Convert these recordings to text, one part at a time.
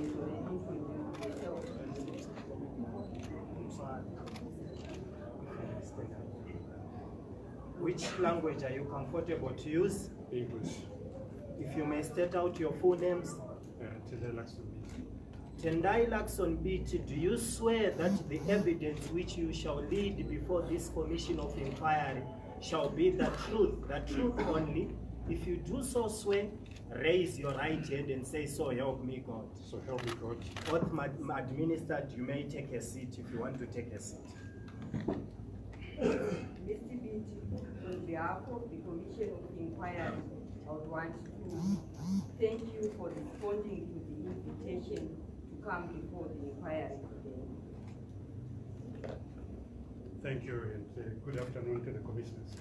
has already introduced yourself. Which language are you comfortable to use? English. If you may state out your full names. TENDAI BITI, do you swear that the evidence which you shall lead before this commission of inquiry shall be the truth only? If you do so swear, raise your right hand and say, "So help me God." So help me God. Oath administered, you may take a seat if you want to take a seat. Mr. Biti, on behalf of the Commission of Inquiry, I would want to thank you for responding to the invitation to come before the inquiry today. Thank you, and good afternoon to the commissioners.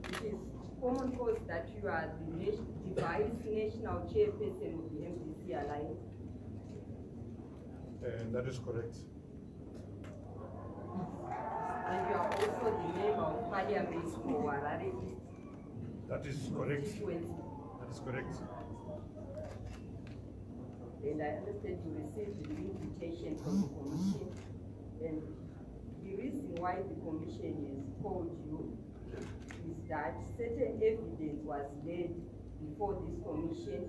It is common cause that you are the Vice National Chairperson of the MDC Alliance. That is correct. And you are also the Member of Parliament for Harare East. That is correct. That is correct. And I understand you received the invitation from the Commission. And the reason why the Commission has called you is that certain evidence was laid before this Commission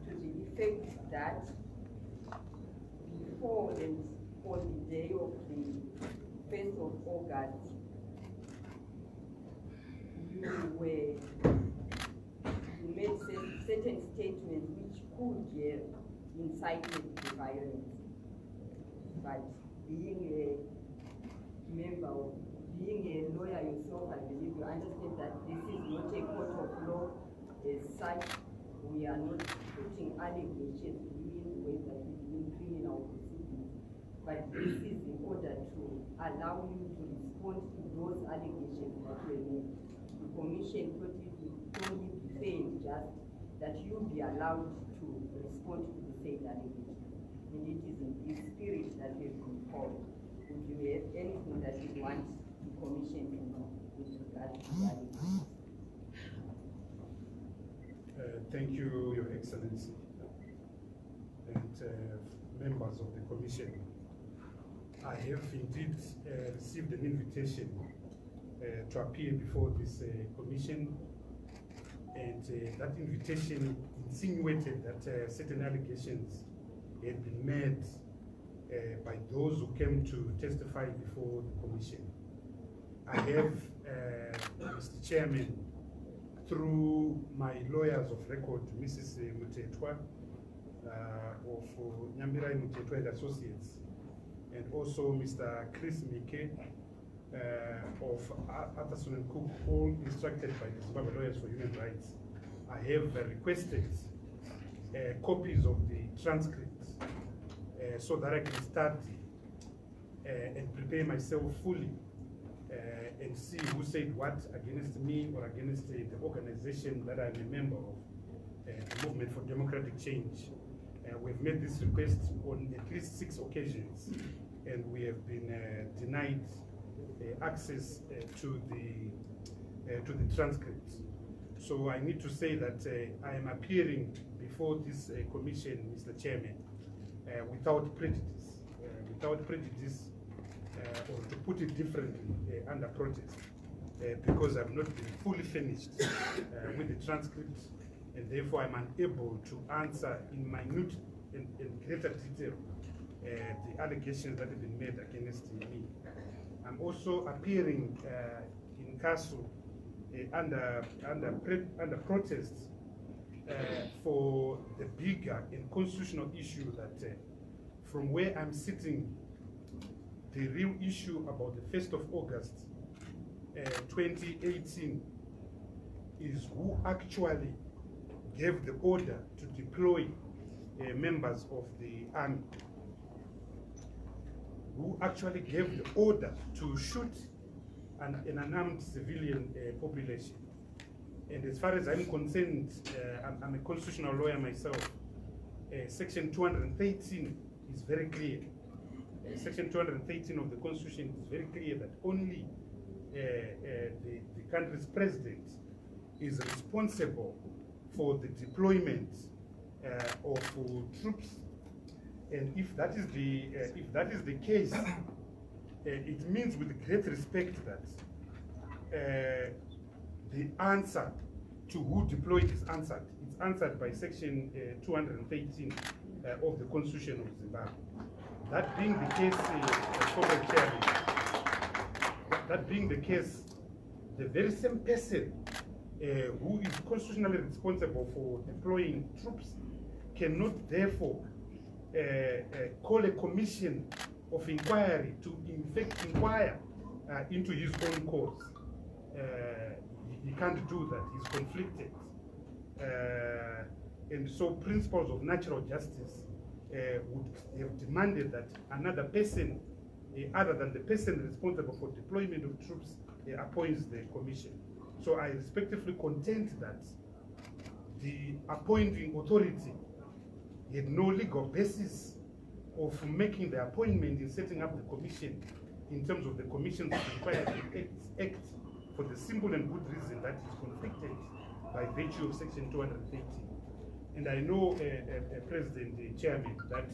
to the effect that before and on the day of the 1st of August, you made certain statements which could have incited the violence. But being a member, being a lawyer yourself, I believe you understand that this is not a court of law as such. We are not putting allegations in whether it's in criminal proceedings. But this is in order to allow you to respond to those allegations that were made. The Commission thought it would only be fair and just that you be allowed to respond to the said allegations. And it is in this spirit that we have been called. Would you have anything that you want the Commission to know with regard to the allegations? Thank you, Your Excellency, and members of the Commission. I have indeed received an invitation to appear before this Commission, and that invitation insinuated that certain allegations had been made by those who came to testify before the Commission. I have, Mr. Chairman, through my lawyers of record, Mrs. Mutetwa of Nyambirai Mutetwa and Associates, and also Mr. Chris Mike of Atherson and Cook, all instructed by the Zimbabwe Lawyers for Human Rights. I have requested copies of the transcripts so that I can study and prepare myself fully and see who said what against me or against the organization that I'm a member of, the Movement for Democratic Change. We've made this request on at least 6 occasions, and we have been denied access to the transcripts. So I need to say that I am appearing before this commission, Mr. Chairman, without prejudice. Or to put it differently, under protest, because I've not been fully finished with the transcripts, and therefore I'm unable to answer in minute and greater detail the allegations that have been made against me. I'm also appearing in Kasu under protest for the bigger and constitutional issue that from where I'm sitting, the real issue about the 1st of August 2018 is who actually gave the order to deploy members of the army, who actually gave the order to shoot an unarmed civilian population. And as far as I'm concerned, I'm a constitutional lawyer myself. Section 213 is very clear. Section 213 of the Constitution is very clear that only the country's president is responsible for the deployment of troops. And if that is the case, it means with great respect that the answer to who deployed is answered. It's answered by section 213 of the Constitution of Zimbabwe. That being the case, Comrade Chairman, that being the case, the very same person who is constitutionally responsible for deploying troops cannot therefore call a commission of inquiry to in fact inquire into his own cause. He can't do that, he's conflicted. And so principles of natural justice would have demanded that another person, other than the person responsible for deployment of troops, appoints the commission. So I respectfully contend that the appointing authority had no legal basis of making the appointment in setting up the commission in terms of the commission's inquiry act for the simple and good reason that is conflicted by virtue of section 230. And I know, President, Chairman, that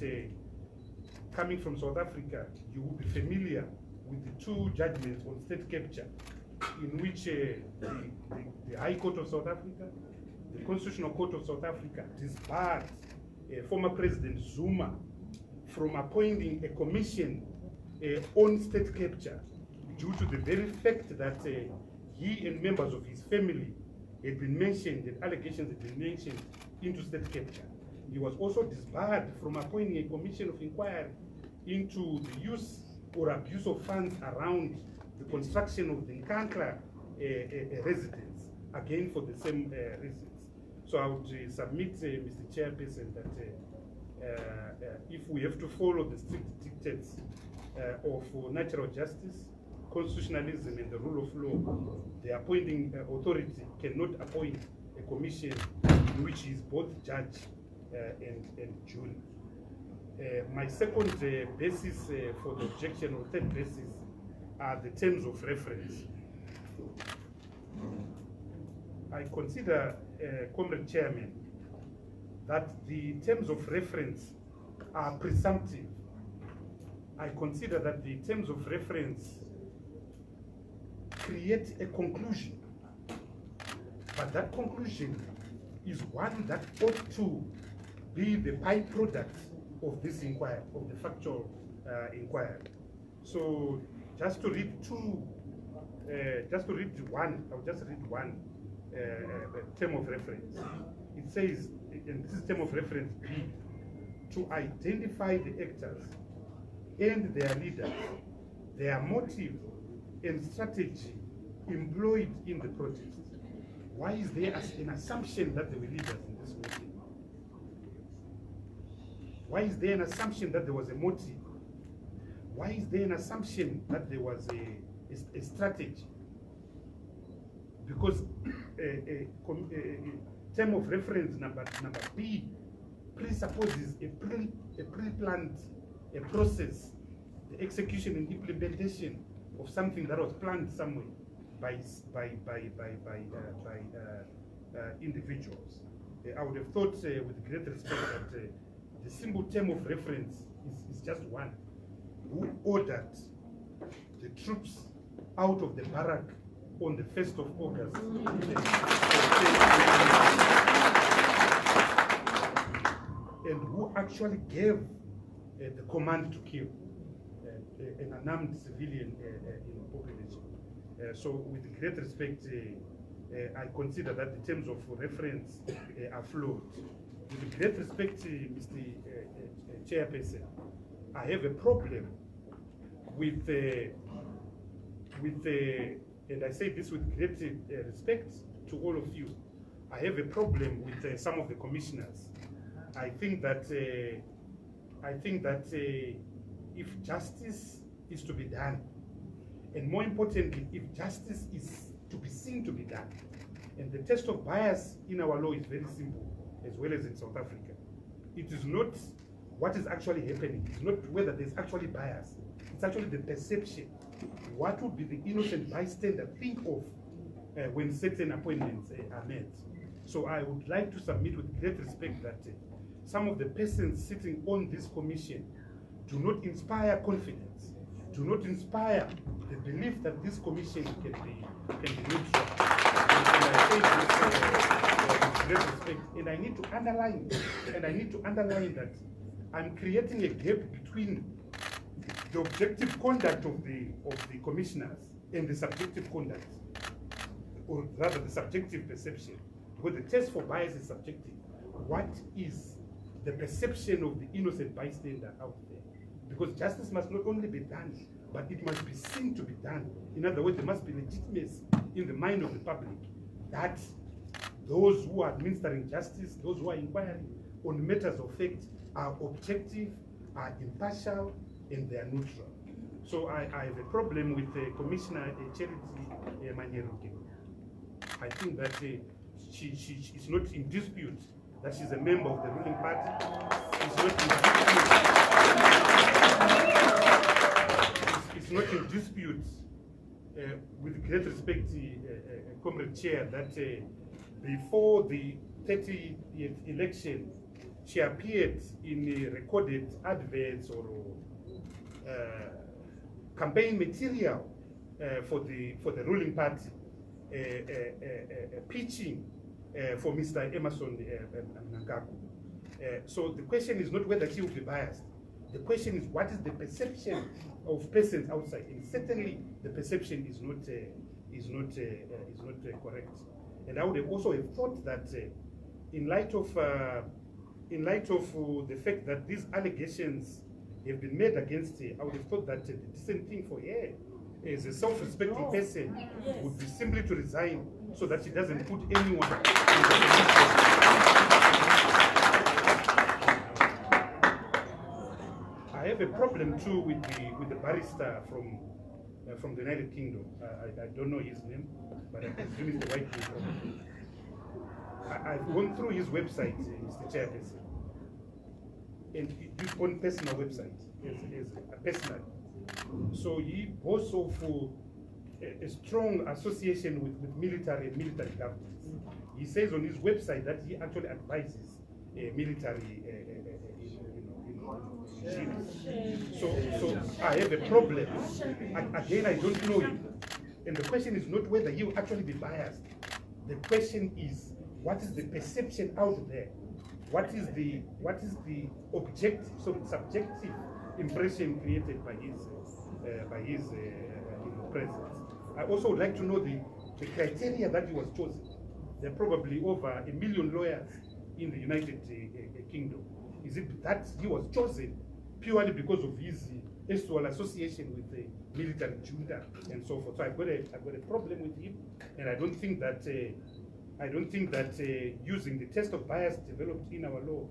coming from South Africa, you will be familiar with the two judgments on state capture in which the High Court of South Africa, the Constitutional Court of South Africa disbarred former President Zuma from appointing a commission on state capture due to the very fact that he and members of his family had been mentioned, and allegations had been mentioned into state capture. He was also disbarred from appointing a commission of inquiry into the use or abuse of funds around the construction of the Nkankla residence, again for the same reasons. So I would submit, Mr. Chairperson, that if we have to follow the strict dictates of natural justice, constitutionalism, and the rule of law, the appointing authority cannot appoint a commission in which he is both judge and jury. My second basis for the objection, or third basis, are the terms of reference. I consider, Comrade Chairman, that the terms of reference are presumptive. I consider that the terms of reference create a conclusion, but that conclusion is one that ought to be the byproduct of this inquiry, of the factual inquiry. So just to read one, I'll just read one term of reference. It says, and this is term of reference B, to identify the actors and their leaders, their motive and strategy employed in the protest. Why is there an assumption that they were leaders in this meeting? Why is there an assumption that there was a motive? Why is there an assumption that there was a strategy? Because term of reference number B presupposes a pre-planned process, the execution and implementation of something that was planned somewhere by individuals. I would have thought, with great respect, that the simple term of reference is just one. Who ordered the troops out of the barrack on the 1st of August? And who actually gave the command to kill an unarmed civilian population? So with great respect, I consider that the terms of reference are flawed. With great respect, Mr. Chairperson, I have a problem with and I say this with great respect to all of you, I have a problem with some of the commissioners. I think that if justice is to be done, and more importantly, if justice is to be seen to be done, and the test of bias in our law is very simple, as well as in South Africa. It is not what is actually happening. It's not whether there's actually bias. It's actually the perception. What would be the innocent bystander think of when certain appointments are made? So I would like to submit with great respect that some of the persons sitting on this commission do not inspire confidence, do not inspire the belief that this commission can be neutral. And I say this with great respect, and I need to underline that I'm creating a gap between the objective conduct of the commissioners and the subjective conduct, or rather the subjective perception, because the test for bias is subjective. What is the perception of the innocent bystander out there? Because justice must not only be done, but it must be seen to be done. In other words, there must be legitimacy in the mind of the public that those who are administering justice, those who are inquiring on matters of fact, are objective, are impartial, and they are neutral. So I have a problem with Commissioner Charity Manyeruke. I think that she is not in dispute that she's a member of the ruling party. It's not in dispute, with great respect, Comrade Chair, that before the 30th election, she appeared in recorded adverts or campaign material for the ruling party, pitching for Mr. Emerson Mnangagwa. So the question is not whether she will be biased. The question is what is the perception of persons outside, and certainly the perception is not correct. And I would have also have thought that in light of the fact that these allegations have been made against her, I would have thought that the decent thing for her as a self-respecting person would be simply to resign so that she doesn't put anyone in I have a problem too with the barrister from the United Kingdom. I don't know his name, but I presume it's the white people. I've gone through his website, Mr. Chairperson, and his own personal website, as a personal. So he boasts of a strong association with military and military governments. He says on his website that he actually advises military So I have a problem. Again, I don't know him. And the question is not whether he will actually be biased. The question is, what is the perception out there? What is the objective, subjective impression created by his presence? I also would like to know the criteria that he was chosen. There are probably over 1 million lawyers in the United Kingdom. Is it that he was chosen purely because of his actual association with the military junta and so forth? So I've got a problem with him, and I don't think that using the test of bias developed in our law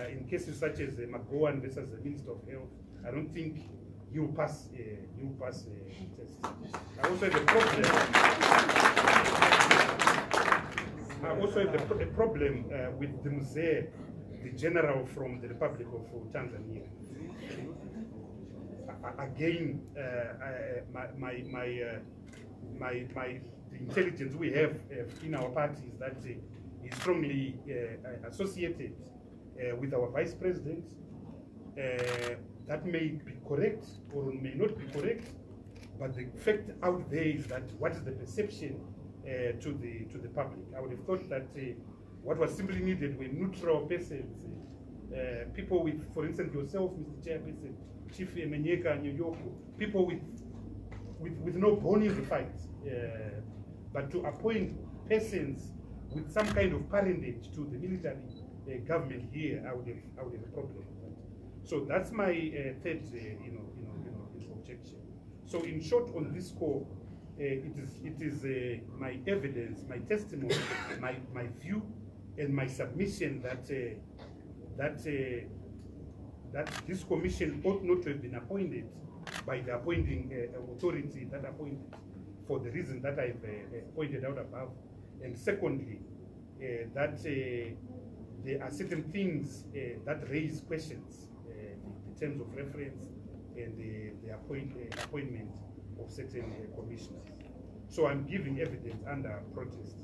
in cases such as McGowan versus the Minister of Health, I don't think he will pass the test. I also have a problem. A problem with the Mzee, the general from the Republic of Tanzania. Again, the intelligence we have in our party is that he's strongly associated with our vice president. That may be correct or may not be correct, but the fact out there is that what is the perception to the public? I would have thought that what was simply needed were neutral persons, people with, for instance, yourself, Mr. Chairperson, Chief Emenyeka Nyonyoko, people with no bone in the fight, but to appoint persons with some kind of parentage to the military government here, I would have a problem with that. So that's my third, objection. So in short, on this score, it is my evidence, my testimony, my view, and my submission that this commission ought not to have been appointed by the appointing authority that appointed, for the reason that I've pointed out above. And secondly, that there are certain things that raise questions, the terms of reference and the appointment of certain commissioners. So I'm giving evidence under protest.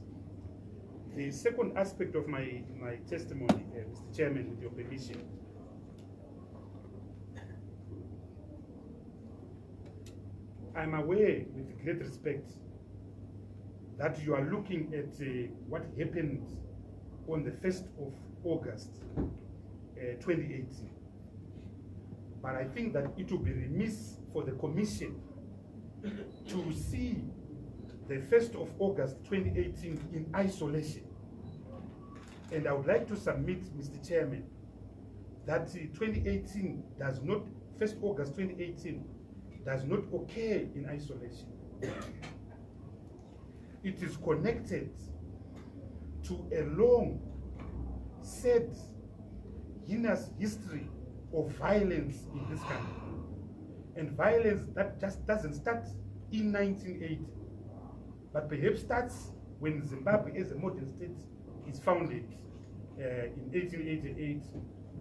The second aspect of my testimony, Mr. Chairman, with your permission, I'm aware, with great respect, that you are looking at what happened on the 1st of August 2018. But I think that it will be remiss for the Commission to see the 1st of August 2018 in isolation. And I would like to submit, Mr. Chairman, that 2018 does not, 1st August 2018 does not occur in isolation. It is connected to a long, sad, heinous history of violence in this country. And violence that just doesn't start in 1980, but perhaps starts when Zimbabwe as a modern state is founded in 1888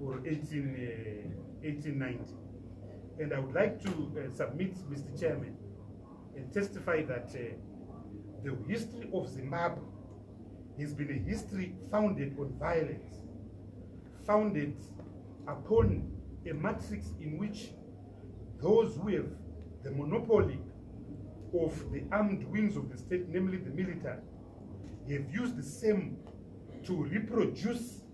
or 1890. And I would like to submit, Mr. Chairman, and testify that the history of Zimbabwe has been a history founded on violence, founded upon a matrix in which those who have the monopoly of the armed wings of the state, namely the military, have used the same to reproduce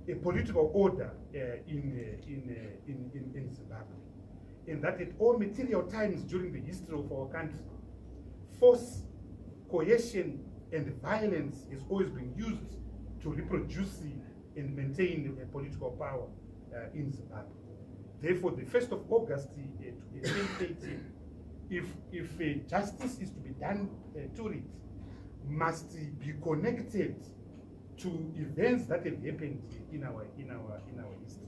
a political order in Zimbabwe. And that at all material times during the history of our country, force, coercion, and violence has always been used to reproduce and maintain political power in Zimbabwe. Therefore, the 1st of August 2018, if justice is to be done to it, must be connected to events that have happened in our history.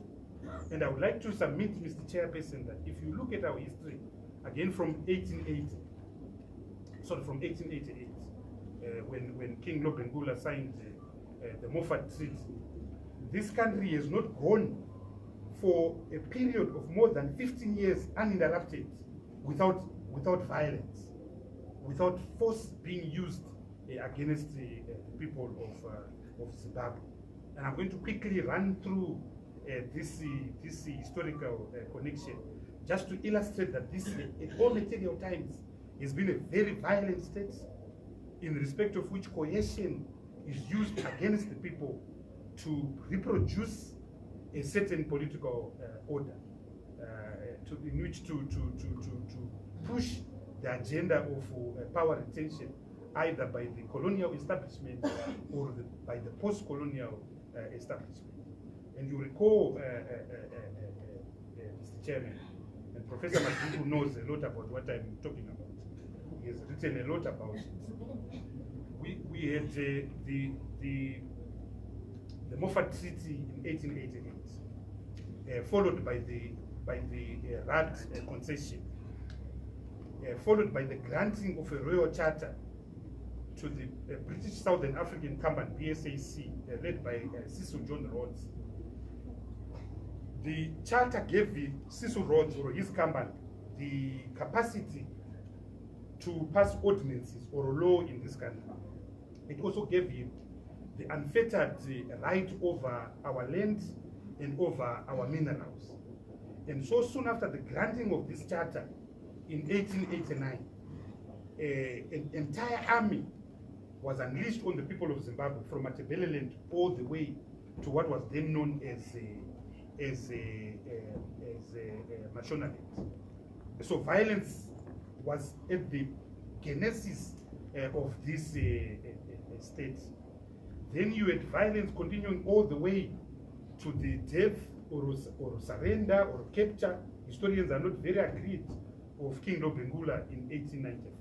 And I would like to submit, Mr. Chairperson, that if you look at our history, again from 1888, when King Lobengula signed the Motlanthe Treaty, this country has not gone for a period of more than 15 years uninterrupted without violence, without force being used against the people of Zimbabwe. And I'm going to quickly run through this historical connection, just to illustrate that this, at all material times, has been a very violent state, in respect of which coercion is used against the people to reproduce a certain political order, in which to push the agenda of power retention, either by the colonial establishment or by the post-colonial establishment. And you recall, Mr. Chairman, and Professor Maduku knows a lot about what I'm talking about. He has written a lot about it. We had the Motlanthe Treaty in 1888, followed by the Rad concession, followed by the granting of a royal charter to the British Southern African Company, BSAC, led by Cecil John Rhodes. The charter gave Cecil Rhodes, or his company, the capacity to pass ordinances or law in this country. It also gave him the unfettered right over our land and over our minerals. And so soon after the granting of this charter in 1889, an entire army was unleashed on the people of Zimbabwe from Matabeleland all the way to what was then known as Mashonaland. So violence was at the genesis of this state. Then you had violence continuing all the way to the death or surrender or capture, historians are not very agreed, of King Lobengula in 1894.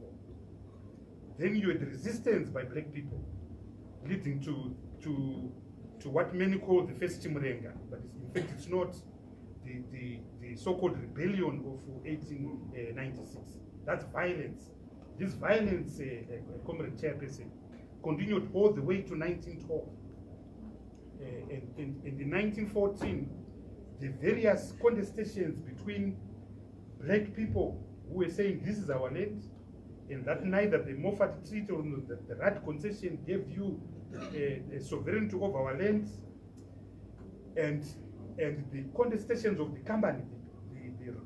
Then you had resistance by black people, leading to what many call the first Chimurenga, but in fact it's not, the so-called rebellion of 1896. That's violence. This violence, Comrade Chairperson, continued all the way to 1912. And in 1914, the various contestations between black people who were saying this is our land and that neither the Moffat Treaty or the Rad Concession gave you a sovereignty over our lands, and the contestations of the company,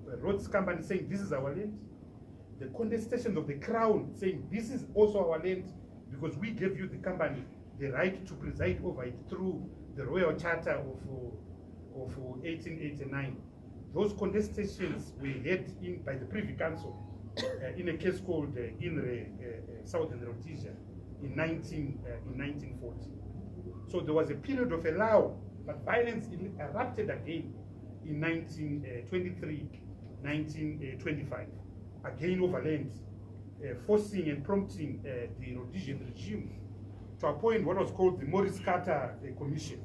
the roads company saying this is our land, the contestations of the crown saying this is also our land because we gave you, the company, the right to preside over it through the Royal Charter of 1889. Those contestations were heard in by the Privy Council in a case called INRE Southern Rhodesia in 1940. So there was a period of allow, but violence erupted again in 1923, 1925, again over land, forcing and prompting the Rhodesian regime to appoint what was called the Maurice Carter Commission.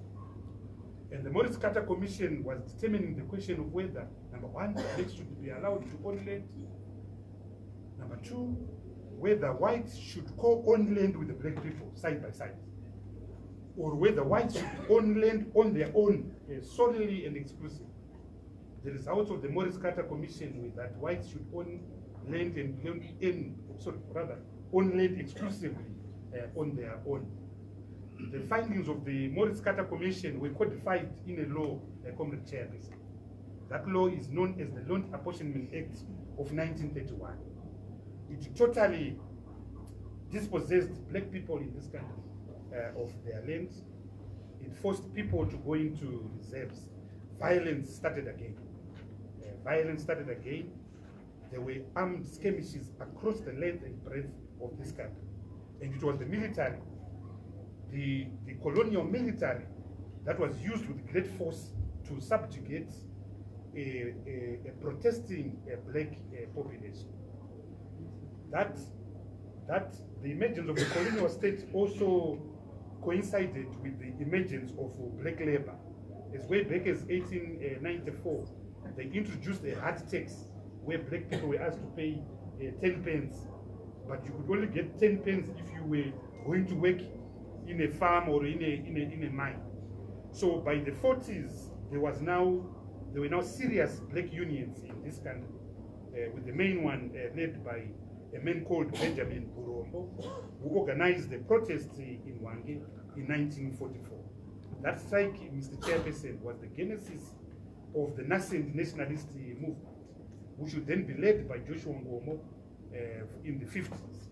And the Maurice Carter Commission was determining the question of whether, number one, blacks should be allowed to own land. Number two, whether whites should co-own land with the black people side by side, or whether whites should own land on their own, solely and exclusively. The result of the Maurice Carter Commission was that whites should own land own land exclusively on their own. The findings of the Maurice Carter Commission were codified in a law, Comrade Chairperson. That law is known as the Land Apportionment Act of 1931. It totally dispossessed black people in this country of their lands. It forced people to go into reserves. Violence started again. There were armed skirmishes across the length and breadth of this country. And it was the military, the colonial military, that was used with great force to subjugate a protesting black population. That the emergence of the colonial state also coincided with the emergence of black labor. As way back as 1894, they introduced a hard tax where black people were asked to pay 10 pence, but you could only get 10 pence if you were going to work in a farm or in a mine. So by the 40s, there were now serious black unions in this country, with the main one led by a man called Benjamin Burombo, who organized the protest in Wange in 1944. That strike, Mr. Chairperson, was the genesis of the nascent nationalist movement, which would then be led by Joshua Ngomo in the 50s.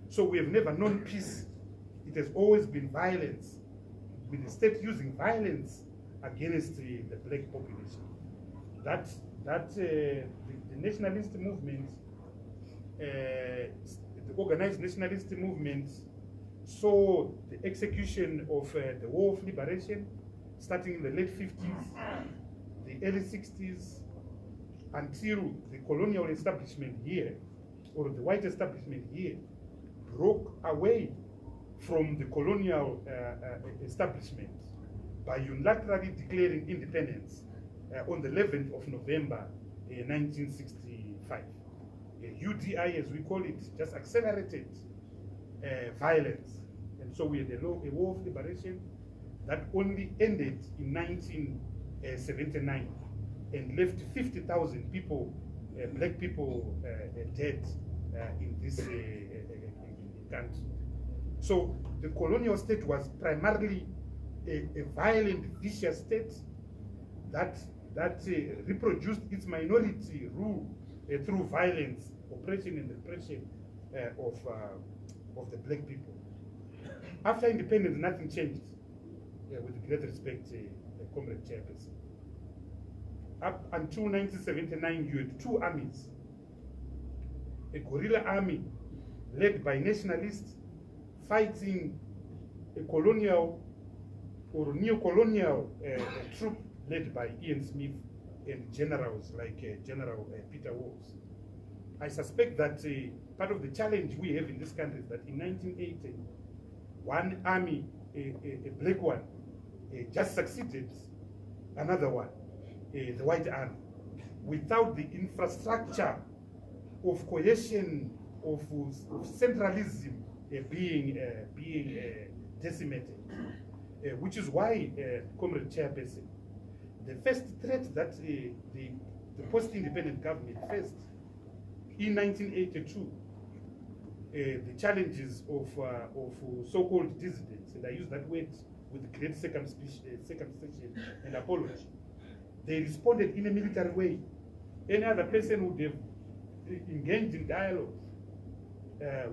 So we have never known peace. It has always been violence, with the state using violence against the black population. The nationalist movement, the organized nationalist movement, saw the execution of the War of Liberation starting in the late 50s, the early 60s, until the colonial establishment here, or the white establishment here, broke away from the colonial establishment by unilaterally declaring independence on the 11th of November 1965. UDI, as we call it, just accelerated violence. And so we had a war of liberation that only ended in 1979 and left 50,000 people, black people, dead in this country. So the colonial state was primarily a violent, vicious state that reproduced its minority rule through violence, oppression and repression of the black people. After independence, nothing changed, with great respect, Comrade Chairperson. Up until 1979, you had two armies. A guerrilla army led by nationalists fighting a colonial or neo-colonial troop led by Ian Smith and generals like General Peter Walls. I suspect that part of the challenge we have in this country is that in 1980, one army, a black one, just succeeded another one, the white army, without the infrastructure of cohesion, of centralism being decimated, which is why, Comrade Chairperson, the first threat that the post-independent government faced in 1982 the challenges of so-called dissidents, and I use that word with great circumspection and apology. They responded in a military way. Any other person would have engaged in dialogue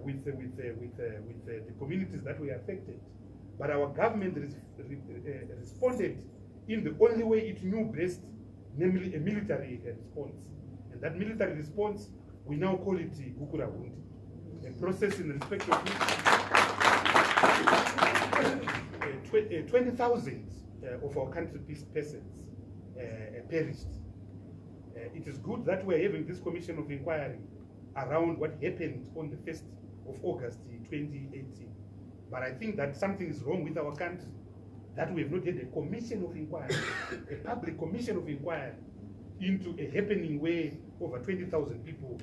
with the communities that were affected. But our government responded in the only way it knew best, namely a military response. And that military response, we now call it Gukura Hundi, a process in respect of which 20,000 of our country's peasants perished. It is good that we're having this commission of inquiry around what happened on the 1st of August 2018. But I think that something is wrong with our country, that we have not had a commission of inquiry, a public commission of inquiry into a happening where over 20,000 people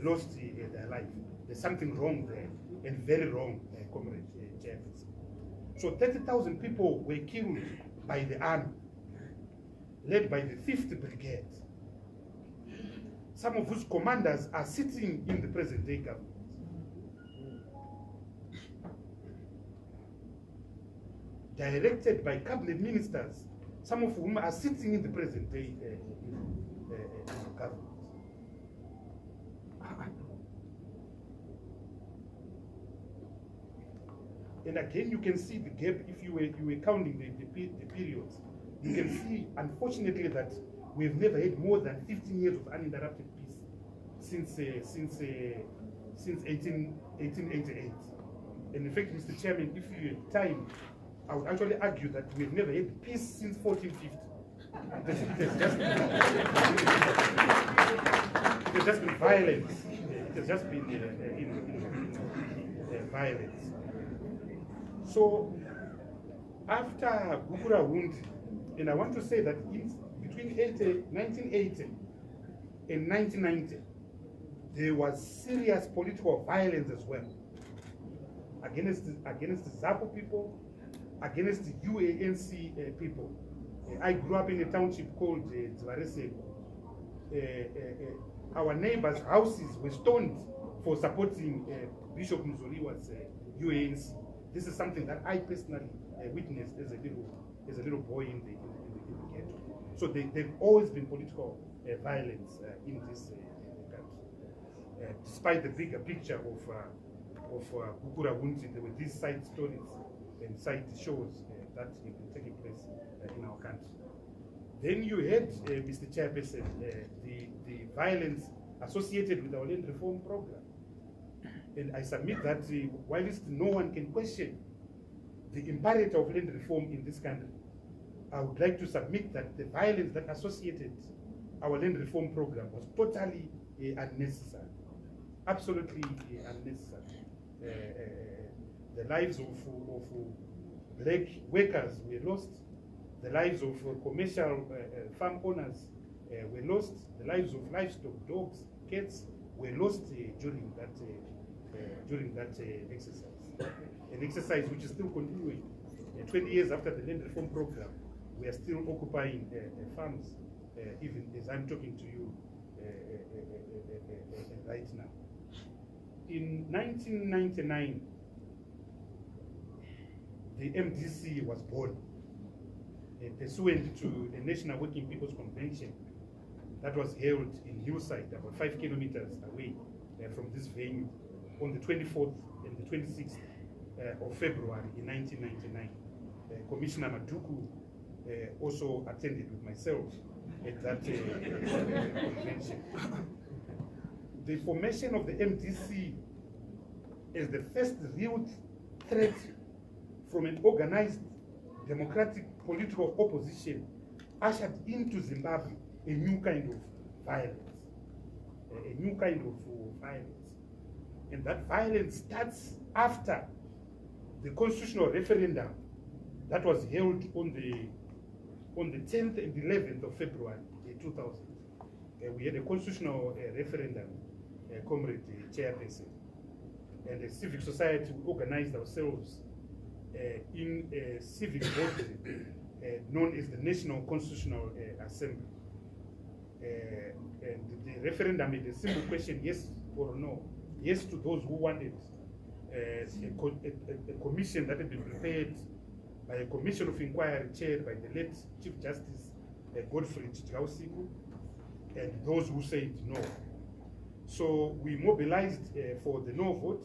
lost their life. There's something wrong there, and very wrong, Comrade Chairperson. So 30,000 people were killed by the army, led by the 5th Brigade, some of whose commanders are sitting in the present-day government. Directed by cabinet ministers, some of whom are sitting in the present-day government. And again, you can see the gap. If you were counting the periods, you can see, unfortunately, that we have never had more than 15 years of uninterrupted peace since 1888. And in fact, Mr. Chairman, if you had time, I would actually argue that we have never had peace since 1450. It has just been violence. It has just been violence. So, after Gukura Hundi, and I want to say that between 1980 and 1990, there was serious political violence as well against the Zapo people, against the UANC people. I grew up in a township called Zvarese. Our neighbors' houses were stoned for supporting Bishop Mzoliwa's UANC. This is something that I personally witnessed as a little boy in the ghetto. So they've always been political violence in this country. Despite the bigger picture of Gukura Hundi, there were these side stories and side shows that have been taking place in our country. Then you had, Mr. Chairperson, the violence associated with our land reform program. And I submit that whilst no one can question the imperative of land reform in this country, I would like to submit that the violence that associated our land reform program was totally unnecessary, absolutely unnecessary. The lives of black workers were lost, the lives of commercial farm owners were lost, the lives of livestock, dogs, cats were lost during that exercise. An exercise which is still continuing. 20 years after the land reform program, we are still occupying farms, even as I'm talking to you right now. In 1999, the MDC was born, pursuant to the National Working People's Convention that was held in Hillside, about 5 kilometers away from this venue, on the 24th and the 26th of February in 1999. Commissioner Maduku also attended with myself at that convention. The formation of the MDC as the first real threat from an organized democratic political opposition ushered into Zimbabwe a new kind of violence. A new kind of violence. And that violence starts after the constitutional referendum that was held on the 10th and 11th of February 2000. We had a constitutional referendum, Comrade Chairperson, and a civic society organized ourselves in a civic body known as the National Constitutional Assembly. And the referendum made a simple question, yes or no. Yes to those who wanted a commission that had been prepared by a commission of inquiry chaired by the late Chief Justice Godfrey Chitausiku and those who said no. So we mobilized for the no vote.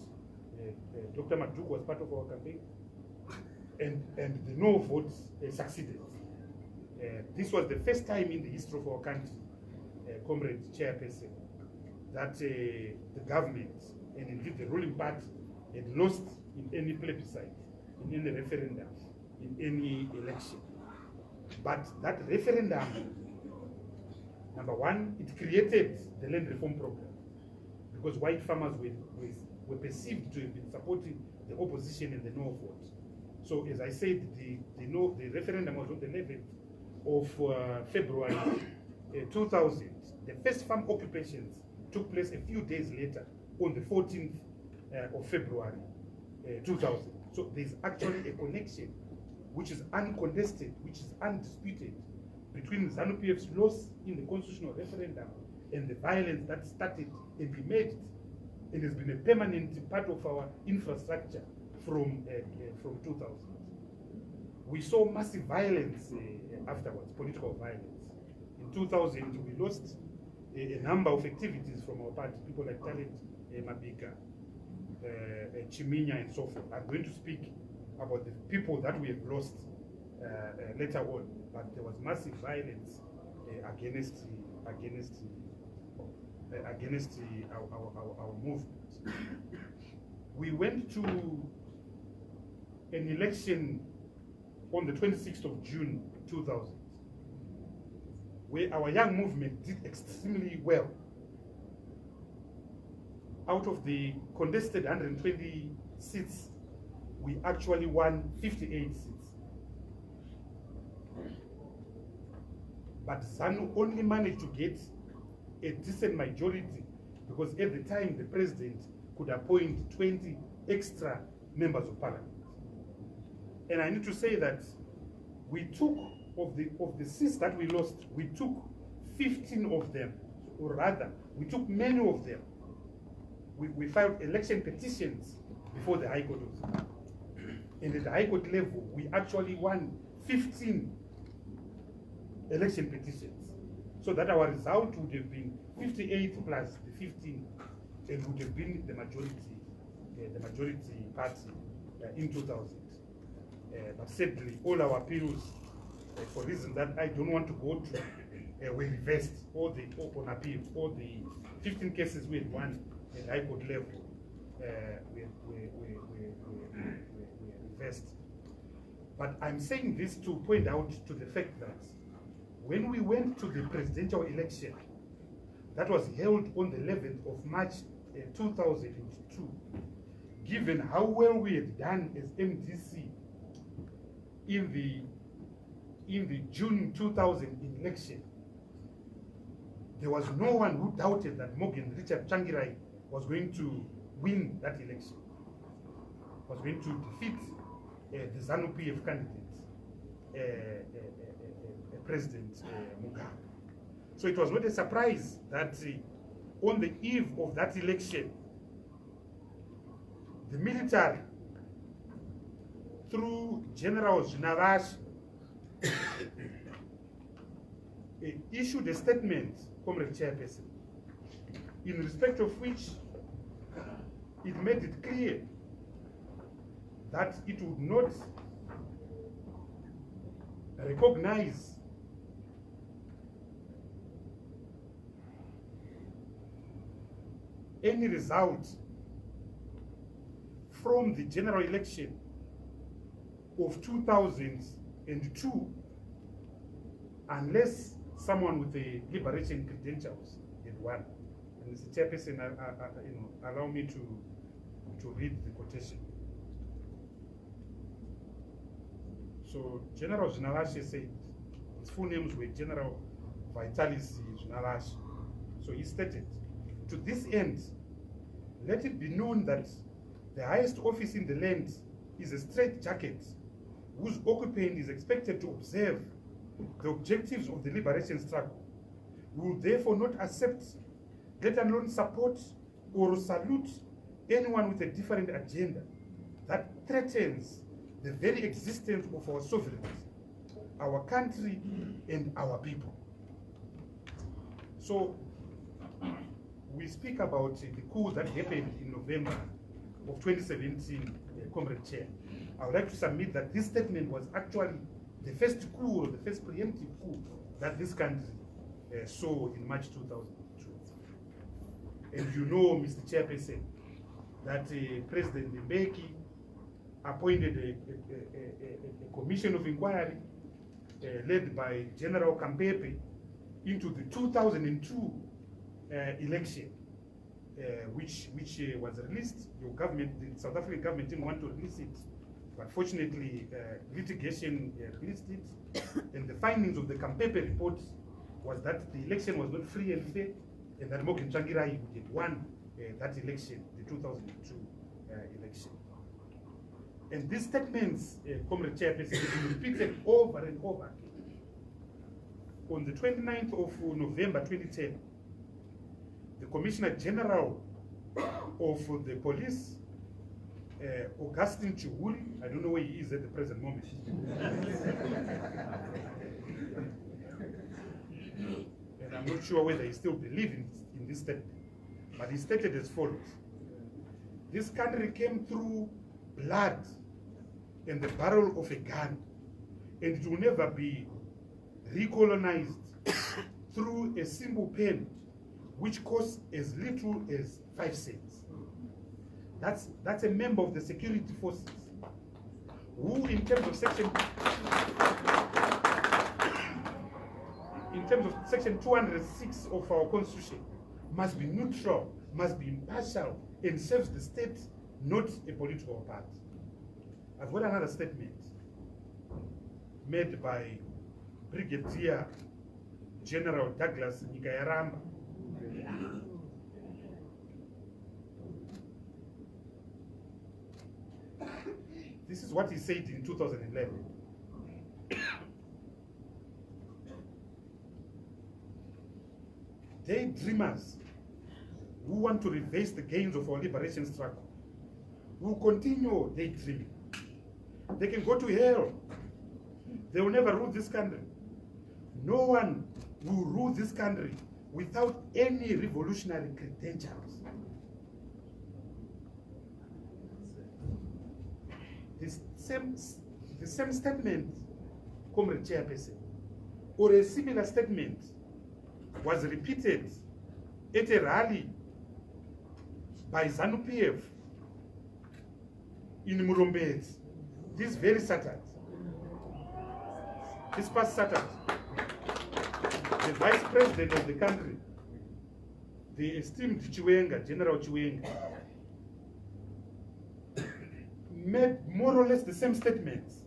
Dr. Maduk was part of our campaign, and the no vote succeeded. This was the first time in the history of our country, Comrade Chairperson, that the government and indeed the ruling party had lost in any plebiscite, in any referendum, in any election. But that referendum, number one, it created the land reform program, because white farmers were perceived to have been supporting the opposition in the no vote. So as I said, the referendum was on the 11th of February 2000. The first farm occupations took place a few days later on the 14th of February 2000. So there's actually a connection which is uncontested, which is undisputed, between ZANU-PF's loss in the constitutional referendum and the violence that started and emerged and has been a permanent part of our infrastructure from 2000. We saw massive violence afterwards, political violence. In 2000, we lost a number of activities from our party, people like Talent Mabika, Chiminya, and so forth. I'm going to speak about the people that we have lost later on, but there was massive violence against our movement. We went to an election on the 26th of June 2000, where our young movement did extremely well. Out of the contested 120 seats, we actually won 58 seats. But ZANU only managed to get a decent majority because at the time the president could appoint 20 extra members of parliament. And I need to say that we took, of the seats that we lost, we took 15 of them, or rather, we took many of them. We filed election petitions before the High Court. And at the High Court level, we actually won 15 election petitions. So that our result would have been 58 plus the 15, and would have been the majority party in 2000. But sadly, all our appeals, for reasons that I don't want to go to, were reversed. All on appeal, all the 15 cases we had won at High Court level were reversed. But I'm saying this to point out to the fact that when we went to the presidential election, that was held on the 11th of March 2002, given how well we had done as MDC in the June 2000 election, there was no one who doubted that Morgan Richard Changirai was going to win that election, was going to defeat the ZANU-PF candidate, President Mugabe. So it was not a surprise that on the eve of that election, the military, through General Narash, issued a statement, Comrade Chairperson, in respect of which it made it clear that it would not recognize any result from the general election of 2002 unless someone with the liberation credentials had won. And Mr. Chairperson, allow me to read the quotation. So General Znalashi said, his full names were General Vitalis Znalashi. So he stated, to this end, let it be known that the highest office in the land is a straitjacket whose occupant is expected to observe the objectives of the liberation struggle. We will therefore not accept, let alone support or salute anyone with a different agenda that threatens the very existence of our sovereignty, our country, and our people. So, we speak about the coup that happened in November of 2017, Comrade Chair. I would like to submit that this statement was actually the first coup, or the first preemptive coup that this country saw in March 2002. And you know, Mr. Chairperson, that President Mbeki appointed a commission of inquiry led by General Kampepe into the 2002 election, which was released. Your government, the South African government, didn't want to release it, but fortunately, litigation released it. And the findings of the Kampepe report was that the election was not free and fair, and that Morgan Tsvangirai had won that election, the 2002 election. And these statements, Comrade Chairperson, have been repeated over and over again. On the 29th of November 2010, the Commissioner General of the Police, Augustine Chihuli, I don't know where he is at the present moment. And I'm not sure whether he still believes in this statement, but he stated as follows: this country came through blood and the barrel of a gun, and it will never be recolonized through a simple pen which costs as little as 5 cents. That's a member of the security forces who, in terms of section 206 of our constitution, must be neutral, must be impartial, and serves the state, not a political party. I've got another statement made by Brigadier General Douglas Nikayaramba. This is what he said in 2011. Daydreamers who want to reverse the gains of our liberation struggle will continue daydreaming. They can go to hell. They will never rule this country. No one will rule this country without any revolutionary credentials. The same statement, Comrade Chairperson, or a similar statement was repeated at a rally by ZANU-PF in Murombezi this very Saturday. This past Saturday, the Vice President of the country, the esteemed Chiwenga, General Chiwenga, made more or less the same statements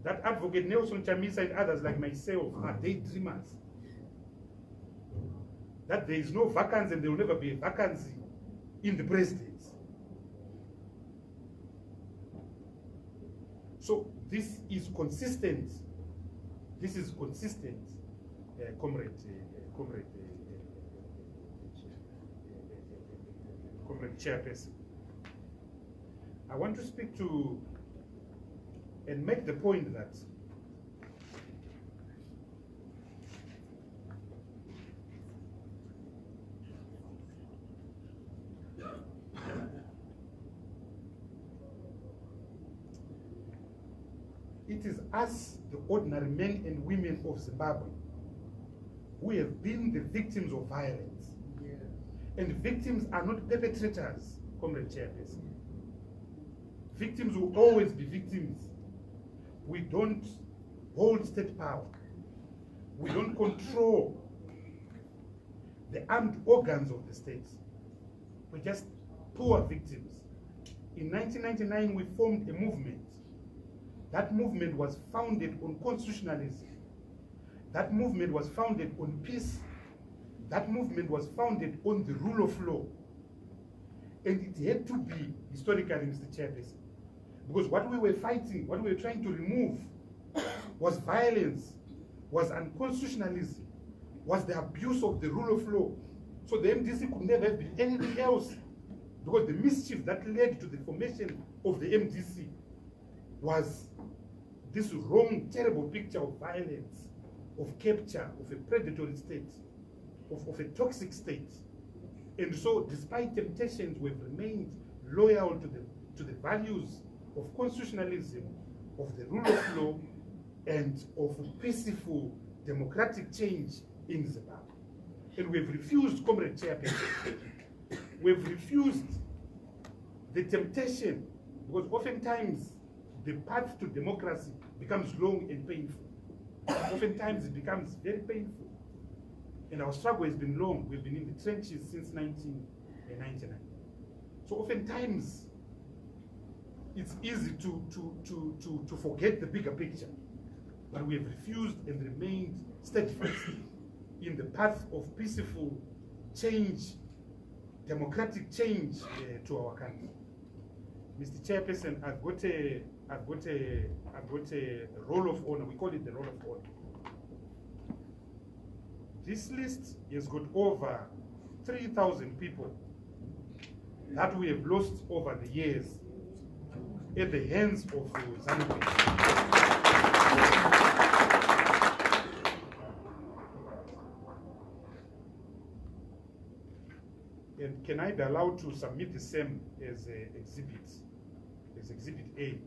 that Advocate Nelson Chamisa and others like myself are daydreamers. That there is no vacancy and there will never be a vacancy in the presidency. So this is consistent. This is consistent, Comrade Chairperson. I want to speak to and make the point that it is us, the ordinary men and women of Zimbabwe, who have been the victims of violence. Yeah. And victims are not perpetrators, Comrade Chairperson. Victims will always be victims. We don't hold state power. We don't control the armed organs of the state. We're just poor victims. In 1999, we formed a movement. That movement was founded on constitutionalism. That movement was founded on peace. That movement was founded on the rule of law. And it had to be, historically, Mr. Chairperson, because what we were fighting, what we were trying to remove was violence, was unconstitutionalism, was the abuse of the rule of law. So the MDC could never have been anything else Because the mischief that led to the formation of the MDC was this wrong, terrible picture of violence, of capture, of a predatory state, of a toxic state. And so, despite temptations, we've remained loyal to the values of constitutionalism, of the rule of law, and of peaceful democratic change in Zimbabwe. And we've refused, Comrade Chairperson, we've refused the temptation, because oftentimes the path to democracy becomes long and painful. Oftentimes it becomes very painful. And our struggle has been long. We've been in the trenches since 1999. So oftentimes it's easy to forget the bigger picture. But we have refused and remained steadfast in the path of peaceful change, democratic change to our country. Mr. Chairperson, I've got a roll of honor. We call it the roll of honor. This list has got over 3,000 people that we have lost over the years at the hands of ZANU. And can I be allowed to submit the same as Exhibit A?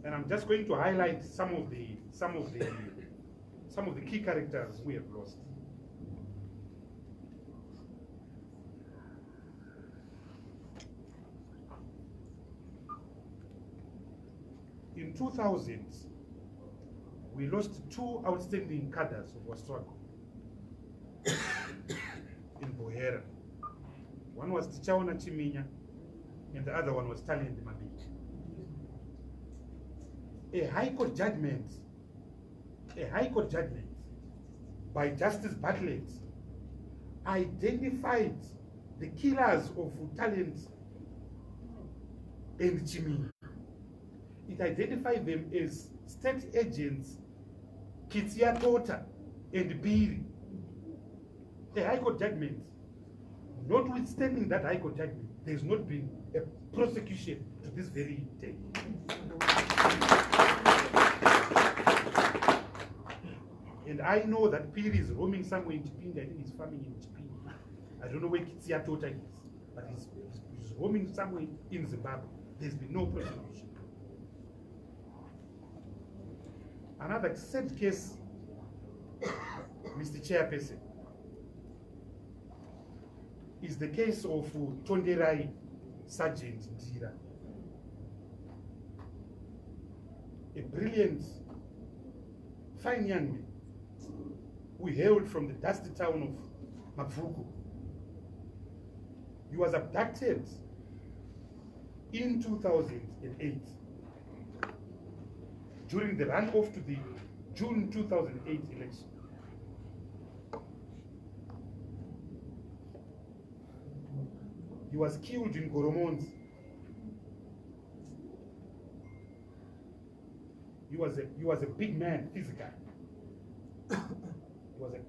And I'm just going to highlight some of the key characters we have lost. In 2000, we lost two outstanding cadres of our struggle in Bohera. One was Tichaona Chiminya, and the other one was Talent Mabiki. A High Court judgment by Justice Bartlett identified the killers of Talent and Chiminya. It identified them as state agents Kitsia Tota and Biri. A High Court judgment. Notwithstanding that High Court judgment, there has not been a prosecution to this very day. And I know that Piri is roaming somewhere in Chipinda. I think he's farming in Chipinda. I don't know where Kitsia Tota is, but he's roaming somewhere in Zimbabwe. There's been no prosecution. Another sad case, Mr. Chairperson, is the case of Tonderai Sergeant Ndira, a brilliant, fine young man who hailed from the dusty town of Mavuku. He was abducted in 2008 during the runoff to the June 2008 election. He was killed in Goromons. He was a big man physically.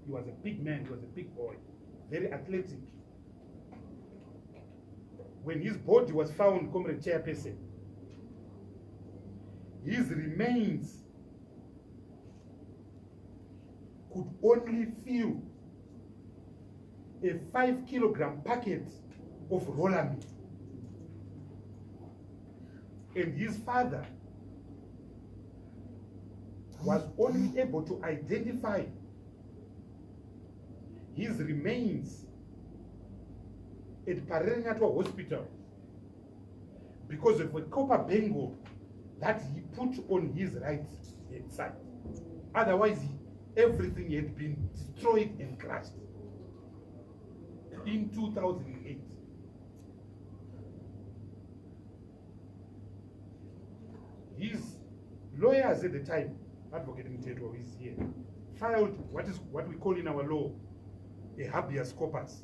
He was a big man, he was a big boy, very athletic. When his body was found, Comrade Chairperson, his remains could only fill a 5-kilogram packet of roller meat. And his father was only able to identify his remains at Parengatwa Hospital because of a copper bangle that he put on his right hand side. Otherwise, everything had been destroyed and crushed. In 2008. His lawyers at the time, Advocate Mtetwa, is here, filed what we call in our law a habeas corpus,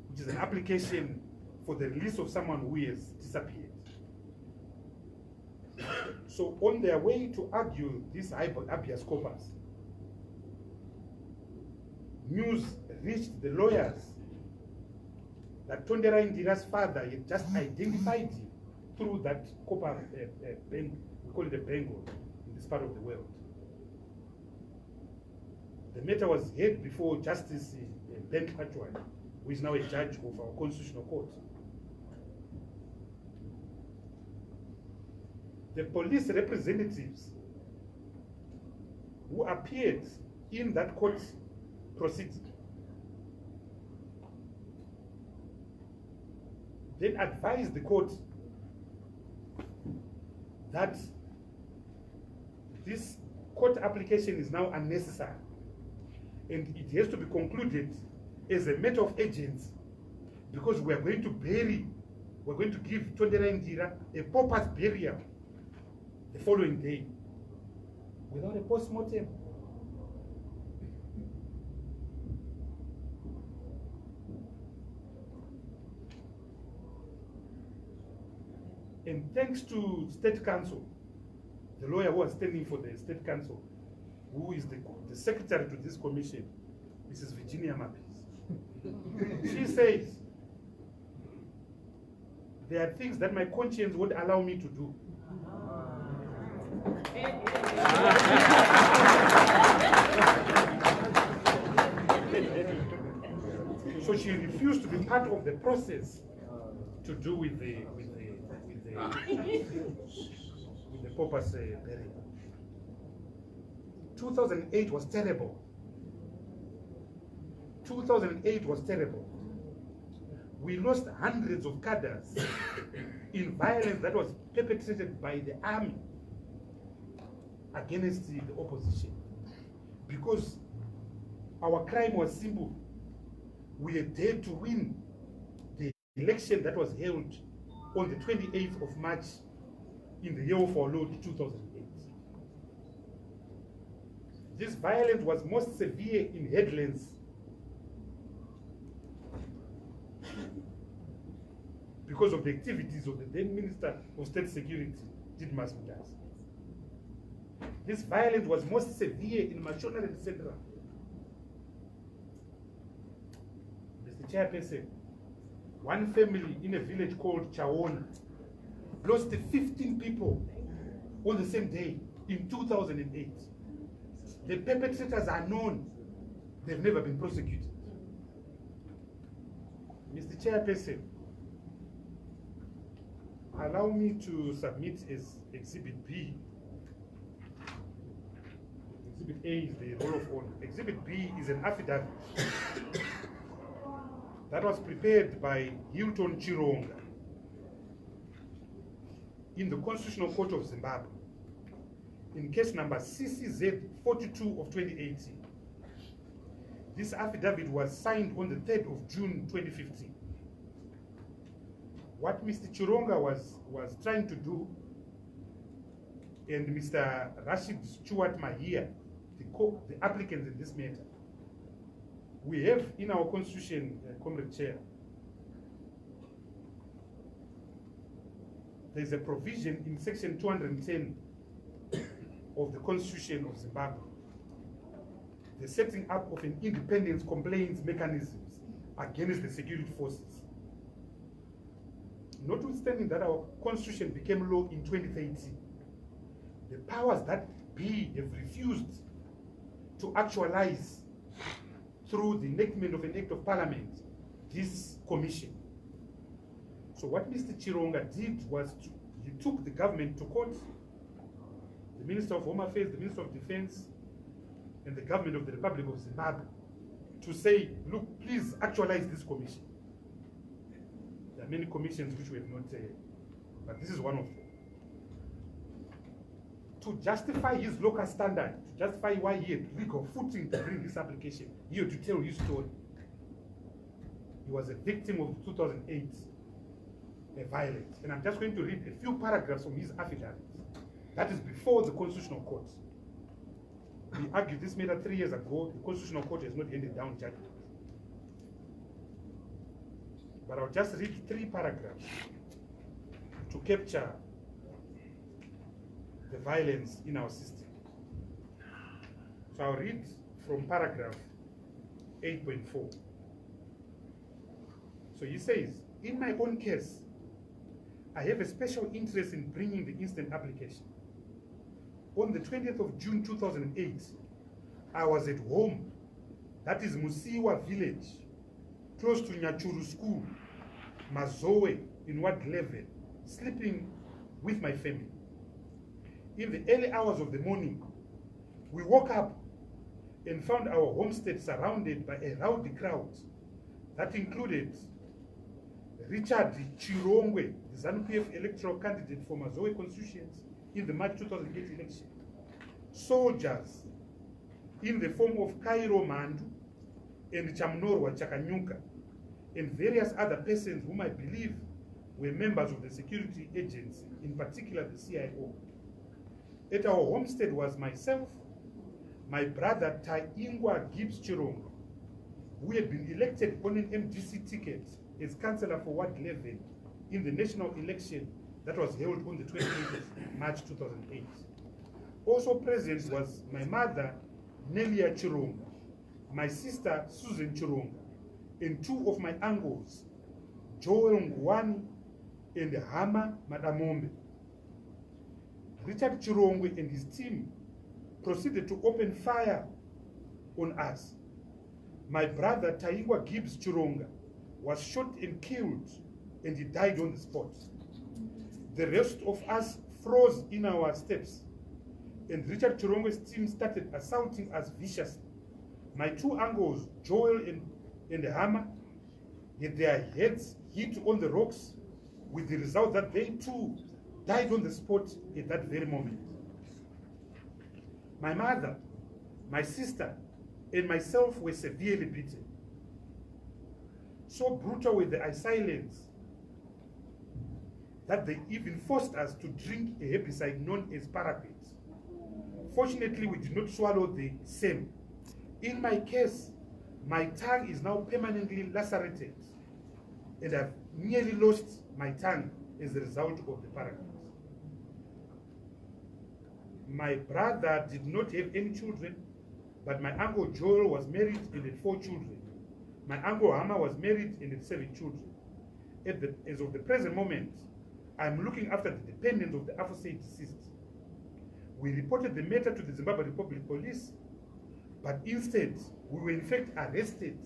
which is an application for the release of someone who has disappeared. So on their way to argue this habeas corpus, news reached the lawyers that Tondera Indira's father had just identified him through that copper bangle, we call it a bangle in this part of the world. The matter was heard before Justice Ben Khatwai, who is now a judge of our Constitutional Court. The police representatives who appeared in that court proceeding then advised the court that this court application is now unnecessary and it has to be concluded as a matter of urgency, because we are going to give Tondera Indira a pauper's burial the following day without a post-mortem. And thanks to State Council, the lawyer who was standing for the State Council, who is the secretary to this commission, Mrs. Virginia Mapis, she says, there are things that my conscience would allow me to do. So she refused to be part of the process to do with the pauper's burial. 2008 was terrible. 2008 was terrible. We lost hundreds of cadres in violence that was perpetrated by the army against the opposition. Because our crime was simple. We had dared to win the election that was held on the 28th of March in the year of our Lord 2008. This violence was most severe in headlands because of the activities of the then Minister of State Security, Didmas Mutasi. This violence was most severe in Mashona and Central. Mr. Chairperson, one family in a village called Chawona lost 15 people on the same day in 2008. The perpetrators are known. They've never been prosecuted. Mr. Chairperson, allow me to submit as Exhibit B. Exhibit A is the roll of honor. Exhibit B is an affidavit that was prepared by Hilton Chironga in the Constitutional Court of Zimbabwe in case number CCZ 42 of 2018. This affidavit was signed on the 3rd of June 2015. What Mr. Chironga was trying to do, and Mr. Rashid Stewart Mahia, the applicant in this matter, we have in our constitution, Comrade Chair, there's a provision in section 210 of the Constitution of Zimbabwe, the setting up of an independent complaints mechanisms against the security forces. Notwithstanding that our constitution became law in 2013, the powers that be have refused to actualize through the enactment of an act of parliament this commission. So what Mr. Chironga did was he took the government to court, the Minister of Home Affairs, the Minister of Defense, and the government of the Republic of Zimbabwe to say, look, please actualize this commission. There are many commissions which we have not, but this is one of them. To justify his local standard, to justify why he had legal footing to bring this application, he had to tell his story. He was a victim of the 2008 violence. And I'm just going to read a few paragraphs from his affidavit. That is before the Constitutional Court. We argued this matter 3 years ago. The Constitutional Court has not handed down judgment. But I'll just read 3 paragraphs to capture the violence in our system. So I'll read from paragraph 8.4. So he says, in my own case, I have a special interest in bringing the instant application. On the 20th of June 2008, I was at home, that is Musiwa village, close to Nyachuru School, Mazoe in Ward 11, sleeping with my family. In the early hours of the morning, we woke up and found our homestead surrounded by a rowdy crowd that included Richard Chirongwe, the ZANU-PF electoral candidate for Mazoe constituency in the March 2008 election, soldiers in the form of Cairo Mandu and Chamnorwa Chakanyuka, and various other persons whom I believe were members of the security agency, in particular the CIO. At our homestead was myself, my brother Taingwa Gibbs Chirongo, who had been elected on an MDC ticket as councillor for Ward 11 in the national election that was held on the 28th of March 2008. Also present was my mother, Nelia Chironga, my sister, Susan Chironga, and two of my uncles, Joel Ngwani and Hama Madamombe. Richard Chirongwe and his team proceeded to open fire on us. My brother, Taingwa Gibbs Chironga, was shot and killed, and he died on the spot. The rest of us froze in our steps, and Richard Chirongwe's team started assaulting us viciously. My two uncles, Joel and Hama, had their heads hit on the rocks, with the result that they too died on the spot at that very moment. My mother, my sister, and myself were severely beaten. So brutal were the assailants that they even forced us to drink a herbicide known as paraquat. Fortunately, we did not swallow the same. In my case, my tongue is now permanently lacerated, and I've nearly lost my tongue as a result of the paraquat. My brother did not have any children, but my uncle Joel was married and had 4 children. My uncle Hama was married and had 7 children. As of the present moment, I'm looking after the dependents of the aforesaid deceased. We reported the matter to the Zimbabwe Republic Police, but instead, we were in fact arrested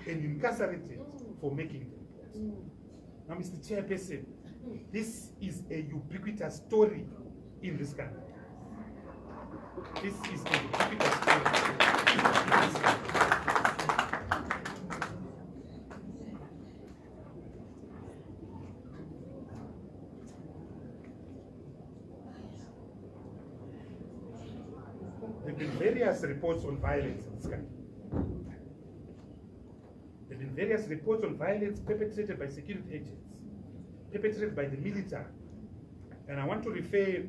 and incarcerated for making the report. Now, Mr. Chairperson, this is a ubiquitous story in this country. This is a ubiquitous story in this country. There have been various reports on violence in this country. There have been various reports on violence perpetrated by security agents, perpetrated by the military. And I want to refer,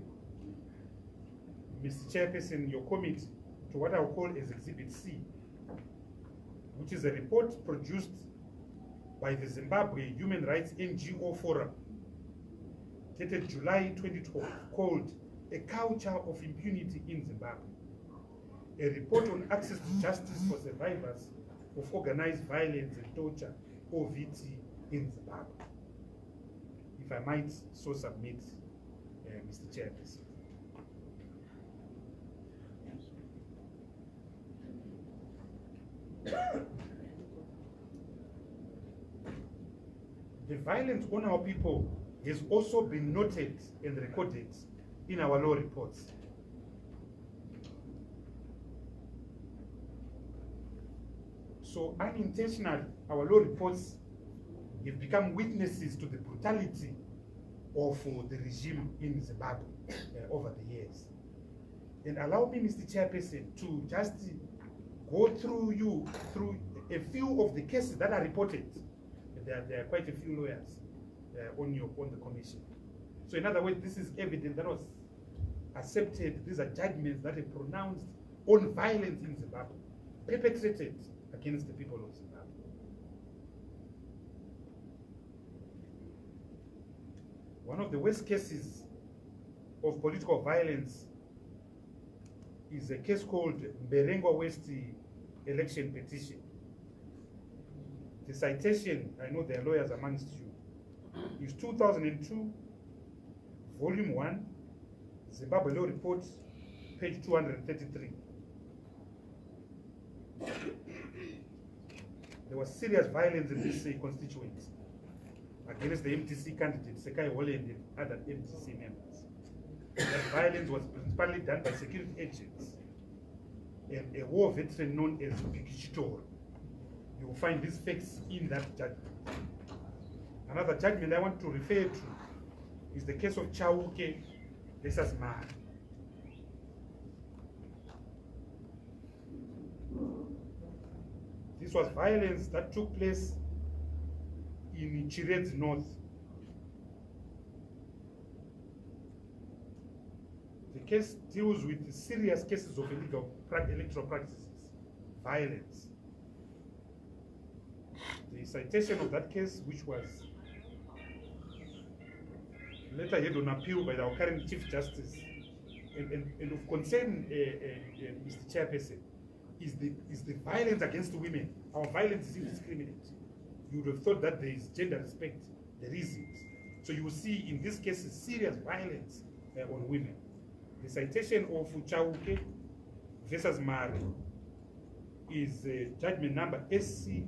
Mr. Chairperson, your committee, to what I will call as Exhibit C, which is a report produced by the Zimbabwe Human Rights NGO Forum, dated July 2012, called A Culture of Impunity in Zimbabwe. A report on access to justice for survivors of organized violence and torture, OVT, in Zimbabwe. If I might so submit, Mr. Chairperson. The violence on our people has also been noted and recorded in our law reports. So unintentionally, our law reports have become witnesses to the brutality of the regime in Zimbabwe over the years. And allow me, Mr. Chairperson, to just go through a few of the cases that are reported. There are quite a few lawyers on the commission. So in other words, this is evidence that was accepted. These are judgments that are pronounced on violence in Zimbabwe, perpetrated against the people of Zimbabwe. One of the worst cases of political violence is a case called Mberengwa West election petition. The citation, I know there are lawyers amongst you, is 2002, Volume 1, Zimbabwe Law Report, page 233. There was serious violence in this constituency against the MTC candidate, Sekai Wole, and other MTC members. That violence was principally done by security agents and a war veteran known as Pikichitor. You will find these facts in that judgment. Another judgment I want to refer to is the case of Chauke versus Mara. This was violence that took place in Chiredzi North. The case deals with serious cases of illegal electoral practices, violence. The citation of that case, which was later heard on appeal by our current Chief Justice, and of concern, Mr. Chairperson, is the violence against women. Our violence is indiscriminate. You would have thought that there is gender respect. There isn't. So you will see in this case serious violence on women. The citation of Chauke versus Mare is judgment number SC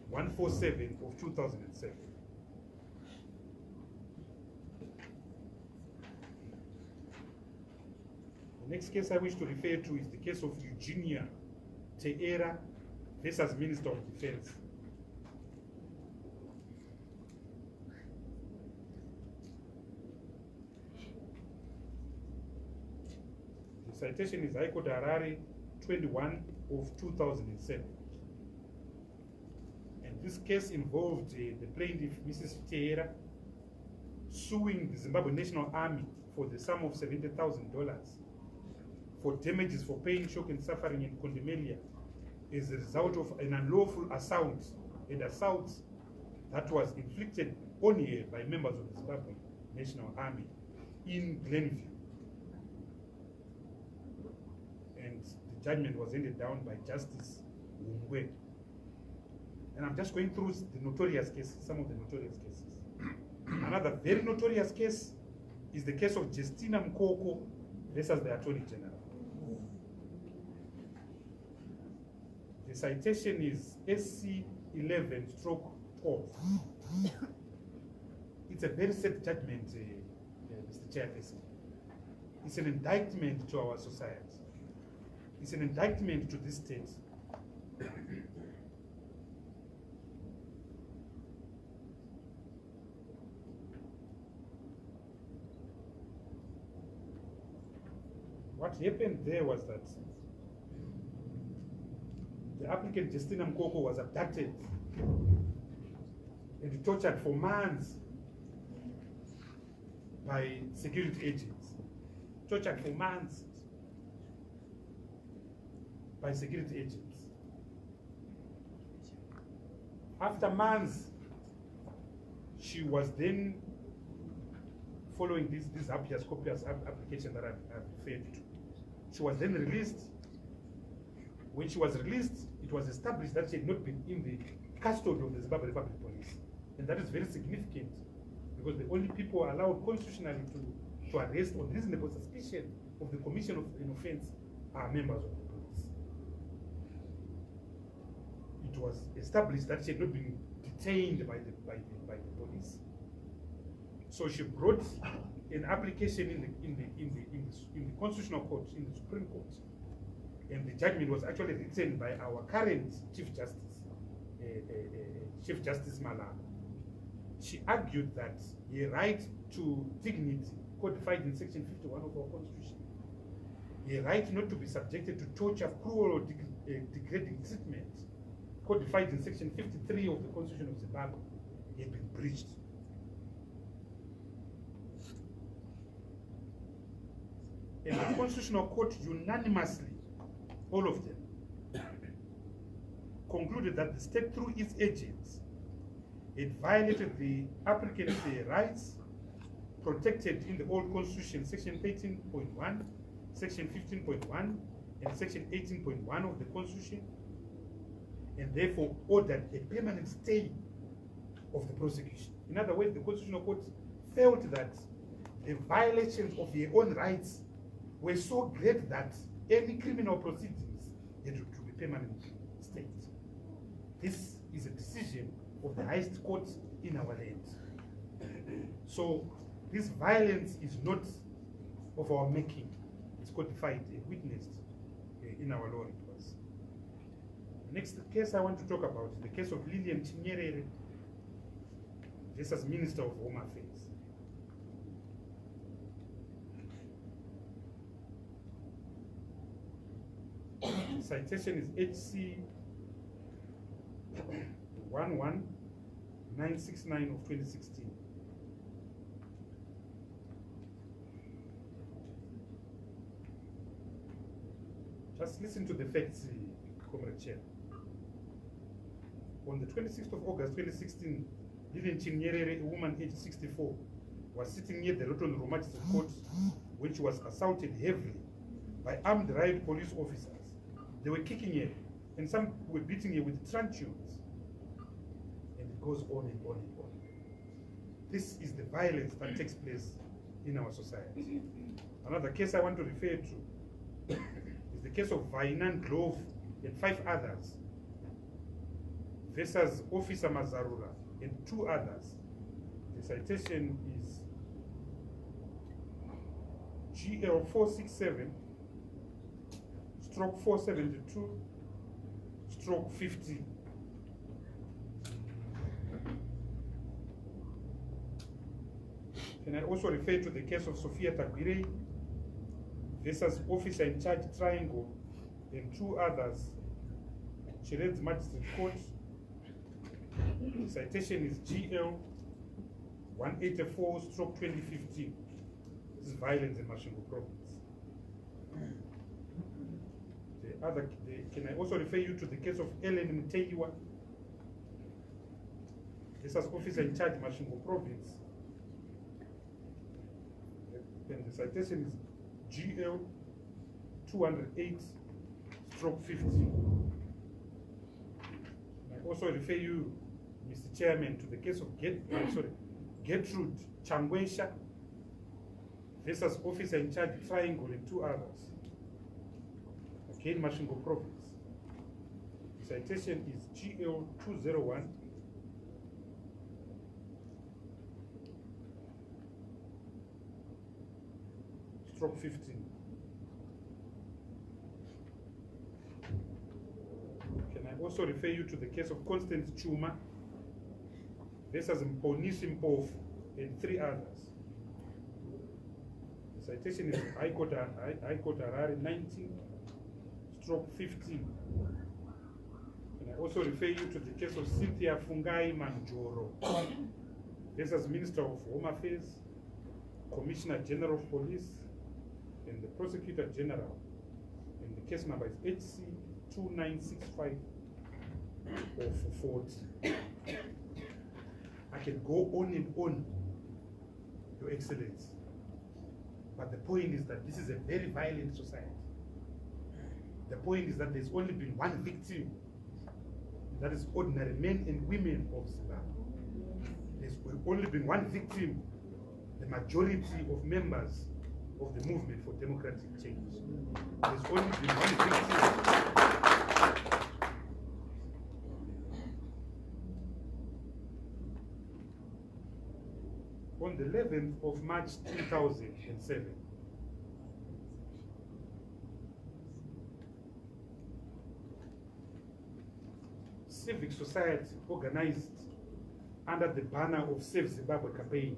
147 of 2007. The next case I wish to refer to is the case of Eugenia Teera versus Minister of Defense. The citation is High Court Harare 21 of 2007. And this case involved the plaintiff, Mrs. Teera, suing the Zimbabwe National Army for the sum of $70,000 for damages for pain, shock, and suffering in condomelia as a result of an unlawful assault, an assault that was inflicted on her by members of the Zimbabwe National Army in Glenview. And the judgment was handed down by Justice Mungwe. And I'm just going through the notorious cases, some of the notorious cases. Another very notorious case is the case of Justina Mkoko versus the Attorney General. The citation is SC 11/12. It's a very sad judgment, Mr. Chairperson. It's an indictment to our society. It's an indictment to this state. What happened there was that the applicant Justina Mkoko was abducted and tortured for months by security agents. Tortured for months by security agents. After months, she was then following this habeas corpus application that I've referred to. She was then released. When she was released, it was established that she had not been in the custody of the Zimbabwe Republic Police. And that is very significant because the only people allowed constitutionally to arrest on reasonable suspicion of the commission of an offense are members of the police. It was established that she had not been detained by the police. So she brought an application in the Constitutional Court, in the Supreme Court, and the judgment was actually written by our current Chief Justice, Chief Justice Malala. She argued that the right to dignity, codified in Section 51 of our Constitution, the right not to be subjected to torture, cruel, or degrading treatment, codified in Section 53 of the Constitution of Zimbabwe, had been breached. And the Constitutional Court unanimously, all of them, concluded that the state, through its agents, it violated the applicant's rights protected in the old Constitution, Section 13.1, Section 15.1, and Section 18.1 of the Constitution, and therefore ordered a permanent stay of the prosecution. In other words, the Constitutional Court felt that the violations of their own rights were so great that any criminal proceedings had to be permanently stayed. This is a decision of the highest court in our land. So this violence is not of our making. It's codified and witnessed in our law reports. The next case I want to talk about is the case of Lillian Chinyerere versus Minister of Home Affairs. The citation is HC 11969 of 2016. Just listen to the facts, Comrade Chair. On the 26th of August 2016, Lillian Chinyerere, a woman aged 64, was sitting near the Rotondo Magistrate Court when she was assaulted heavily by armed riot police officers. They were kicking her, and some were beating her with truncheons. And it goes on and on and on. This is the violence that takes place in our society. Another case I want to refer to is the case of Vainan Glove and 5 others versus Officer Mazarura and 2 others. The citation is GL 467 stroke 472 stroke 50. Can I also refer to the case of Sophia Tagwire versus Officer in Charge Triangle and 2 others, Chirez Magistrate Court. The citation is GL 184 stroke 2015. This is violence in Mashingo province. Can I also refer you to the case of Ellen Mteiwa? This is Officer in Charge Mashingo province. And the citation is GL 208 stroke 50. I also refer you, Mr. Chairman, to the case of Gertrude Changwesha versus Officer in Charge Triangle and 2 others. Again, Mashingo province. The citation is GL 201 stroke 15. Can I also refer you to the case of Constance Chuma versus Mponisi Mpofu and 3 others. The citation is High Court Harare 19 stroke 15. And I also refer you to the case of Cynthia Fungai Manjoro versus Minister of Home Affairs, Commissioner General of Police, and the Prosecutor General. And the case number is HC 2965 of 40. I can go on and on, Your Excellency. But the point is that this is a very violent society. The point is that there's only been one victim. That is ordinary men and women of Zimbabwe. There's only been one victim, the majority of members of the movement for democratic change. There's only been one victim. On the 11th of March 2007, civic society organized under the banner of Save Zimbabwe campaign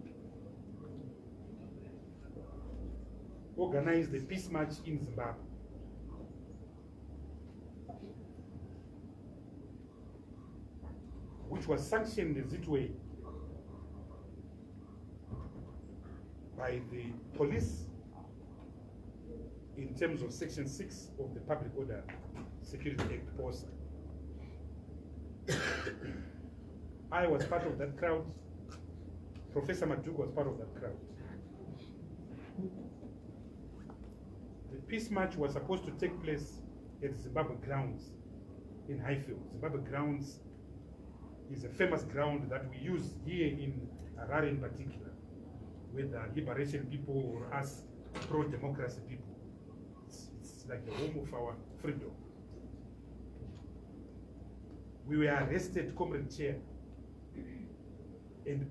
organized a peace march in Zimbabwe. Which was sanctioned as it were by the police in terms of Section 6 of the Public Order Security Act, POSA. I was part of that crowd. Professor Maduka was part of that crowd. The peace march was supposed to take place at Zimbabwe grounds in Highfield. Zimbabwe Grounds is a famous ground that we use here in Harare in particular, with the liberation people or us pro-democracy people. It's like the home of our freedom. We were arrested, Comrade Chair, and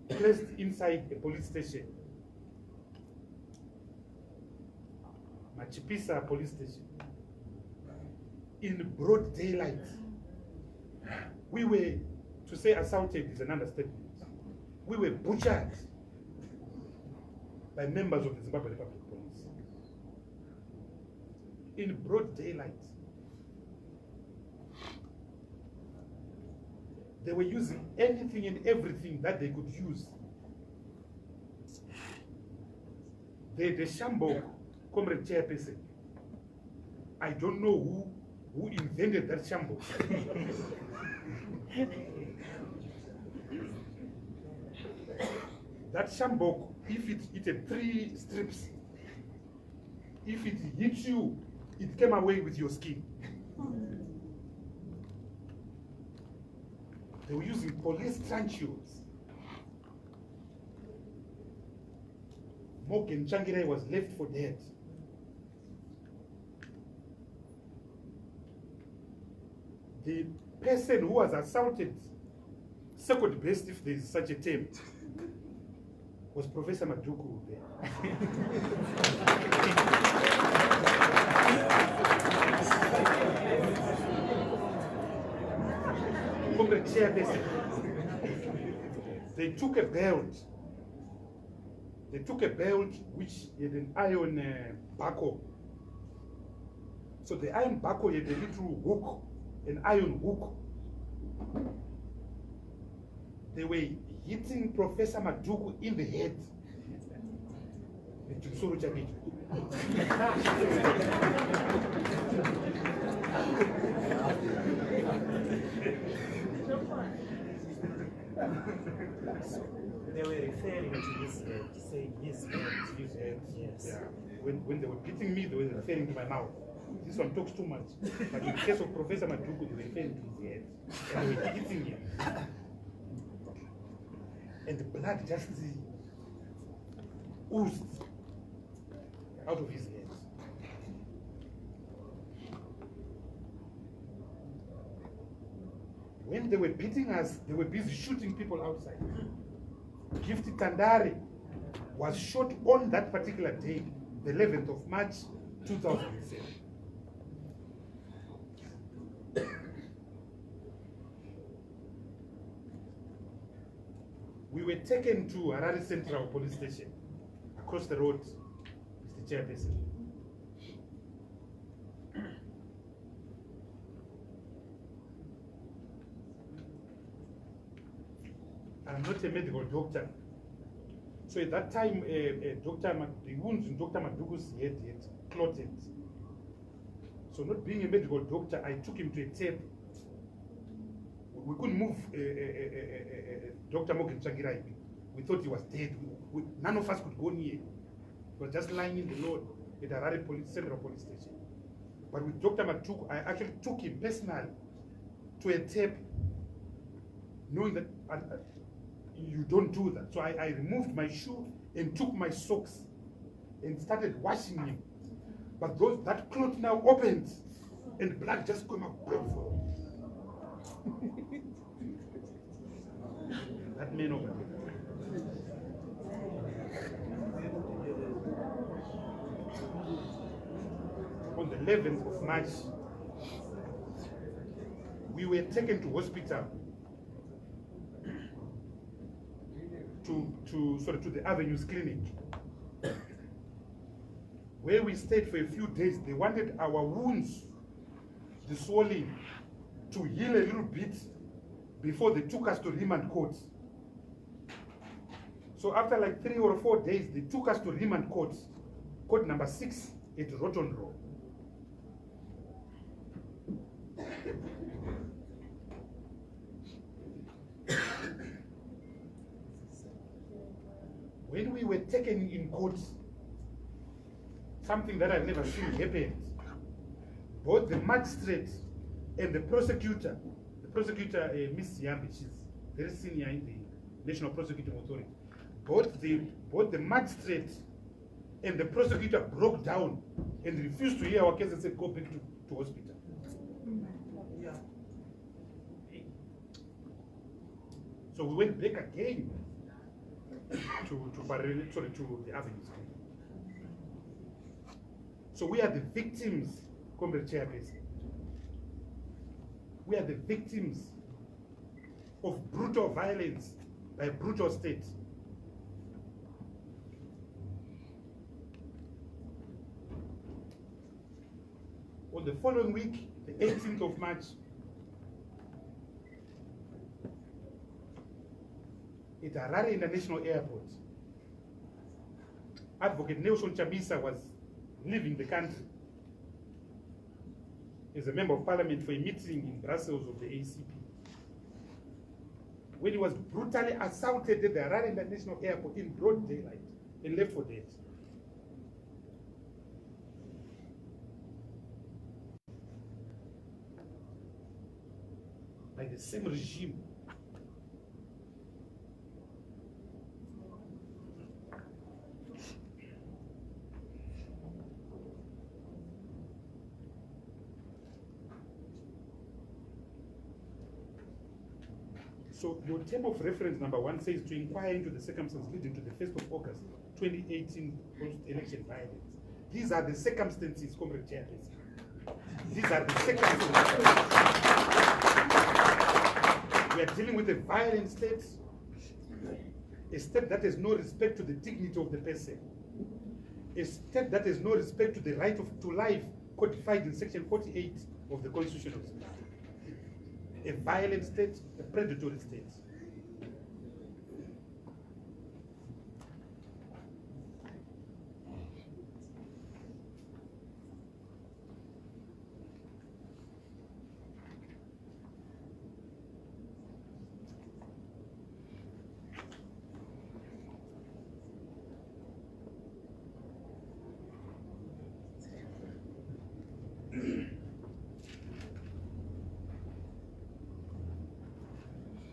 placed inside a police station, Machipisa police station, in broad daylight. We were, to say assaulted is an understatement. We were butchered by members of the Zimbabwe Republic Police in broad daylight. They were using anything and everything that they could use. The Shambo, Comrade Chairperson, I don't know who invented that Shambo. That Shambok, if it hit 3 strips, if it hits you, it came away with your skin. They were using police truncheons. Morgan Changirai was left for dead. The person who was assaulted, second best if there is such a term, was Professor Maduku there. They took a belt. They took a belt which had an iron buckle. So the iron buckle had a little hook, an iron hook. They were hitting Professor Maduku in the head. They were referring to his head, saying his head. Yes. Yeah. When they were beating me, they were referring to my mouth. This one talks too much. But in the case of Professor Maduku, they were referring to his head. And they were hitting him. And the blood just oozed out of his head. When they were beating us, they were busy shooting people outside. Gifty Tandari was shot on that particular day, the 11th of March, 2007. We were taken to Harare Central Police Station, across the road, Mr. Chairperson. I'm not a medical doctor. So at that time, the wounds in Dr. Maduku's head had clotted. So not being a medical doctor, I took him to a tape. We couldn't move Dr. Morgan Changirai. We thought he was dead. None of us could go near. He was just lying in the road at Harare Central Police Station. But with Dr. Maduku, I actually took him personally to a tape, knowing that you don't do that. So I removed my shoe and took my socks and started washing him. But that cloth now opened and blood just came out. That man over there. On the 11th of March, we were taken to hospital to the Avenues Clinic, where we stayed for a few days. They wanted our wounds, the swelling, to heal a little bit before they took us to remand court. So after like 3 or 4 days, they took us to remand court, court number 6 at Rotten Row. When we were taken in court, something that I've never seen happened. both the magistrate and the prosecutor, Miss Yambi, she's very senior in the National Prosecuting Authority, both the magistrate and the prosecutor broke down and refused to hear our case and said, go back to hospital. Yeah. So we went back again to the avenues. So we are the victims, Comrade Chairperson. We are the victims of brutal violence by a brutal state. On the following week, the 18th of March, at Harare International Airport, Advocate Nelson Chamisa was leaving the country as a member of parliament for a meeting in Brussels of the ACP. When he was brutally assaulted at the Harare International Airport in broad daylight and left for dead. By the same regime. So your term of reference number 1 says to inquire into the circumstances leading to the 1st of August 2018 post-election violence. These are the circumstances, Comrade Chairperson. These are the circumstances. We are dealing with a violent state, a state that has no respect to the dignity of the person, a state that has no respect to the right to life codified in Section 48 of the Constitution of Zimbabwe. A violent state, a predatory state.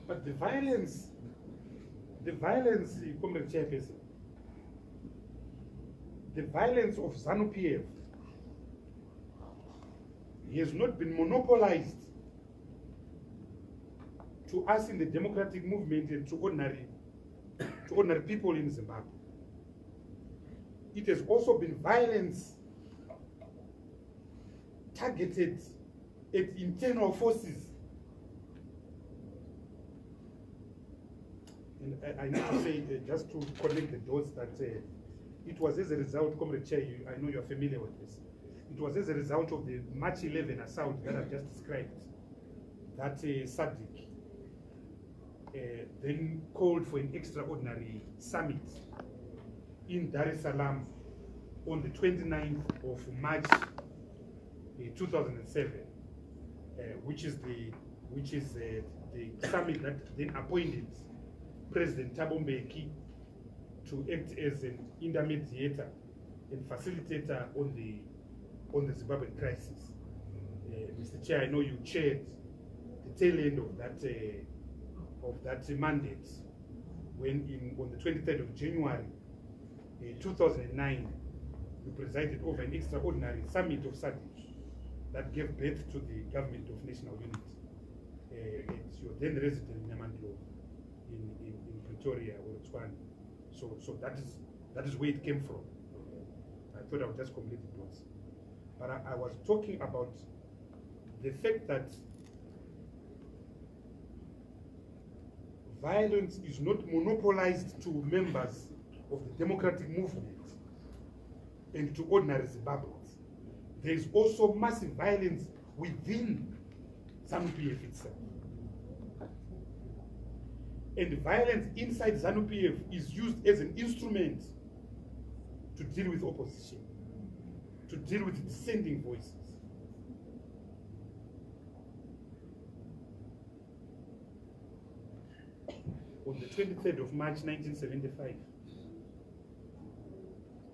But the violence, Comrade Chairperson, the violence of ZANU-PF has not been monopolized to us in the democratic movement and to ordinary people in Zimbabwe. It has also been violence targeted at internal forces. And I need to say, just to connect the dots, that it was as a result, Comrade Chair, I know you're familiar with this, it was as a result of the March 11 assault that I've just described, that SADC then called for an extraordinary summit in Dar es Salaam on the 29th of March 2007, which is the summit that then appointed President Thabo Mbeki to act as an intermediator and facilitator on the Zimbabwean crisis. Mr. Chair, I know you chaired the tail end of that mandate when on the 23rd of January 2009, you presided over an extraordinary summit of SADC that gave birth to the Government of National Unity. It's your then resident Nyamandlo in Pretoria or Tswana. So that is where it came from. I thought I would just complete it once. But I was talking about the fact that violence is not monopolized to members of the democratic movement and to ordinary Zimbabweans. There is also massive violence within ZANU-PF itself. And violence inside ZANU-PF is used as an instrument to deal with opposition, to deal with dissenting voices. On the 23rd of March 1975,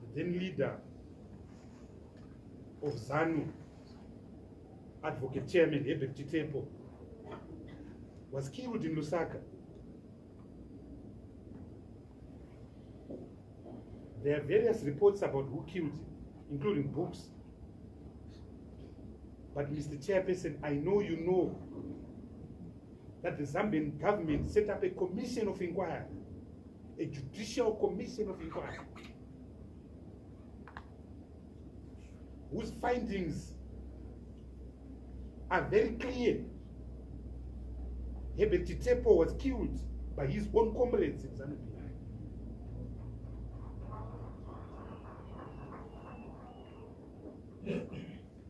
the then leader of ZANU, Advocate Chairman Herbert Chitepo, was killed in Lusaka. There are various reports about who killed him, including books. But Mr. Chairperson, I know you know that the Zambian government set up a commission of inquiry, a judicial commission of inquiry, whose findings are very clear. Herbert Chitepo was killed by his own comrades in Zambia.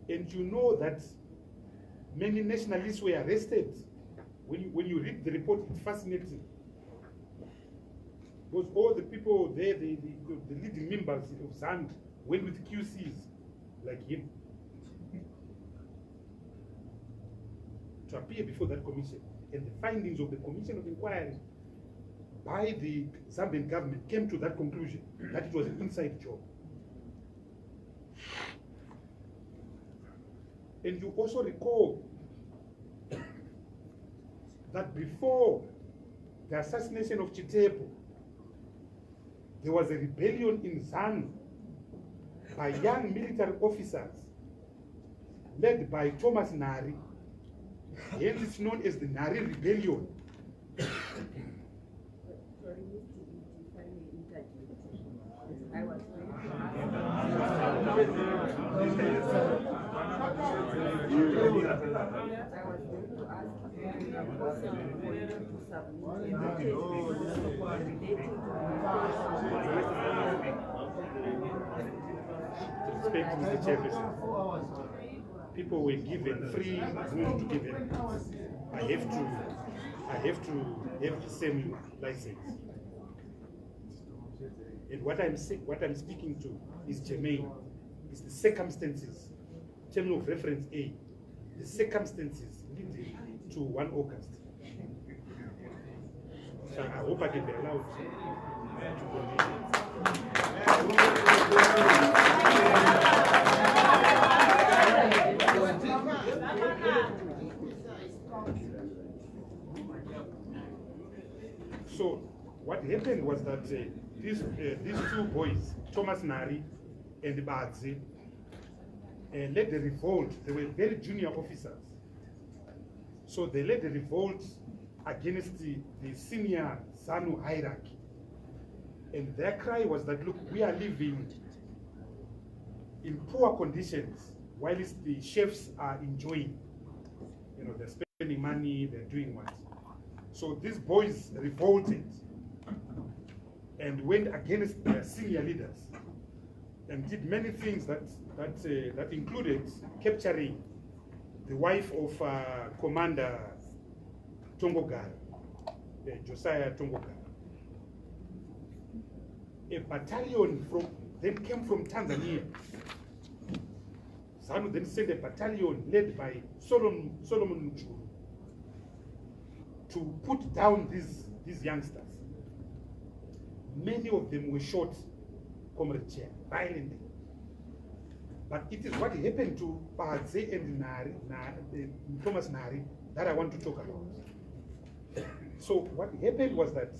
And you know that many nationalists were arrested. When you read the report, it's fascinating. Because all the people there, the leading members of ZAND went with QCs like him to appear before that commission. And the findings of the commission of inquiry by the Zambian government came to that conclusion, that it was an inside job. And you also recall that before the assassination of Chitepo, there was a rebellion in ZANU by young military officers led by Thomas Nari. Hence it's known as the Nari Rebellion. I was going to ask for you to submit Respect Mr. Chairperson. People were given free room to give evidence. I have to have the same license. And what I'm speaking to is germane. It's the circumstances. Term of reference A. The circumstances leading to 1 August. So I hope I can be allowed to So what happened was that these 2 boys, Thomas Nari and Badzi, led the revolt. They were very junior officers. So they led the revolt against the senior ZANU hierarchy. And their cry was that, look, we are living in poor conditions whilst the chefs are enjoying. You know, they're spending money, they're doing what. So these boys revolted and went against their senior leaders and did many things that included capturing the wife of Commander Tongogara, Josiah Tongogara. A battalion then came from Tanzania. ZANU then sent a battalion led by Solomon Mchuru to put down these youngsters. Many of them were shot, Comrade Chair, violently. But it is what happened to Padze and Thomas Nari that I want to talk about. So what happened was that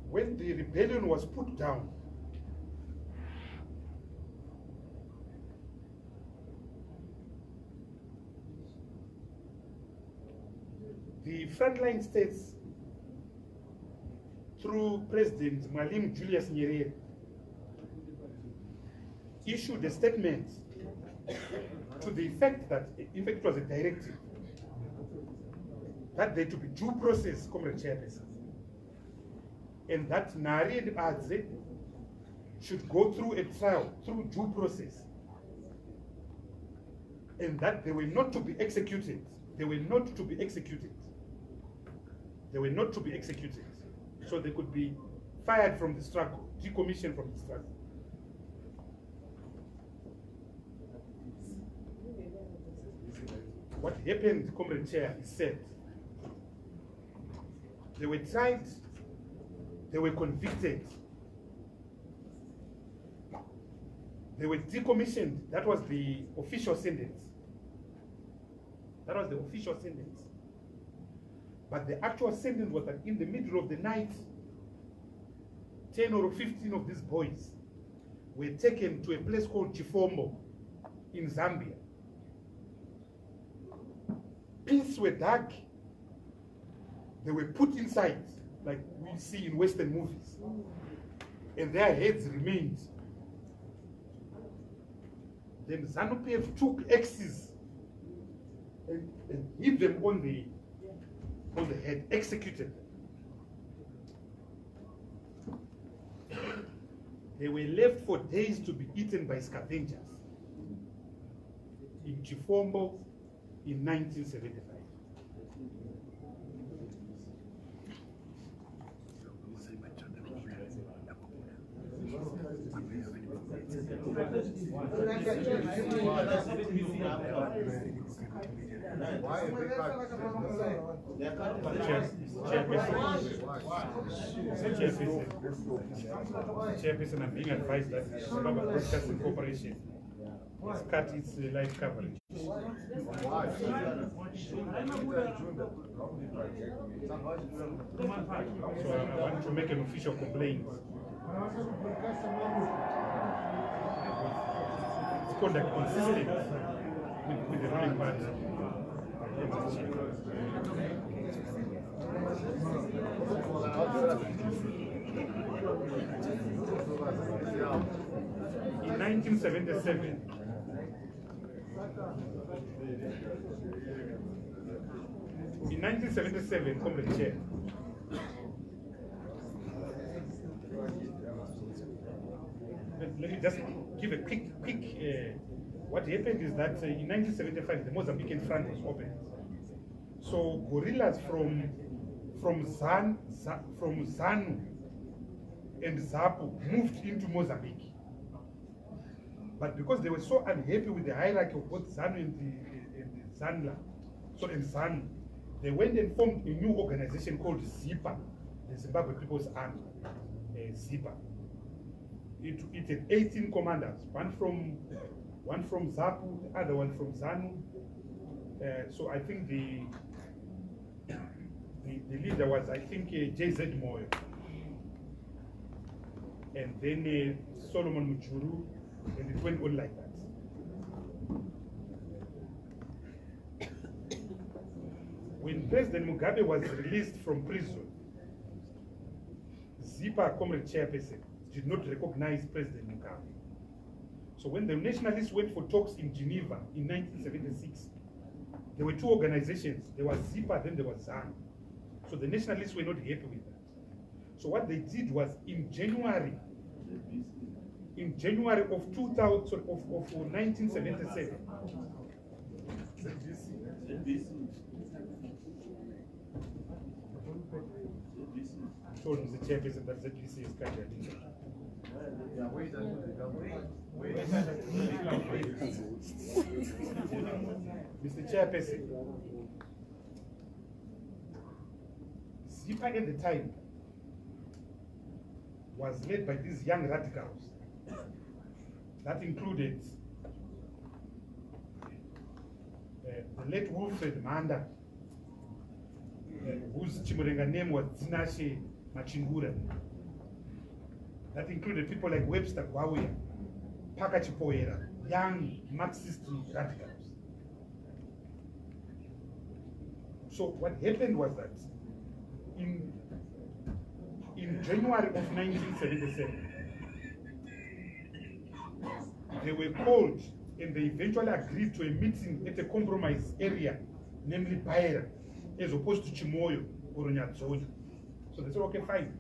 when the rebellion was put down, the frontline states, through President Mwalimu Julius Nyerere, issued a statement to the effect that, in fact, it was a directive, that there to be due process, Comrade Chairperson, and that Nari and Badze should go through a trial, through due process, and that they were not to be executed. They were not to be executed. They were not to be executed. So they could be fired from the struggle, decommissioned from the struggle. What happened, Comrade Chair, is said. They were tried, they were convicted. They were decommissioned. That was the official sentence. That was the official sentence. But the actual sentence was that in the middle of the night, 10 or 15 of these boys were taken to a place called Chifombo in Zambia. Pins were dug. They were put inside, like we see in Western movies. And their heads remained. Then ZANU-PF took axes and hit them on the head, executed them. They were left for days to be eaten by scavengers in Chifombo in 1975. Chairperson, I'm being advised that Zimbabwe Broadcasting Corporation has cut its live coverage. So I want to make an official complaint. It's conduct consistent with the ruling party. In 1977, Comrade Chair, let me just give a quick what happened is that in 1975 the Mozambican front was opened. So guerrillas from ZANU and ZAPU moved into Mozambique. But because they were so unhappy with the hierarchy of both ZANU and ZANU, they went and formed a new organization called ZIPA, the Zimbabwe People's Army, ZIPA. It had 18 commanders, one from ZAPU, the other one from ZANU. So I think the leader was, I think, JZ Moyo. And then Solomon Muchuru, and it went on like that. When President Mugabe was released from prison, ZIPA, Comrade Chairperson, did not recognize President Mugabe. So when the nationalists went for talks in Geneva in 1976, there were two organizations. There was ZIPA, then there was ZANU. So the nationalists were not happy with that. So what they did was in January of 1977. I told Mr. Chairperson that ZBC is kind of Mr. Chairperson, ZIPA at the time was led by these young radicals. That included the late Wilfred Manda, whose Chimurenga name was Tinashe Machingura. That included people like Webster Gwawea, Pakachi Poera, young Marxist radicals. So what happened was that in January of 1977, they were called and they eventually agreed to a meeting at a compromise area, namely Baira, as opposed to Chimoyo or Nyatsoyo. So they said, okay, fine.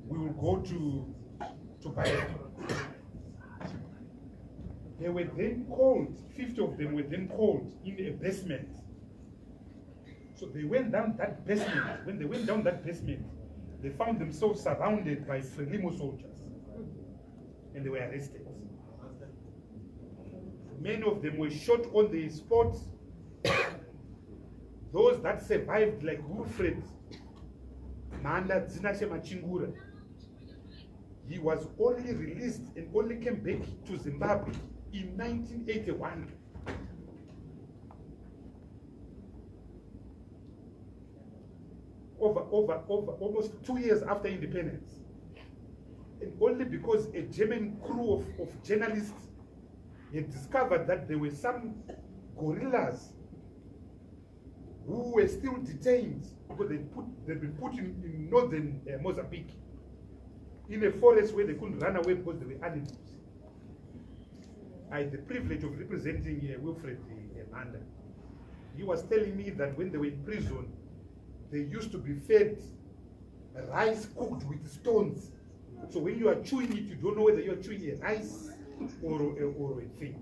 We will go to Baira. They were then called, 50 of them were then called in a basement. So they went down that basement. When they went down that basement, they found themselves surrounded by Frelimo soldiers. And they were arrested. Many of them were shot on the spot. Those that survived, like Wilfred Manda, Zinashe Machingura, He was only released and only came back to Zimbabwe in 1981. Over almost 2 years after independence. And only because a German crew of journalists had discovered that there were some guerrillas who were still detained because they'd been put in northern Mozambique in a forest where they couldn't run away because they were animals. I had the privilege of representing Wilfred Manda. He was telling me that when they were in prison, they used to be fed rice cooked with stones. So when you are chewing it, you don't know whether you are chewing a rice or a thing.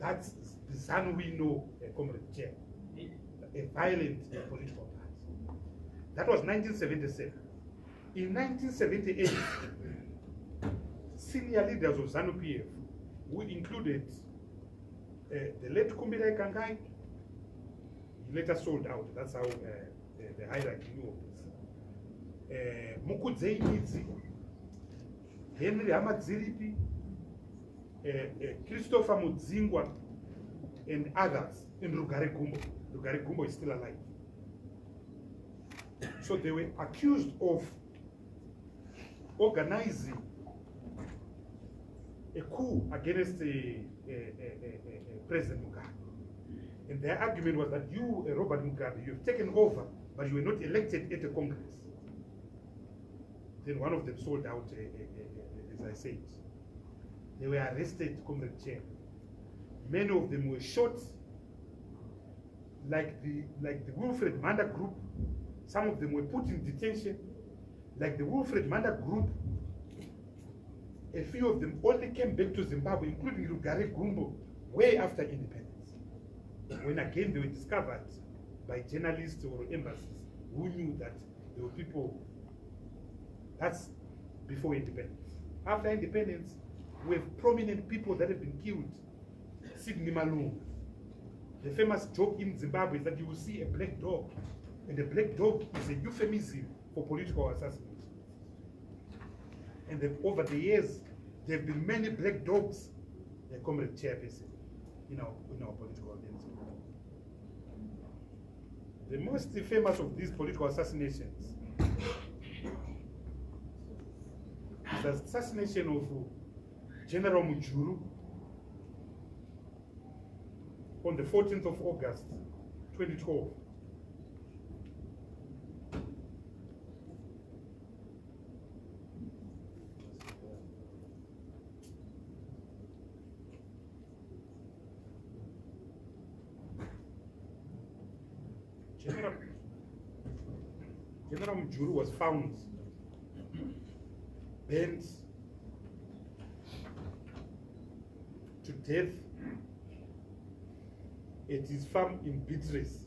That's the ZANU we know, Comrade Chair, a violent political party. That was 1977. In 1978, senior leaders of ZANU-PF, who included the late Kumbirai Kangai, he later sold out. That's how the hierarchy knew of this. Mukudzei Midzi, Henry Hamadzilipi, Christopher Mudzingwa, and others in Rugare Gumbo. Rugare Gumbo is still alive. So they were accused of organizing a coup against President Mugabe. And their argument was that you, Robert Mugabe, you have taken over, but you were not elected at the Congress. Then one of them sold out, as I said. They were arrested, Comrade Chair. Many of them were shot, like the Wilfred Manda group. Some of them were put in detention. Like the Wilfred Manda group, a few of them only came back to Zimbabwe, including Rugare Gumbo, way after independence. When again they were discovered by journalists or embassies who knew that there were people. That's before independence. After independence, we have prominent people that have been killed. Sidney Malunga. The famous joke in Zimbabwe is that you will see a black dog, and the black dog is a euphemism for political assassination. And then over the years, there have been many black dogs, the Comrade Chairperson, in our political organization. The most famous of these political assassinations is the assassination of General Mujuru on the 14th of August, 2012. General Mujuru was found burnt to death at his farm in Beatrice.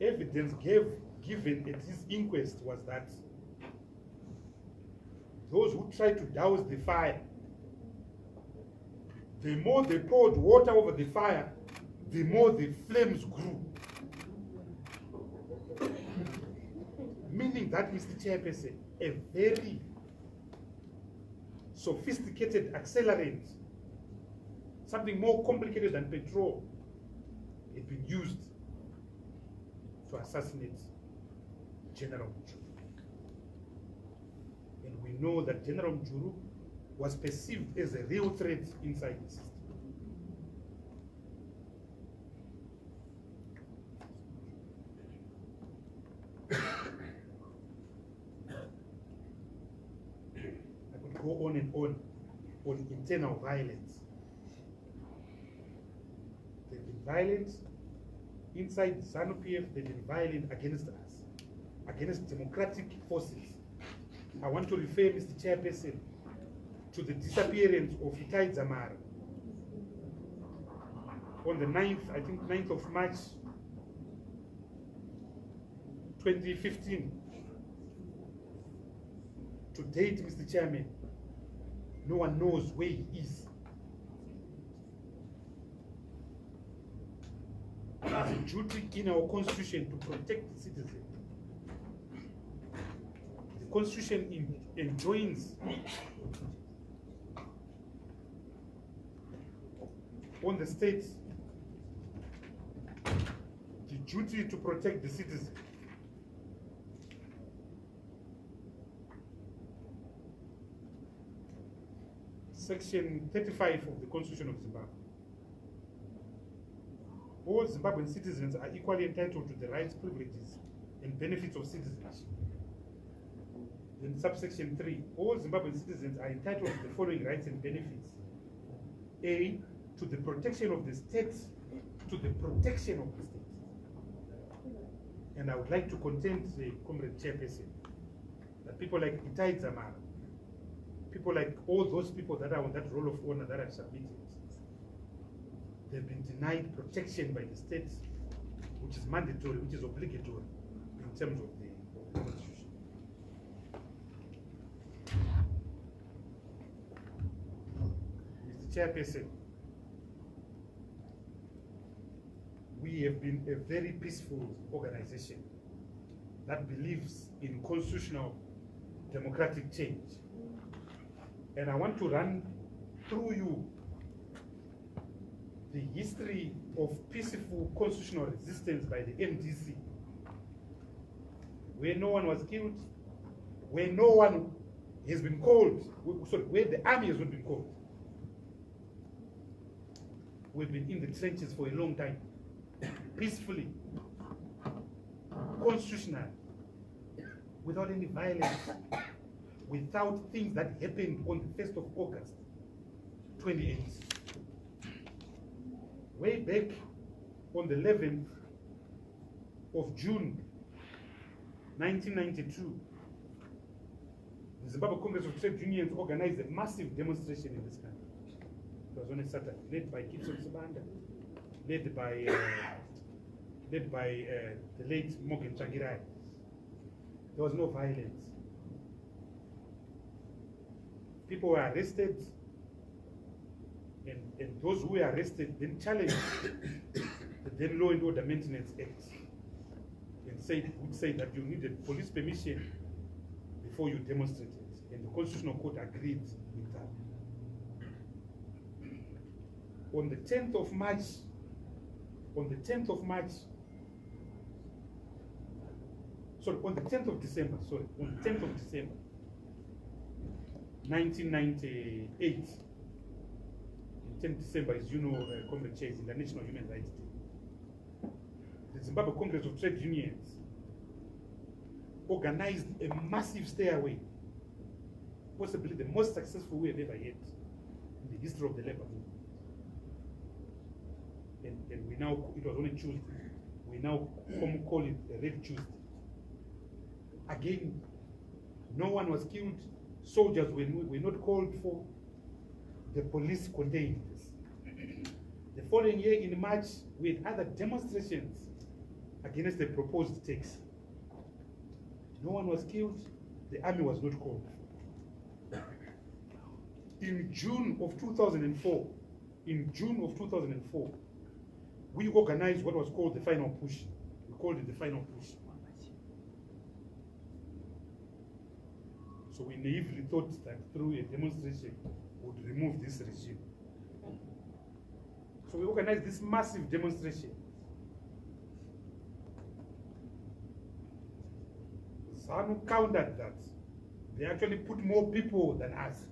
Evidence given at his inquest was that those who tried to douse the fire, the more they poured water over the fire, the more the flames grew. Meaning that, Mr. Chairperson, a very sophisticated accelerant, something more complicated than petrol, had been used to assassinate General Mujuru. And we know that General Mujuru was perceived as a real threat inside the system. Go on and on internal violence. They've been violent inside ZANU-PF, they've been violent against us, against democratic forces. I want to refer, Mr. Chairperson, to the disappearance of Itai Dzamara on the 9th, I think 9th of March 2015. To date, Mr. Chairman, no one knows where he is. It is a duty in our constitution to protect the citizen. The the Constitution enjoins on the states the duty to protect the citizen. Section 35 of the Constitution of Zimbabwe. All Zimbabwean citizens are equally entitled to the rights, privileges, and benefits of citizenship. In subsection 3, all Zimbabwean citizens are entitled to the following rights and benefits. A, to the protection of the states, to the protection of the states. And I would like to contend the Comrade Chairperson that people like Itai Zamara, people like all those people that are on that roll of honor that have submitted, they've been denied protection by the state, which is mandatory, which is obligatory in terms of the Constitution. Mr. Chairperson, we have been a very peaceful organization that believes in constitutional democratic change. And I want to run through you the history of peaceful constitutional resistance by the MDC, where no one was killed, where no one has been called, sorry, where the army has not been called. We've been in the trenches for a long time, peacefully, constitutional, without any violence, without things that happened on the 1st of August, 28. Way back on the 11th of June, 1992, the Zimbabwe Congress of Trade Unions organized a massive demonstration in this country. It was on a Saturday, led by Gibson Sibanda, led by the late Morgan Changirai. There was no violence. People were arrested, and those who were arrested then challenged the then Law and Order Maintenance Act and would say that you needed police permission before you demonstrated, and the Constitutional Court agreed with that. On the 10th of March, on the 10th of December, on the 10th of December, 1998, 10th December, as you know, Comrade Chair, is International Human Rights Day. The Zimbabwe Congress of Trade Unions organized a massive stay-away, possibly the most successful we have ever had in the history of the labor movement. And we now, it was on a Tuesday, we now call it a Red Tuesday. Again, no one was killed, soldiers were not called for, the police contained this. The following year in March, we had other demonstrations against the proposed tax. No one was killed, the army was not called. In June of 2004, we organized what was called the final push. We called it the final push. So we naively thought that through a demonstration would remove this regime. So we organized this massive demonstration. ZANU countered that. They actually put more people than us.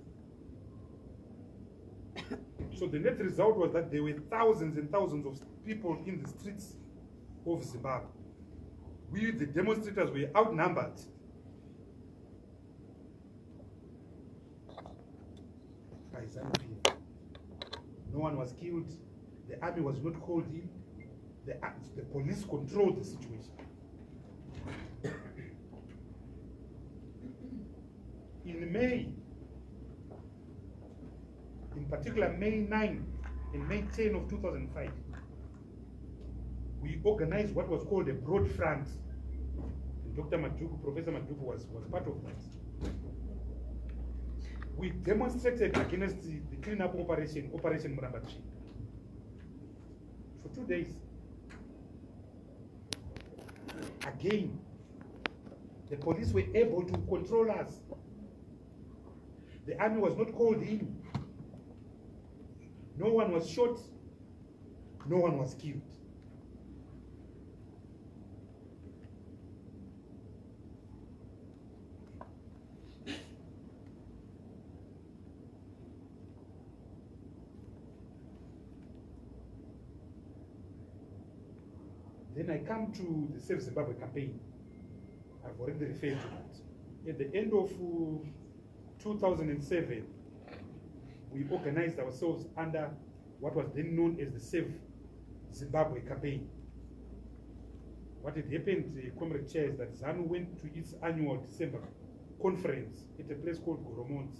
So the net result was that there were thousands and thousands of people in the streets of Zimbabwe. We, the demonstrators, were outnumbered. No one was killed. The army was not called in. The police controlled the situation. In May, in particular May 9 and May 10 of 2005, we organized what was called a broad front. And Dr. Maduku, Professor Maduku was part of that. We demonstrated against the cleanup operation, Operation Muramba 3, for 2 days. Again, The police were able to control us. The army was not called in. No one was shot. No one was killed. Then I come to the Save Zimbabwe campaign. I've already referred to that. At the end of 2007, we organized ourselves under what was then known as the Save Zimbabwe campaign. What had happened, Comrade Chair, is that ZANU went to its annual December conference at a place called Goromont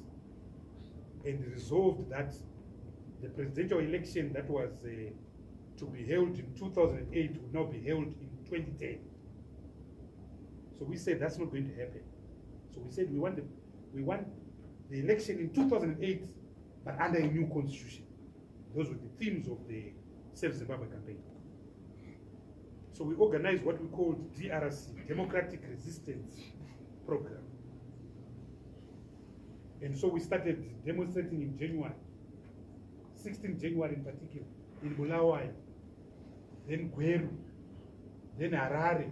and resolved that the presidential election that was to be held in 2008 would now be held in 2010. So we said that's not going to happen. So we said we want the election in 2008, but under a new constitution. Those were the themes of the Save Zimbabwe campaign. So we organized what we called DRC, Democratic Resistance Program. And so we started demonstrating in January, 16 January in particular, in Bulawayo, then Gweru, then Harare,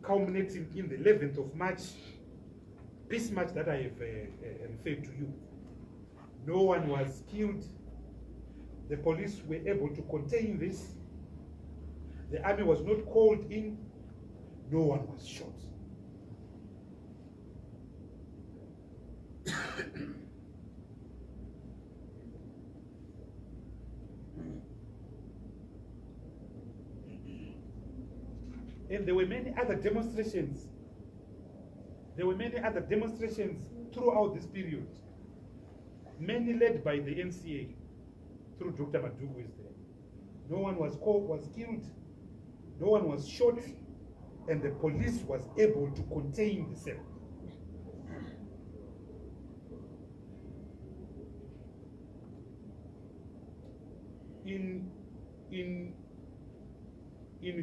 culminating in the 11th of March, peace march that I have referred to you. No one was killed. The police were able to contain this. The army was not called in. No one was shot. And there were many other demonstrations. There were many other demonstrations throughout this period. Many led by the NCA through Dr. Madugu is there. No one was killed. No one was shot. And the police was able to contain the cell. In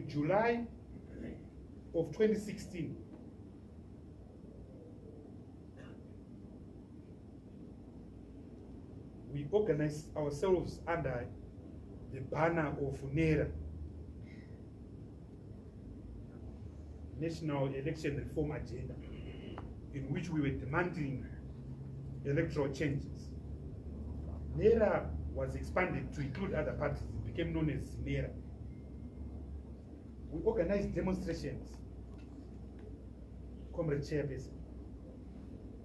July of 2016, we organized ourselves under the banner of NERA, National Election Reform Agenda, in which we were demanding electoral changes. NERA was expanded to include other parties. It became known as NERA. We organized demonstrations, Comrade Chairperson,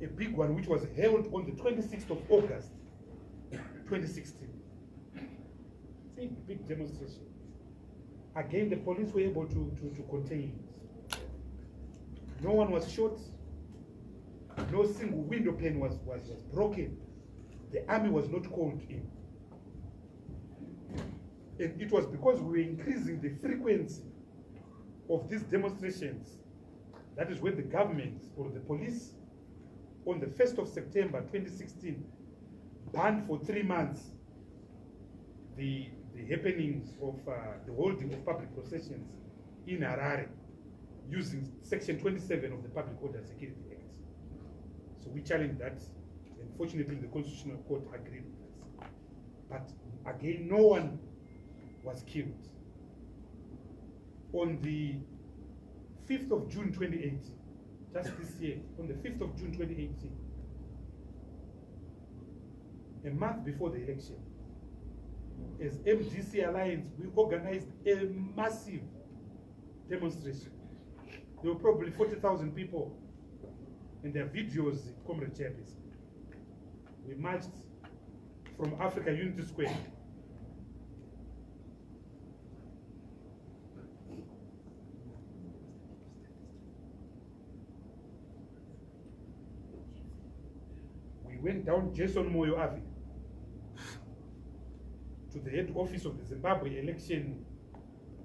a big one which was held on the 26th of August, 2016. Big demonstration. Again, the police were able to contain it. No one was shot. No single window pane was broken. The army was not called in. And it was because we were increasing the frequency of these demonstrations. That is when the government or the police, on the 1st of September 2016, banned for 3 months the happenings of the holding of public processions in Harare using Section 27 of the Public Order and Security Act. So we challenged that. Unfortunately, the Constitutional Court agreed with us. But again, no one was killed. On the 5th of June 2018, just this year, on the 5th of June 2018, a month before the election, as MDC Alliance, we organized a massive demonstration. There were probably 40,000 people, and there are videos, Comrade Chairperson. We marched from Africa Unity Square . We went down Jason Moyo Avenue to the head office of the Zimbabwe Election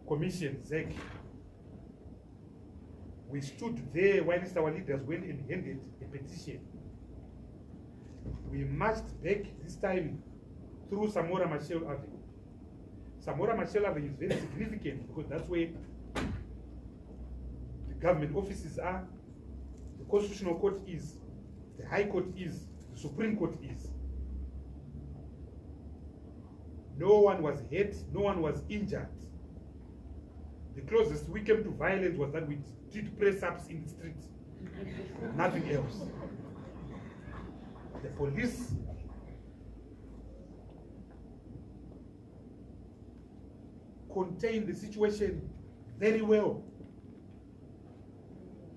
Commission, ZEC. We stood there whilst our leaders went and handed a petition. We marched back this time through Samora Machel Avenue. Samora Machel Avenue is very significant because that's where the government offices are. Constitutional Court is, the High Court is, the Supreme Court is. No one was hurt, no one was injured. The closest we came to violence was that we did press-ups in the streets. Nothing else. The police contained the situation very well.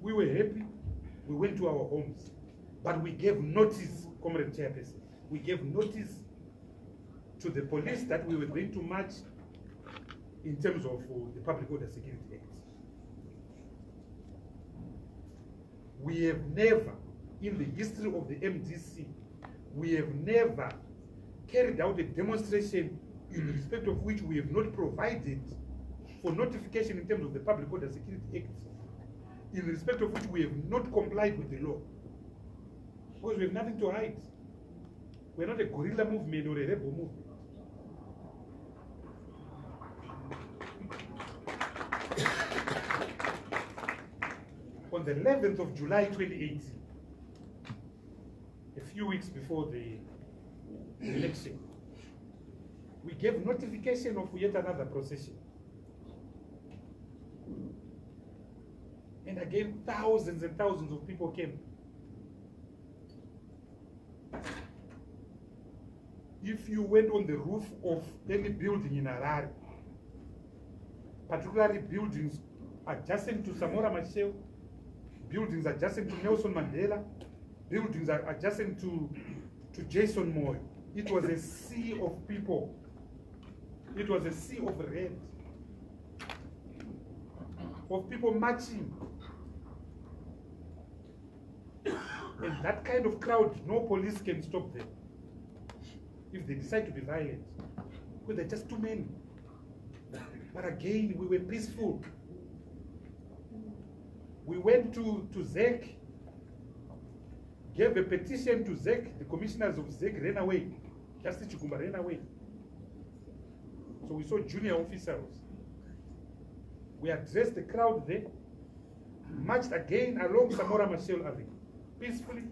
We were happy, we went to our homes, but we gave notice, Comrade Chairperson, we gave notice to the police that we were going to march in terms of the Public Order Security Act. We have never, in the history of the MDC, we have never carried out a demonstration in respect of which we have not provided for notification in terms of the Public Order Security Act, in respect of which we have not complied with the law. Because we have nothing to hide. We're not a guerrilla movement or a rebel movement. On the 11th of July 2018, a few weeks before the election, we gave notification of yet another procession. And again, thousands and thousands of people came. If you went on the roof of any building in Harare, particularly buildings adjacent to Samora Machel, buildings adjacent to Nelson Mandela, buildings adjacent to Jason Moore, it was a sea of people. It was a sea of red, of people marching. And that kind of crowd, no police can stop them if they decide to be violent, because they're just too many. But again, we were peaceful. We went to ZEC, gave a petition to ZEC. The commissioners of ZEC ran away. Justice Chikumba ran away. So we saw junior officers. We addressed the crowd there, marched again along Samora Machel Avenue, peacefully,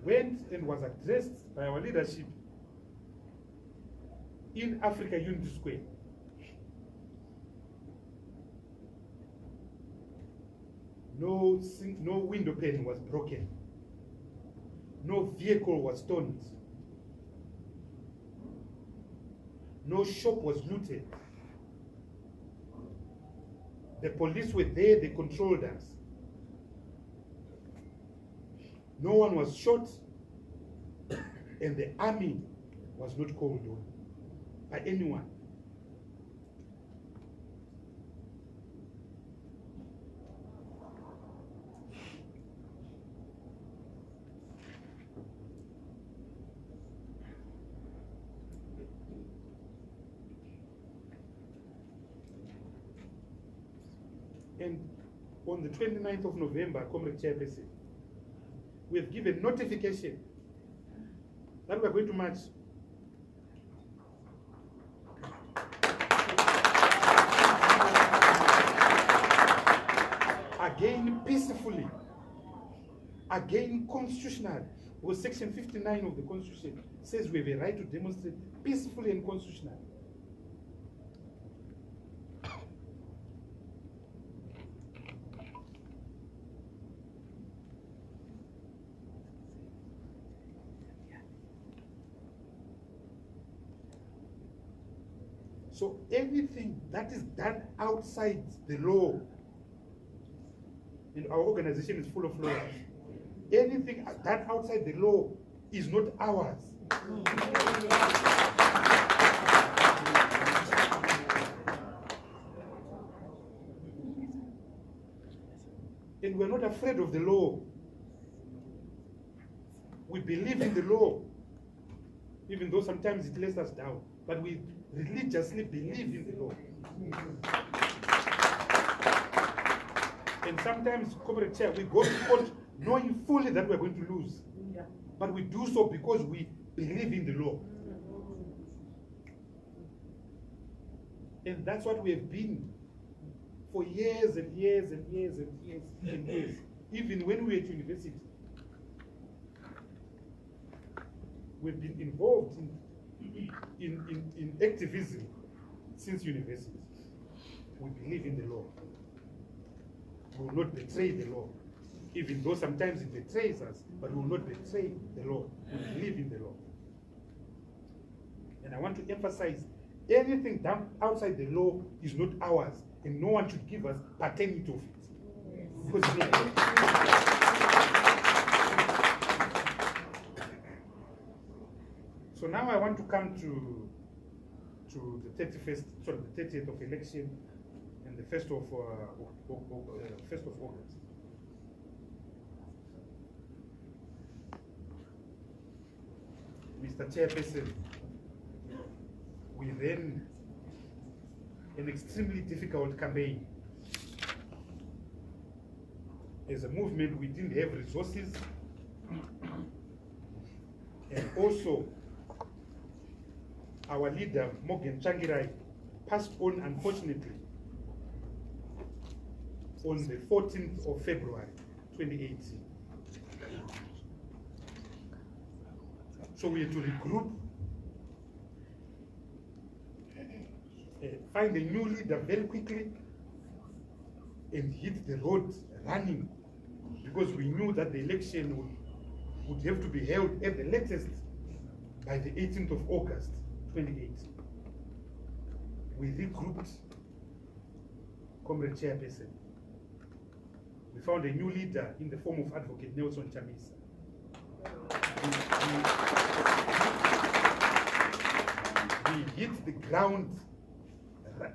went and was addressed by our leadership in Africa Unity Square. No window pane was broken. No vehicle was stoned. No shop was looted. The police were there, they controlled us. No one was shot, and the army was not called on by anyone. And on the 29th of November, Comrade Chairperson, we have given notification that we are going to march. Again, peacefully. Again, constitutional. Because Section 59 of the Constitution says we have a right to demonstrate peacefully and constitutionally. So anything that is done outside the law, and our organization is full of lawyers, anything done outside the law is not ours. And we're not afraid of the law. We believe in the law, even though sometimes it lets us down, but we religiously believe in the law. And sometimes, Comrade Chair, we go to court knowing fully that we're going to lose. But we do so because we believe in the law. And that's what we have been for years and years and years and years and years. even when we were at university, we've been involved in activism since university. We believe in the law. We will not betray the law, even though sometimes it betrays us, but we will not betray the law. We believe in the law. And I want to emphasize, anything done outside the law is not ours, and no one should give us paternity of it. Because it's not ours. So now I want to come to the 31st, sorry, the 30th of election and the 1st of August. Mr. Chairperson, we ran an extremely difficult campaign. As a movement, we didn't have resources, and also our leader, Morgan Changirai, passed on, unfortunately, on the 14th of February, 2018. So we had to regroup, find a new leader very quickly, and hit the road running, because we knew that the election would have to be held at the latest by the 18th of August, 2018. We regrouped, Comrade Chairperson. We found a new leader in the form of Advocate Nelson Chamisa. We hit the ground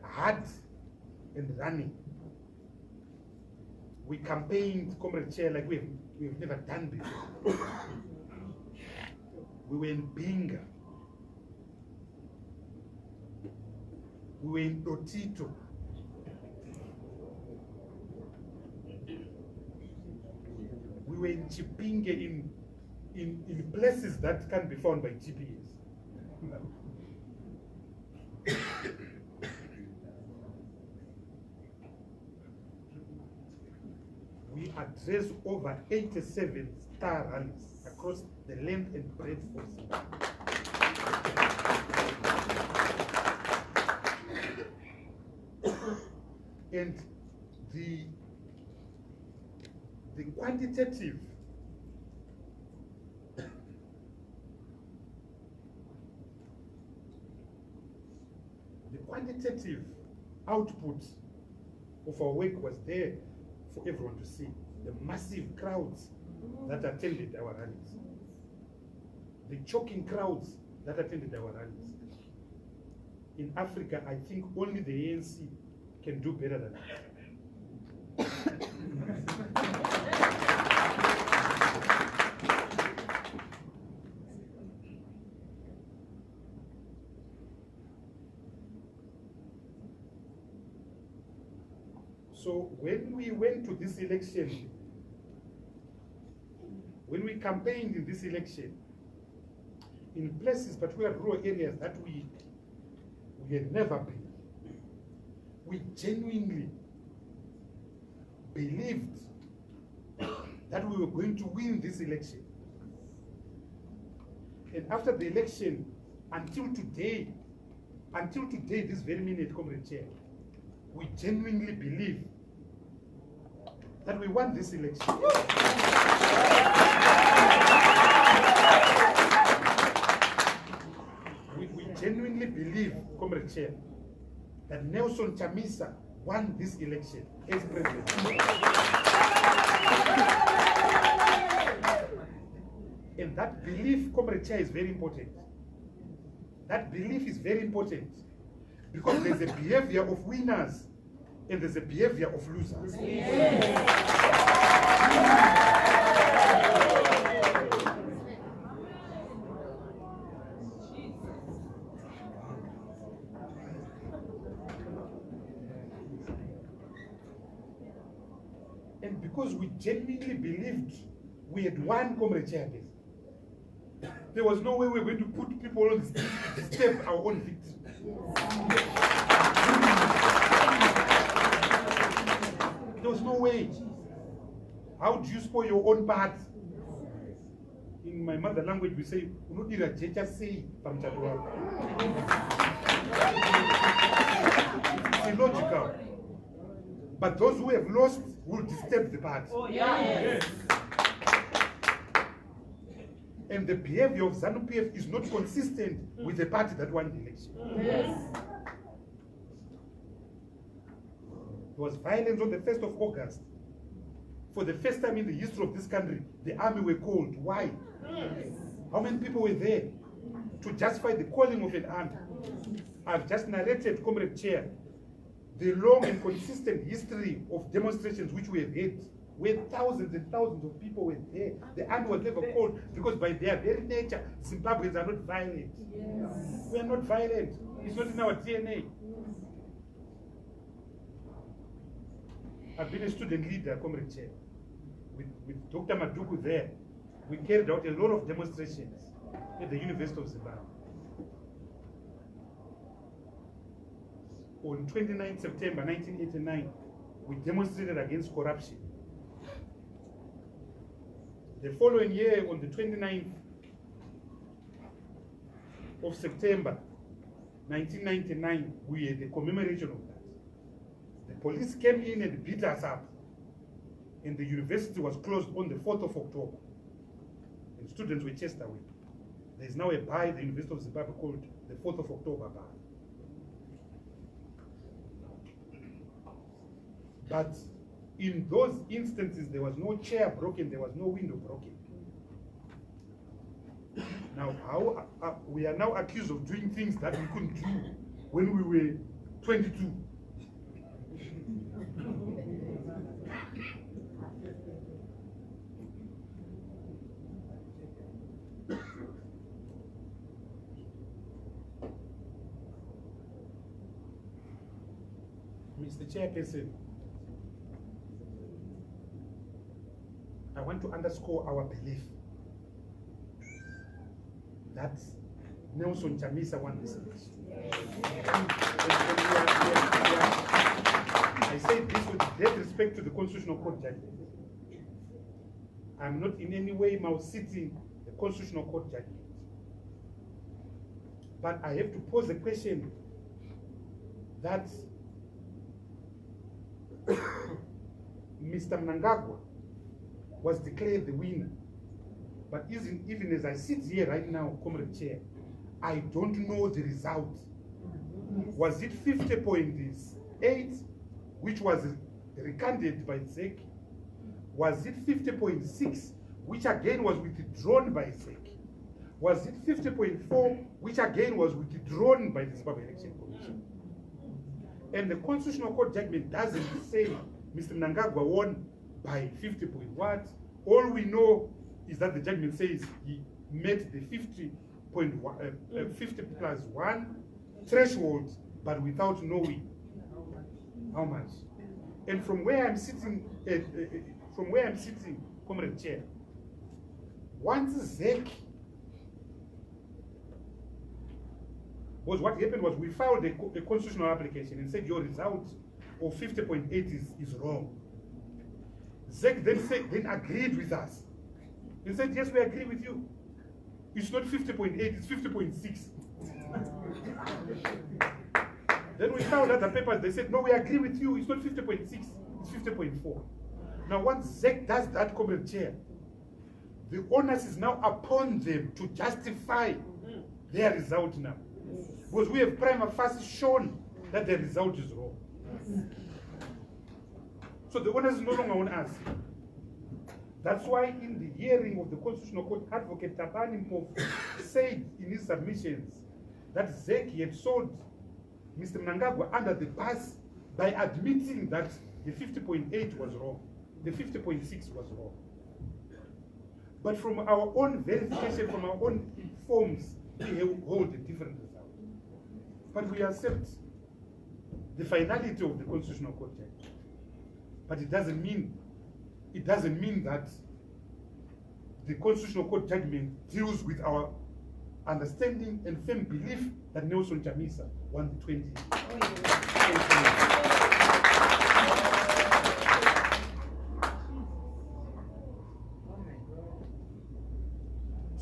hard and running. We campaigned, Comrade Chair, like we've never done before. We were in Binga. We were in Dotito. We were in Chipinge, in places that can't be found by GPS. We addressed over 87 star rallies across the length and breadth of Zimbabwe. And the quantitative output of our work was there for everyone to see. The massive crowds that attended our rallies, the choking crowds that attended our rallies. In Africa, I think only the ANC can do better than us. So when we went to this election, when we campaigned in this election, in places, particularly rural areas that we had never been, we genuinely believed that we were going to win this election. And after the election, until today, this very minute, Comrade Chair, we genuinely believe that we won this election. We genuinely believe, Comrade Chair, that Nelson Chamisa won this election as president. And that belief, Comrade Chair, is very important. That belief is very important because there's a behavior of winners and there's a behavior of losers. And because we genuinely believed we had won, Comrade Chairperson, there was no way we were going to put people on the street to step our own victory. There was no way. How do you spoil your own part? In my mother language, we say, it's illogical. But those who have lost will disturb the party. Oh, yes. And the behavior of ZANU-PF is not consistent with the party that won the election. Yes. There was violence on the 1st of August. For the first time in the history of this country, the army were called. Why? Yes. How many people were there to justify the calling of an army? I've just narrated, Comrade Chair, the long and consistent history of demonstrations which we have had, where thousands and thousands of people were there. The army was never called because by their very nature, Zimbabweans are not violent. Yes. We are not violent. It's not in our DNA. I've been a student leader, Comrade Chair. With Dr. Maduku there, we carried out a lot of demonstrations at the University of Zimbabwe. On 29 September 1989, we demonstrated against corruption. The following year, on the 29th of September 1999, we had the commemoration of that. The police came in and beat us up, and the university was closed on the 4th of October, and students were chased away. There is now a bar at the University of Zimbabwe called the 4th of October bar. But in those instances, there was no chair broken, there was no window broken. Now, we are now accused of doing things that we couldn't do when we were 22. Mr. Chairperson, I want to underscore our belief that Nelson Chamisa won this election. I say this with great respect to the Constitutional Court judgment. I'm not in any way mouse-sitting the Constitutional Court judgment. But I have to pose a question that Mr. Mnangagwa was declared the winner. But even as I sit here right now, Comrade Chair, I don't know the result. Was it 50.8, which was recanted by ZEC? Was it 50.6, which again was withdrawn by ZEC? Was it 50.4, which again was withdrawn by the Zimbabwe Election Commission? And the Constitutional Court judgment doesn't say Mr. Mnangagwa won by 50 point what. All we know is that the judgment says he met the 50 plus 1 threshold, but without knowing how much. And from where I'm sitting, Comrade Chair, once ZEC, was what happened was we filed a constitutional application and said your result of 50.8 is wrong. ZEC then agreed with us. He said, yes, we agree with you. It's not 50.8, it's 50.6. Then we found other papers, they said, no, we agree with you, it's not 50.6, it's 50.4. Now once ZEC does that, Comrade Chair, the onus is now upon them to justify their result now. Because we have prima facie shown that the result is wrong. So the onus is no longer on us. That's why in the hearing of the Constitutional Court, Advocate Tabani Mpofu said in his submissions that ZEC had sold Mr. Mnangagwa under the bus by admitting that the 50.8 was wrong, the 50.6 was wrong. But from our own verification, from our own forms, we hold a different result. But we accept the finality of the Constitutional Court judgment. But it doesn't mean that the Constitutional Court judgment deals with our understanding and firm belief that Nelson Chamisa won the 20.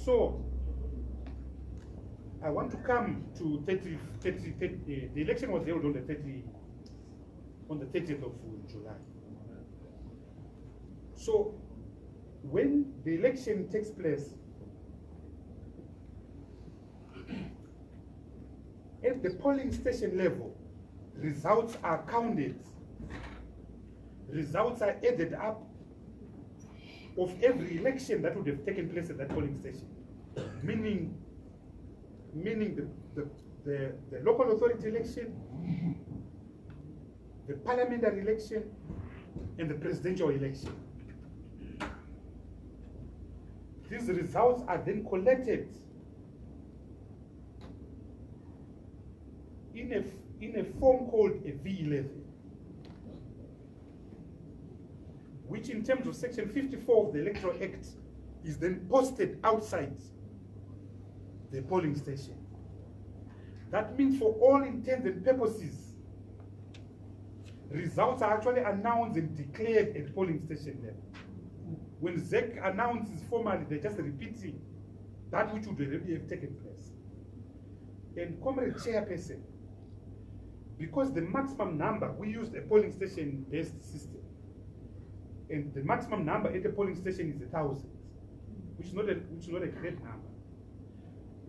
So, I want to come to the election was held on the 30th of July. So, when the election takes place, at the polling station level, results are counted. Results are added up of every election that would have taken place at that polling station, meaning the local authority election, the parliamentary election, and the presidential election. These results are then collected in a form called a V11, which in terms of section 54 of the Electoral Act is then posted outside the polling station. That means for all intents and purposes, results are actually announced and declared at polling station level. When ZEC announces formally, they're just repeating that which would already have taken place. And Comrade Chairperson, because the maximum number, we used a polling station-based system, and the maximum number at a polling station is 1,000, which is not a great number.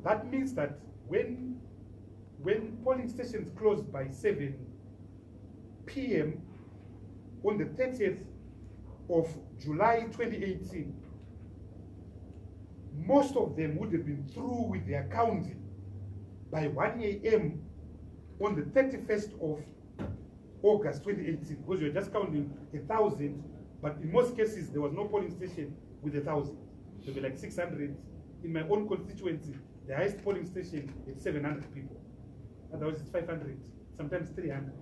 That means that when polling stations closed by 7 p.m. on the 30th of July 2018, most of them would have been through with their counting by 1 a.m. on the 31st of August 2018, because you're just counting 1,000, but in most cases there was no polling station with 1,000. There were like 600. In my own constituency, the highest polling station is 700 people. Otherwise it's 500, sometimes 300.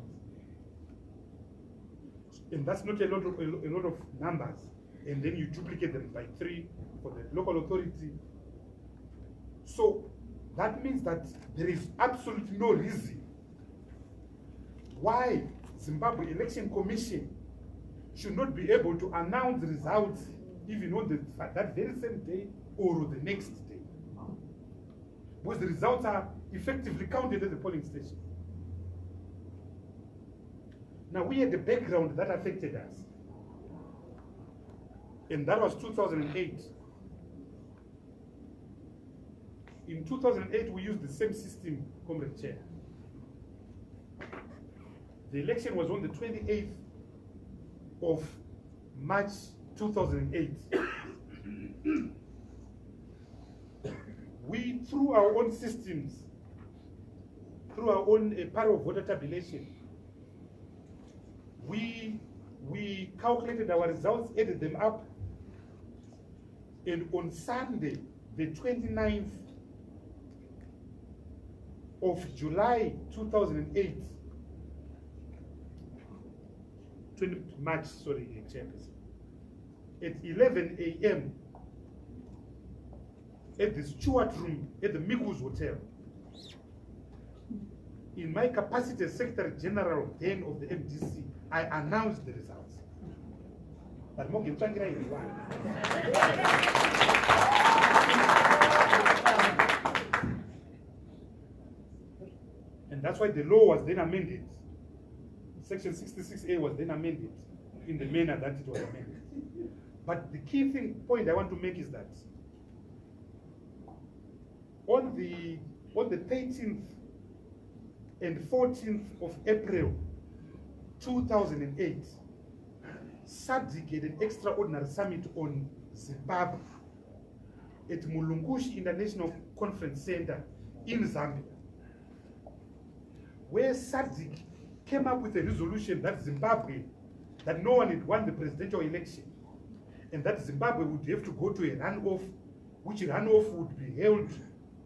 And that's not a lot of numbers. And then you duplicate them by 3 for the local authority. So that means that there is absolutely no reason why Zimbabwe Election Commission should not be able to announce results even on that very same day or the next day. Because the results are effectively counted at the polling station. Now, we had a background that affected us, and that was 2008. In 2008, we used the same system, Comrade Chair. The election was on the 28th of March 2008. We, through our own systems, through our own power of voter tabulation, we calculated our results, added them up, and on Sunday, the 29th of July 2008, 20 March, sorry, Chairperson, at 11 a.m. at the Stewart Room at the Mikus Hotel, in my capacity as Secretary General then of the MDC, I announced the results. But and that's why the law was then amended. Section 66A was then amended in the manner that it was amended. But the key point I want to make is that on the 13th and 14th of April 2008, SADC had an extraordinary summit on Zimbabwe at Mulungushi International Conference Center in Zambia, where SADC came up with a resolution that no one had won the presidential election, and that Zimbabwe would have to go to a runoff, which runoff would be held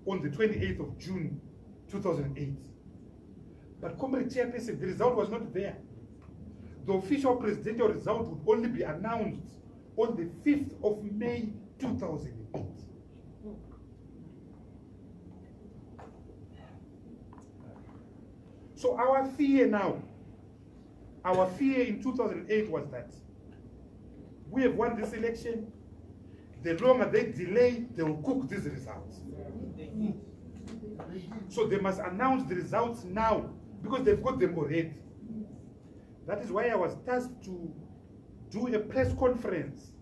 on the 28th of June 2008. But Comrade Chairperson, the result was not there. The official presidential result would only be announced on the 5th of May 2008. So our fear now, in 2008 was that we have won this election, the longer they delay, they will cook these results. So they must announce the results now because they've got them already. That is why I was tasked to do a press conference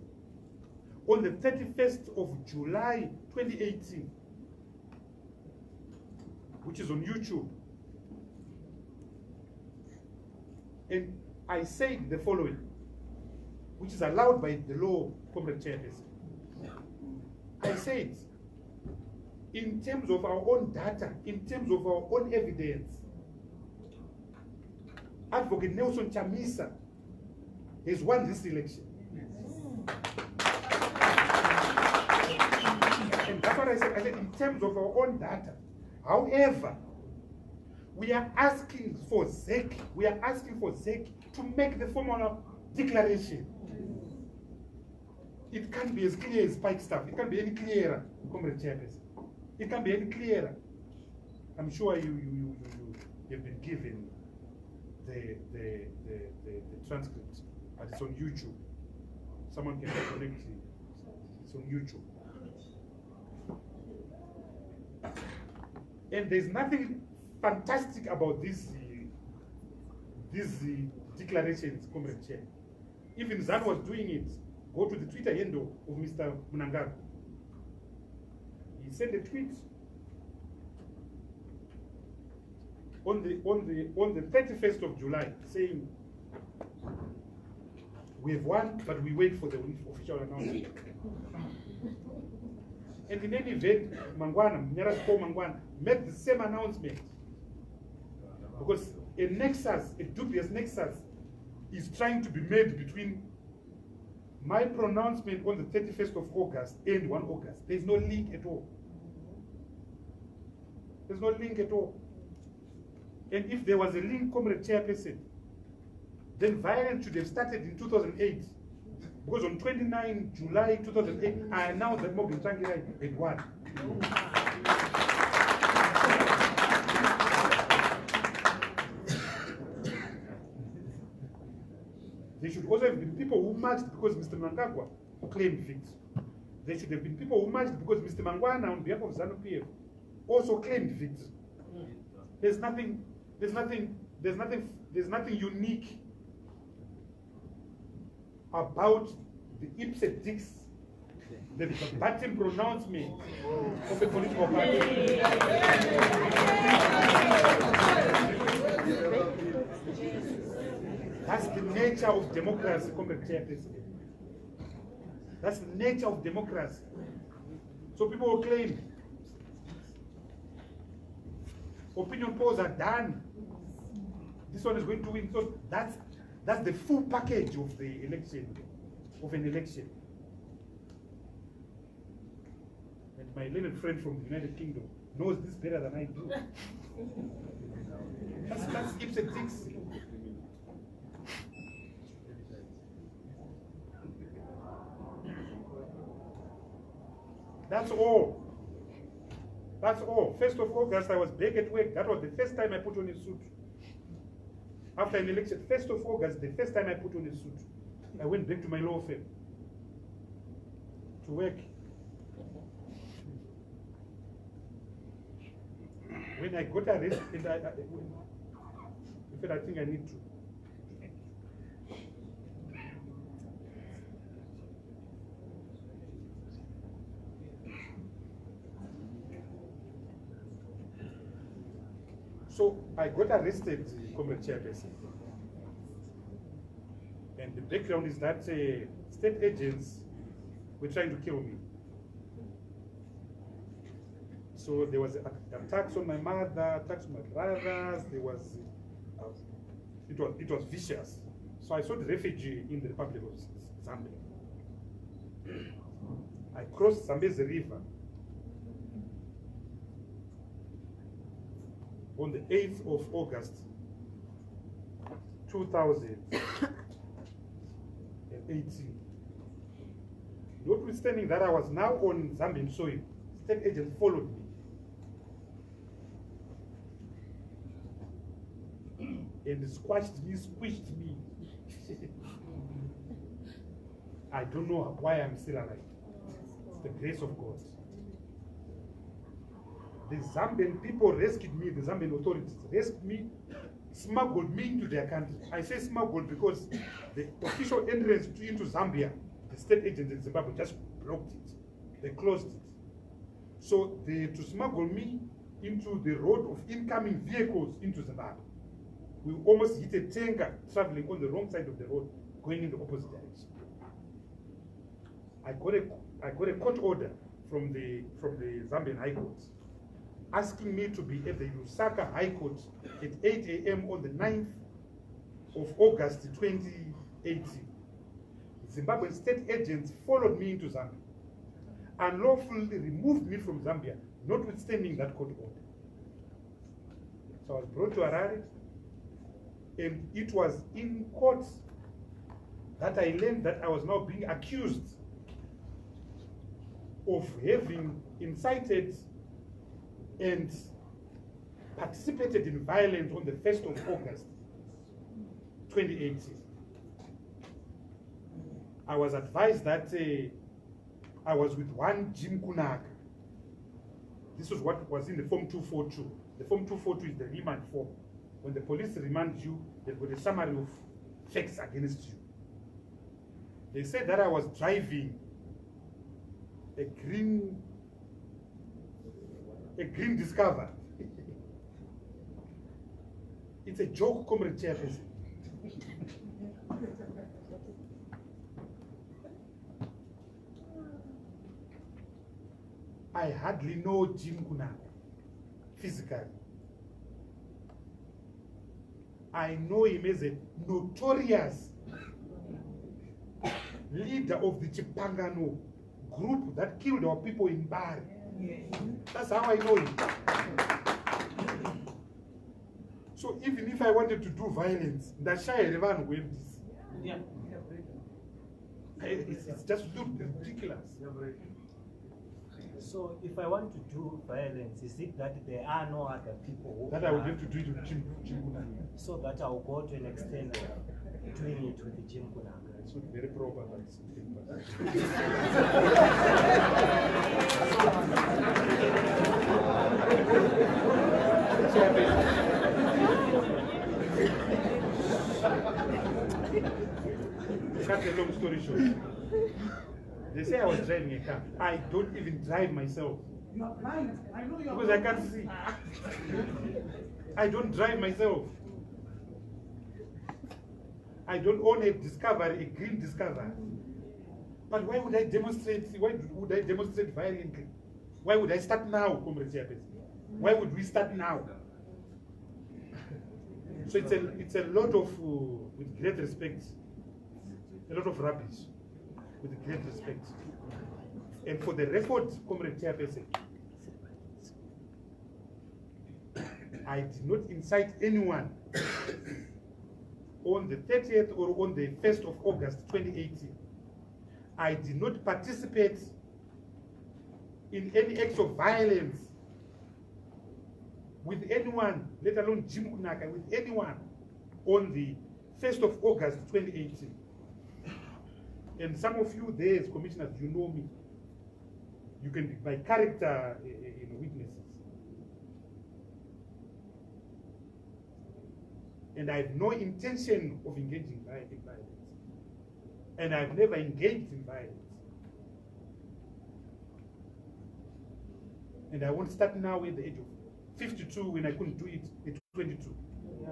on the 31st of July 2018, which is on YouTube. And I said the following, which is allowed by the law, Comrade Chairperson. I said, in terms of our own data, in terms of our own evidence, Advocate Nelson Chamisa has won this election. And that's what I said. I said, in terms of our own data. However, we are asking for ZEC, to make the formal declaration. It can't be as clear as Pike stuff. It can't be any clearer, Comrade Chairperson. It can't be any clearer. I'm sure you have been given the transcript, but it's on YouTube. Someone can connect it. It's on YouTube. And there's nothing fantastic about these declarations, Comrade Chair. Even Zan was doing it. Go to the Twitter handle of Mr. Mnangagwa. He sent a tweet on the 31st of July saying, we have won, but we wait for the official announcement. And in any event, Mangwana made the same announcement. Because a dubious nexus is trying to be made between my pronouncement on the 31st of August and 1 August. There's no link at all. There's no link at all. And if there was a link, Comrade Chairperson, then violence should have started in 2008. Because on 29 July 2008, I announced that Morgan Tsvangirai had won. There should also have been people who marched because Mr. Mnangagwa claimed victory. There should have been people who marched because Mr. Mangwana, on behalf of ZANU-PF, also claimed victory. There's nothing unique about the ipse dix, the verbatim pronouncement of a political party. That's the nature of democracy, Comrade Chairperson. That's the nature of democracy. So people will claim opinion polls are done. This one is going to win. So that's the full package of the election, of an election. And my learned friend from the United Kingdom knows this better than I do. That's ipse dix. That's all. That's all. 1st of August, I was back at work. That was the first time I put on a suit. After an election, 1st of August, the first time I put on a suit. I went back to my law firm to work. When I got arrested, I think I need to. So I got arrested, Comrade Chairperson. And the background is that state agents were trying to kill me. So there was attacks on my mother, attacks on my brothers. There was, it was vicious. So I sought refugee in the Republic of Zambia. I crossed Zambezi River on the 8th of August, 2018. Notwithstanding that I was now on Zambian soil, state agents followed me. And squashed me, squished me. I don't know why I'm still alive. the grace of God. The Zambian people rescued me, the Zambian authorities rescued me, smuggled me into their country. I say smuggled because the official entrance into Zambia, the state agents in Zimbabwe just blocked it. They closed it. So to smuggle me into the road of incoming vehicles into Zimbabwe, we almost hit a tanker traveling on the wrong side of the road, going in the opposite direction. I got a court order from the Zambian High Court asking me to be at the Lusaka High Court at 8 a.m. on the 9th of August 2018. Zimbabwean state agents followed me into Zambia, unlawfully removed me from Zambia, notwithstanding that court order. So I was brought to Harare, and it was in court that I learned that I was now being accused of having incited and participated in violence on the 1st of August 2018. I was advised that I was with one Jim Kunaka. This was what was in the Form 242. The Form 242 is the remand form. When the police remand you, they've got a summary of facts against you. They said that I was driving a green Discover. It's a joke, Comrade Chairperson. I hardly know Jim Kunaka physically. I know him as a notorious leader of the Chipangano group that killed our people in Bari. That's how I know him. So even if I wanted to do violence, Yeah. It's just ridiculous. So if I want to do violence, is it that there are no other people who That I would have to do it with Jim Kunaka. so that I'll go to an extent of doing it with the Jim Kunaka? It's not very proper, but it's cut a long story short. They say I was driving a car. I don't even drive myself. You are blind. I know you are Because I can't see. I don't drive myself. I don't own a Discovery, a green Discovery. But why would I demonstrate? Why would I demonstrate violently? Why would I start now, Comrade Chairperson? Why would we start now? So it's a lot of, with great respect, a lot of rubbish, with great respect. And for the record, Comrade Chairperson, I did not incite anyone on the 30th or on the 1st of August 2018. I did not participate in any acts of violence with anyone, let alone Jim Kunaka, with anyone on the 1st of August 2018. And some of you there as commissioners, you know me. You can be by character witnesses. And I have no intention of engaging in violence. And I've never engaged in violence. And I won't start now at the age of 52 when I couldn't do it at 22. Yeah.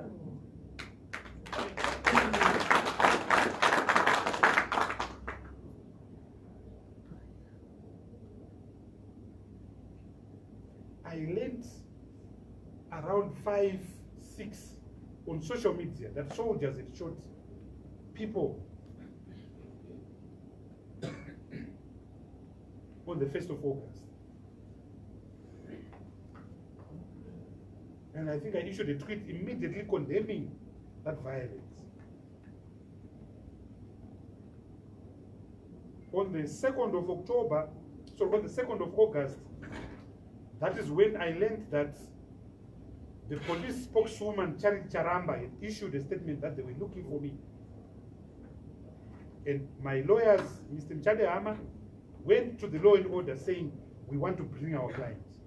I learned around 5, 6 on social media that soldiers had shot people on the 1st of August. And I think I issued a tweet immediately condemning that violence. On the 2nd of October, so on the 2nd of August, that is when I learned that the police spokeswoman, Charity Charamba, had issued a statement that they were looking for me. And my lawyers, Mr. Mchade Hama, went to the law and order saying, we want to bring our clients.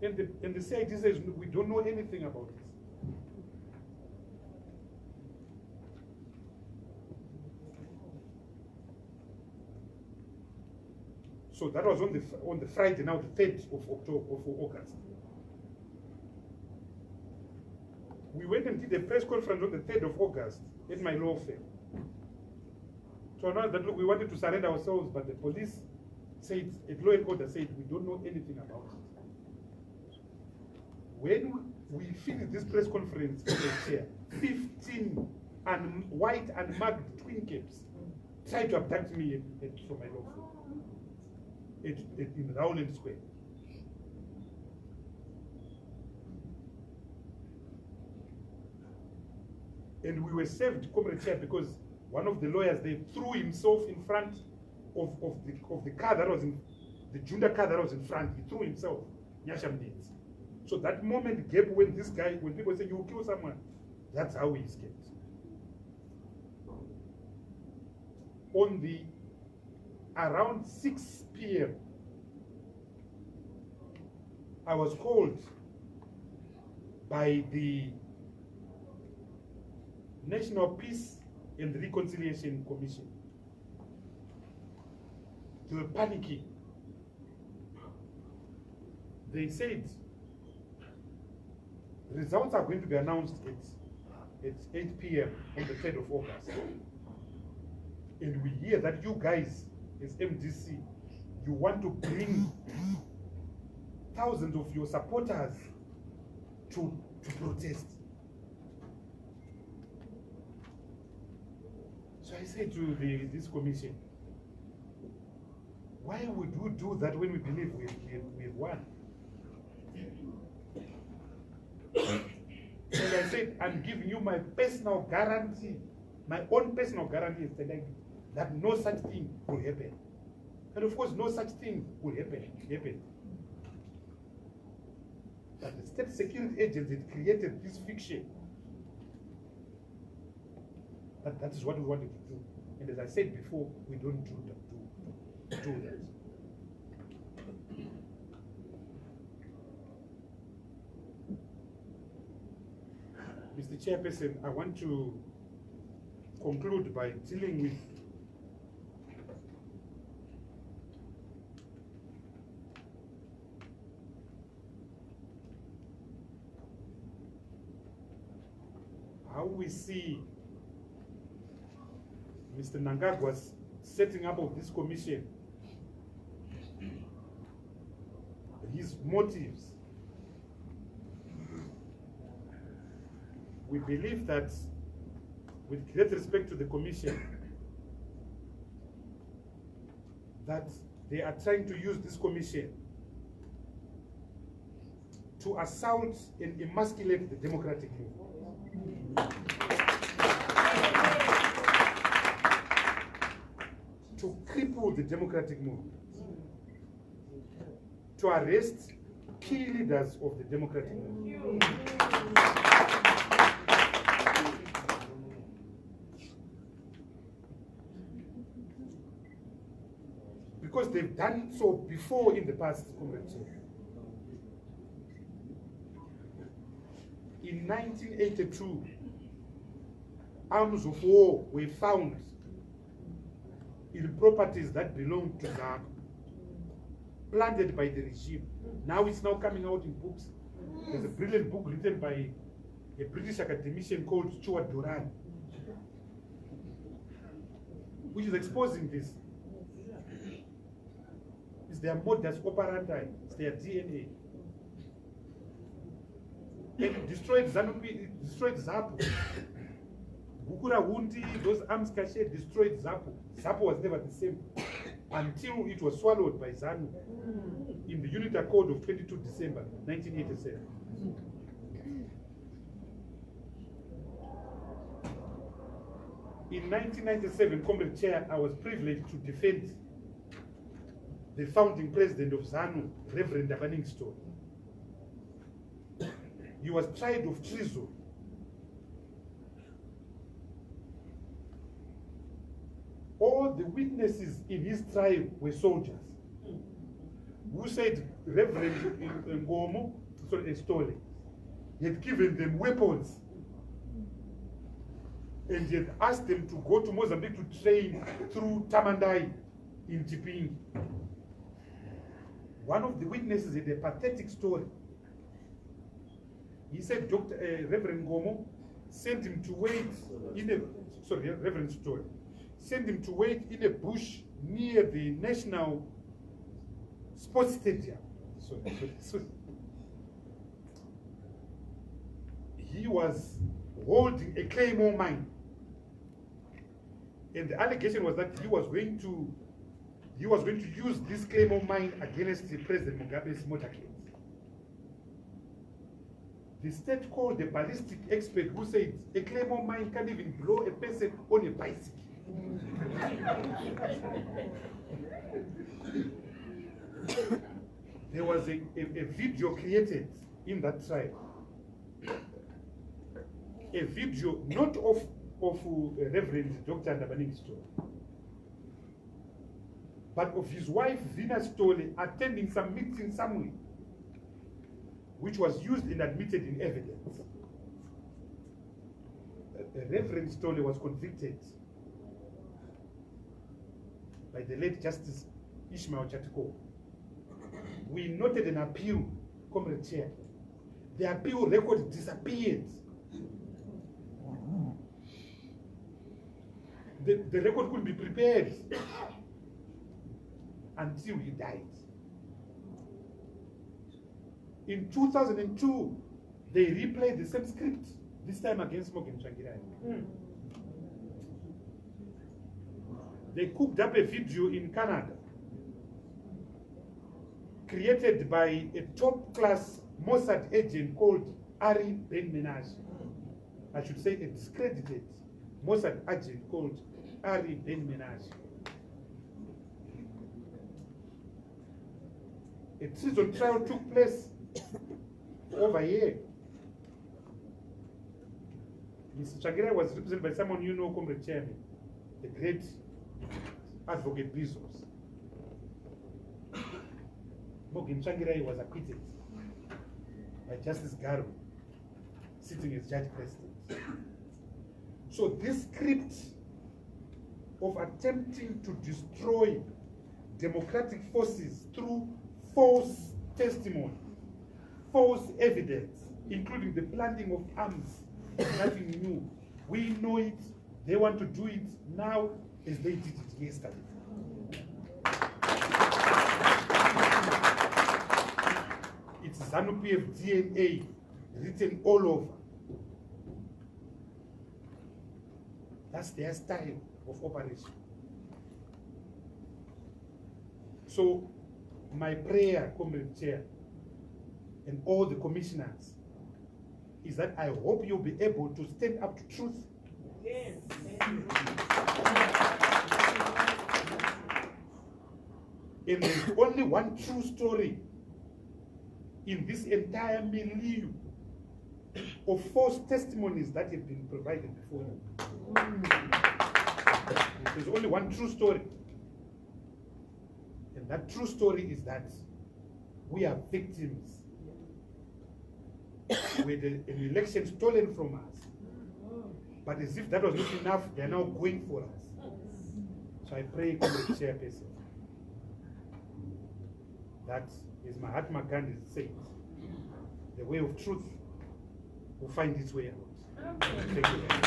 And the CID says, we don't know anything about this. So that was on the Friday, now the 3rd of August. We went and did a press conference on the 3rd of August at my law firm. To announce that, look, we wanted to surrender ourselves, but the police said, at law and order said, we don't know anything about it. When we finished this press conference on the chair, 15 white and marked twin caps tried to abduct me from my law firm in Rowland Square. And we were saved, Comrade Chair, because one of the lawyers, they threw himself in front of the car that was in, the Junda car that was in front. He threw himself, Nyasham did. So that moment gap when this guy, when people say, you will kill someone, that's how he escaped. On the, around 6 p.m., I was called by the National Peace and Reconciliation Commission. They were panicking. They said, results are going to be announced at 8 p.m. on the 3rd of August. And we hear that you guys, as MDC, you want to bring thousands of your supporters to protest. So I said to this commission, why would we do that when we believe we've won? And I said, I'm giving you my personal guarantee, my own personal guarantee is that no such thing will happen. And of course, no such thing will happen. But the state security agents had created this fiction. That is what we wanted to do. And as I said before, we don't do that. Mr. Chairperson, I want to conclude by dealing with how we see Mr. Nangagwa's setting up of this commission, his motives. We believe that, with great respect to the commission, that they are trying to use this commission to assault and emasculate the democratic movement. To cripple the democratic movement, to arrest key leaders of the democratic movement. Because they've done so before in the past, Comrade Chair. In 1982, arms of war were found in properties that belonged to ZANU, planted by the regime. Now it's now coming out in books. There's a brilliant book written by a British academician called Stuart Duran, which is exposing this. It's their modus operandi, it's their DNA. And it destroyed ZANU, it destroyed ZAPU. Bukura Wundi, those arms cache destroyed ZAPU. ZAPU was never the same until it was swallowed by ZANU in the Unit Accord of 22 December 1987. In 1997, Comrade Chair, I was privileged to defend the founding president of ZANU, Reverend Abaningstone. He was tried of treason. All of the witnesses in his trial were soldiers who said Reverend Ngomo, sorry, Estole, had given them weapons and he had asked them to go to Mozambique to train through Tamandai in Chipingi. One of the witnesses had a pathetic story. He said Reverend Ngomo sent him to wait in a, sorry, Reverend Story, sent him to wait in a bush near the National Sports Stadium. He was holding a claymore mine. And the allegation was that he was going to use this claymore mine against the President Mugabe's motorcade. The state called a ballistic expert who said a claymore mine can't even blow a person on a bicycle. There was a video created in that trial. A video not of Reverend Dr. Ndabaningi's story, but of his wife Vina Stole attending some meeting somewhere, which was used and admitted in evidence. Reverend Stole was convicted by the late Justice Ishmael Chatiko. We noted an appeal, Comrade Chair. The appeal record disappeared. The record couldn't be prepared until he died. In 2002, they replayed the same script, this time against Morgan Tsvangirai. They cooked up a video in Canada, created by a top-class Mossad agent called Ari Ben Menaj. I should say a discredited Mossad agent called Ari Ben Menaj. A treason trial took place for over a year. Mr. Tsvangirai was represented by someone you know, Comrade Chairman, the great Advocate Bezos. Morgan Tsvangirai was acquitted by Justice Garo, sitting as Judge President. So this script of attempting to destroy democratic forces through false testimony, false evidence, including the planting of arms, is nothing new. We know it. They want to do it now as they did it yesterday. It's ZANU-PF DNA written all over. That's their style of operation. So my prayer, Comrade Chair, and all the commissioners, is that I hope you'll be able to stand up to truth. Yes. And there's only one true story in this entire milieu of false testimonies that have been provided before you. There's only one true story. And that true story is that we are victims. With an election stolen from us. But as if that was not enough, they are now going for us. So I pray, Comrade Chairperson, that as Mahatma Gandhi said, the way of truth will find its way out. Thank you very much.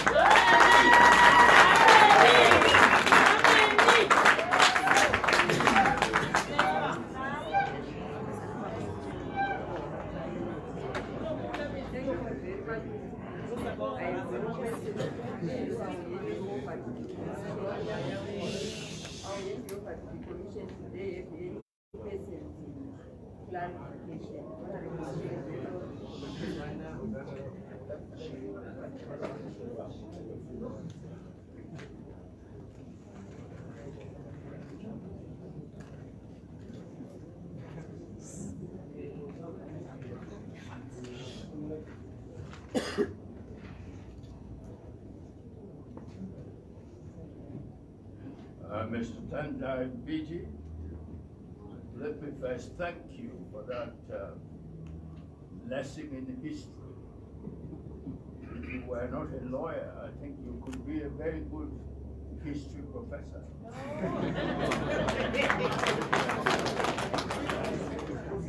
Mr. TENDAI BITI, let me first thank you for that lesson in history. If you were not a lawyer, I think you could be a very good history professor.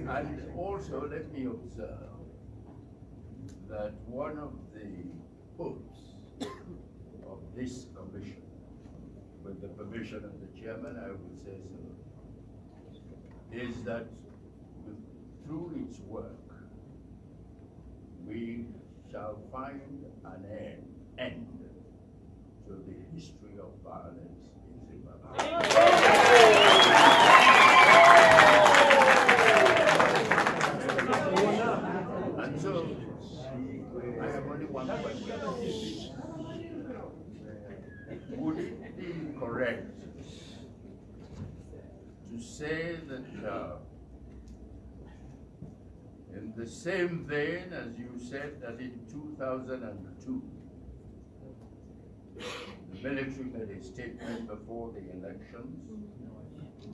And also let me observe that one of the hopes of this commission, with the permission of the chairman, I would say so, is that through its work, we shall find an end to the history of violence in Zimbabwe. And so, I have only one question. Would it be correct to say that in the same vein as you said that in 2002, the military made a statement before the elections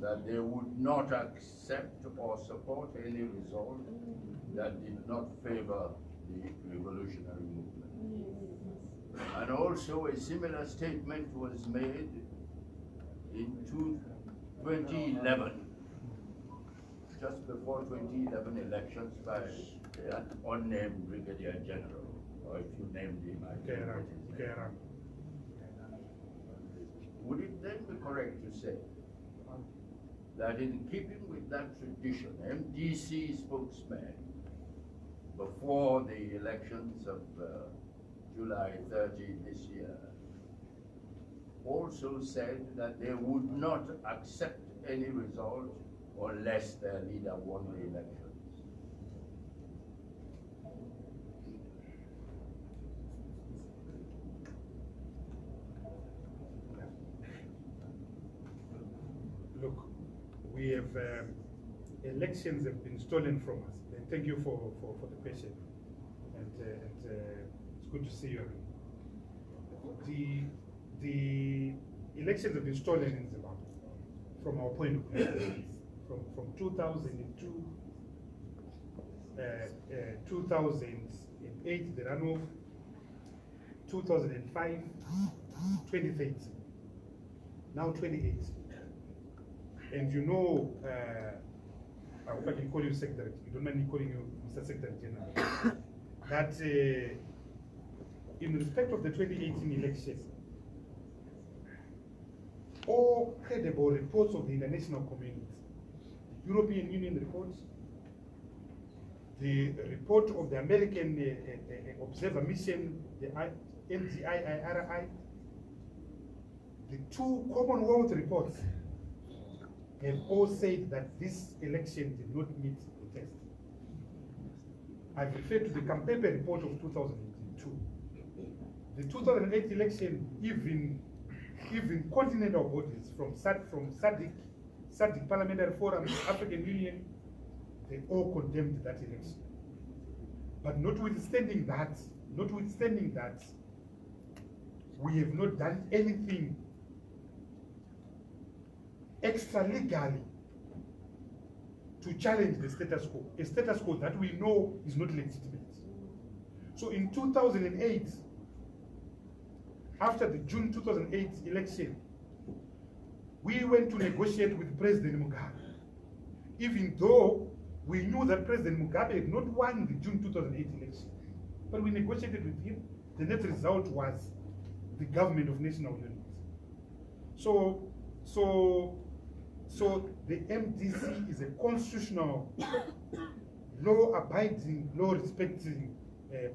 that they would not accept or support any result that did not favor the revolutionary movement. And also a similar statement was made in 2011, just before 2011 elections by an unnamed Brigadier General, or if you named him, I don't know what his name. Would it then be correct to say that in keeping with that tradition, MDC spokesman, before the elections of July 30 this year, also said that they would not accept any result unless their leader won the elections? Look, we have elections have been stolen from us. And thank you for the question. And it's good to see you again. The elections have been stolen in Zimbabwe from our point of view. From 2002, 2008, the runoff, 2005, 2013, now 28. And you know, I hope I can call you Secretary, you don't mind me calling you Mr. Secretary General, that in respect of the 2018 election, all credible reports of the international community, European Union reports, the report of the American Observer Mission, the NGIRI, the two Commonwealth reports have all said that this election did not meet the test. I've referred to the Campepe report of 2002. The 2008 election, even continental bodies from SADC Parliamentary Forum, African Union, they all condemned that election. But notwithstanding that, we have not done anything extra legally to challenge the status quo, a status quo that we know is not legitimate. So in 2008, after the June 2008 election, we went to negotiate with President Mugabe, even though we knew that President Mugabe had not won the June 2008 election. But we negotiated with him. The net result was the government of national unity. So the MDC is a constitutional, law-abiding, law-respecting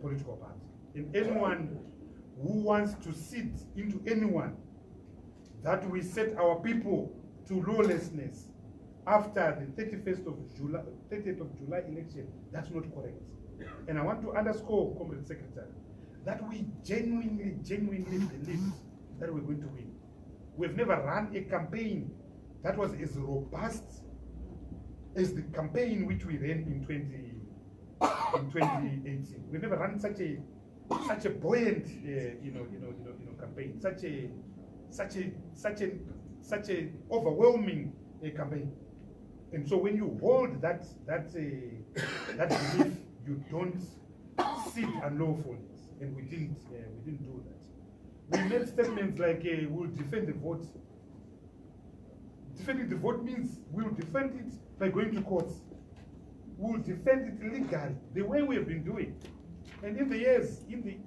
political party. And anyone who wants to sit into anyone that we set our people to lawlessness after the 30th of July election, that's not correct. And I want to underscore, Comrade Secretary, that we genuinely believe that we're going to win. We've never run a campaign that was as robust as the campaign which we ran in 2018. We've never run such a buoyant, campaign, such a such an overwhelming campaign. And so when you hold that belief, you don't sit unlawfully. And we didn't do that. We made statements like we'll defend the vote. Defending the vote means we'll defend it by going to courts. We'll defend it legally, the way we have been doing. And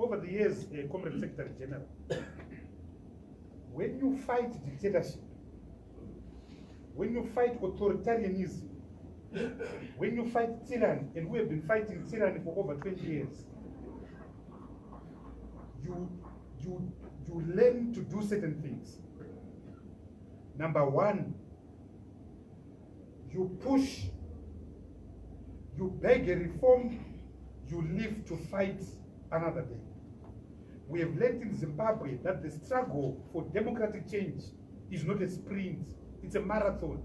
over the years, Comrade Secretary General, when you fight dictatorship, when you fight authoritarianism, when you fight tyranny, and we have been fighting tyranny for over 20 years, you learn to do certain things. Number one, you push, you beg a reform, you live to fight another day. We have learned in Zimbabwe that the struggle for democratic change is not a sprint, it's a marathon.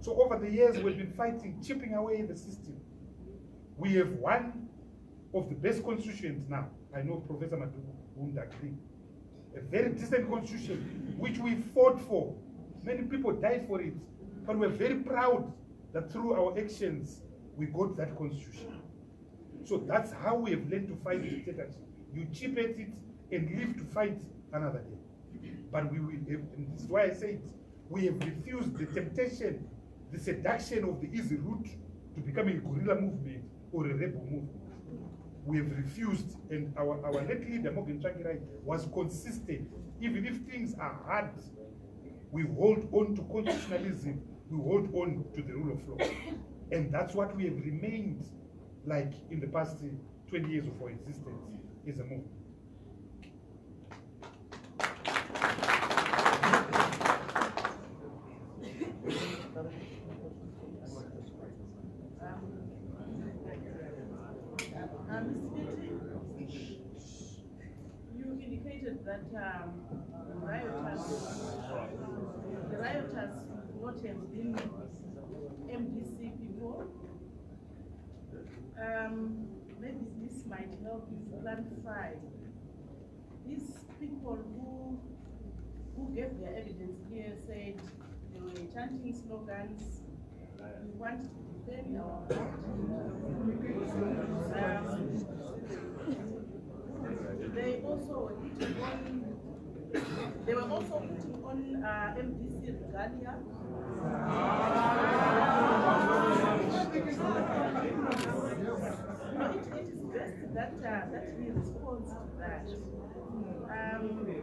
So over the years, we've been fighting, chipping away the system. We have one of the best constitutions now. I know Professor Madugu won't agree. A very decent constitution, which we fought for. Many people died for it, but we're very proud that through our actions, we got that constitution. So that's how we have learned to fight dictatorship. You chip at it and live to fight another day. But we will, and this is why I say it, we have refused the temptation, the seduction of the easy route to becoming a guerrilla movement or a rebel movement. We have refused, and our late leader, Morgan Tsvangirai, was consistent. Even if things are hard, we hold on to constitutionalism, we hold on to the rule of law. And that's what we have remained like in the past 20 years of our existence as a movement. You indicated that the rioters would not have been MDC people. Maybe this might help you clarify. These people who gave their evidence here said they were chanting slogans. We want to defend our they were also putting on MDC regalia. It is best that he responds to that.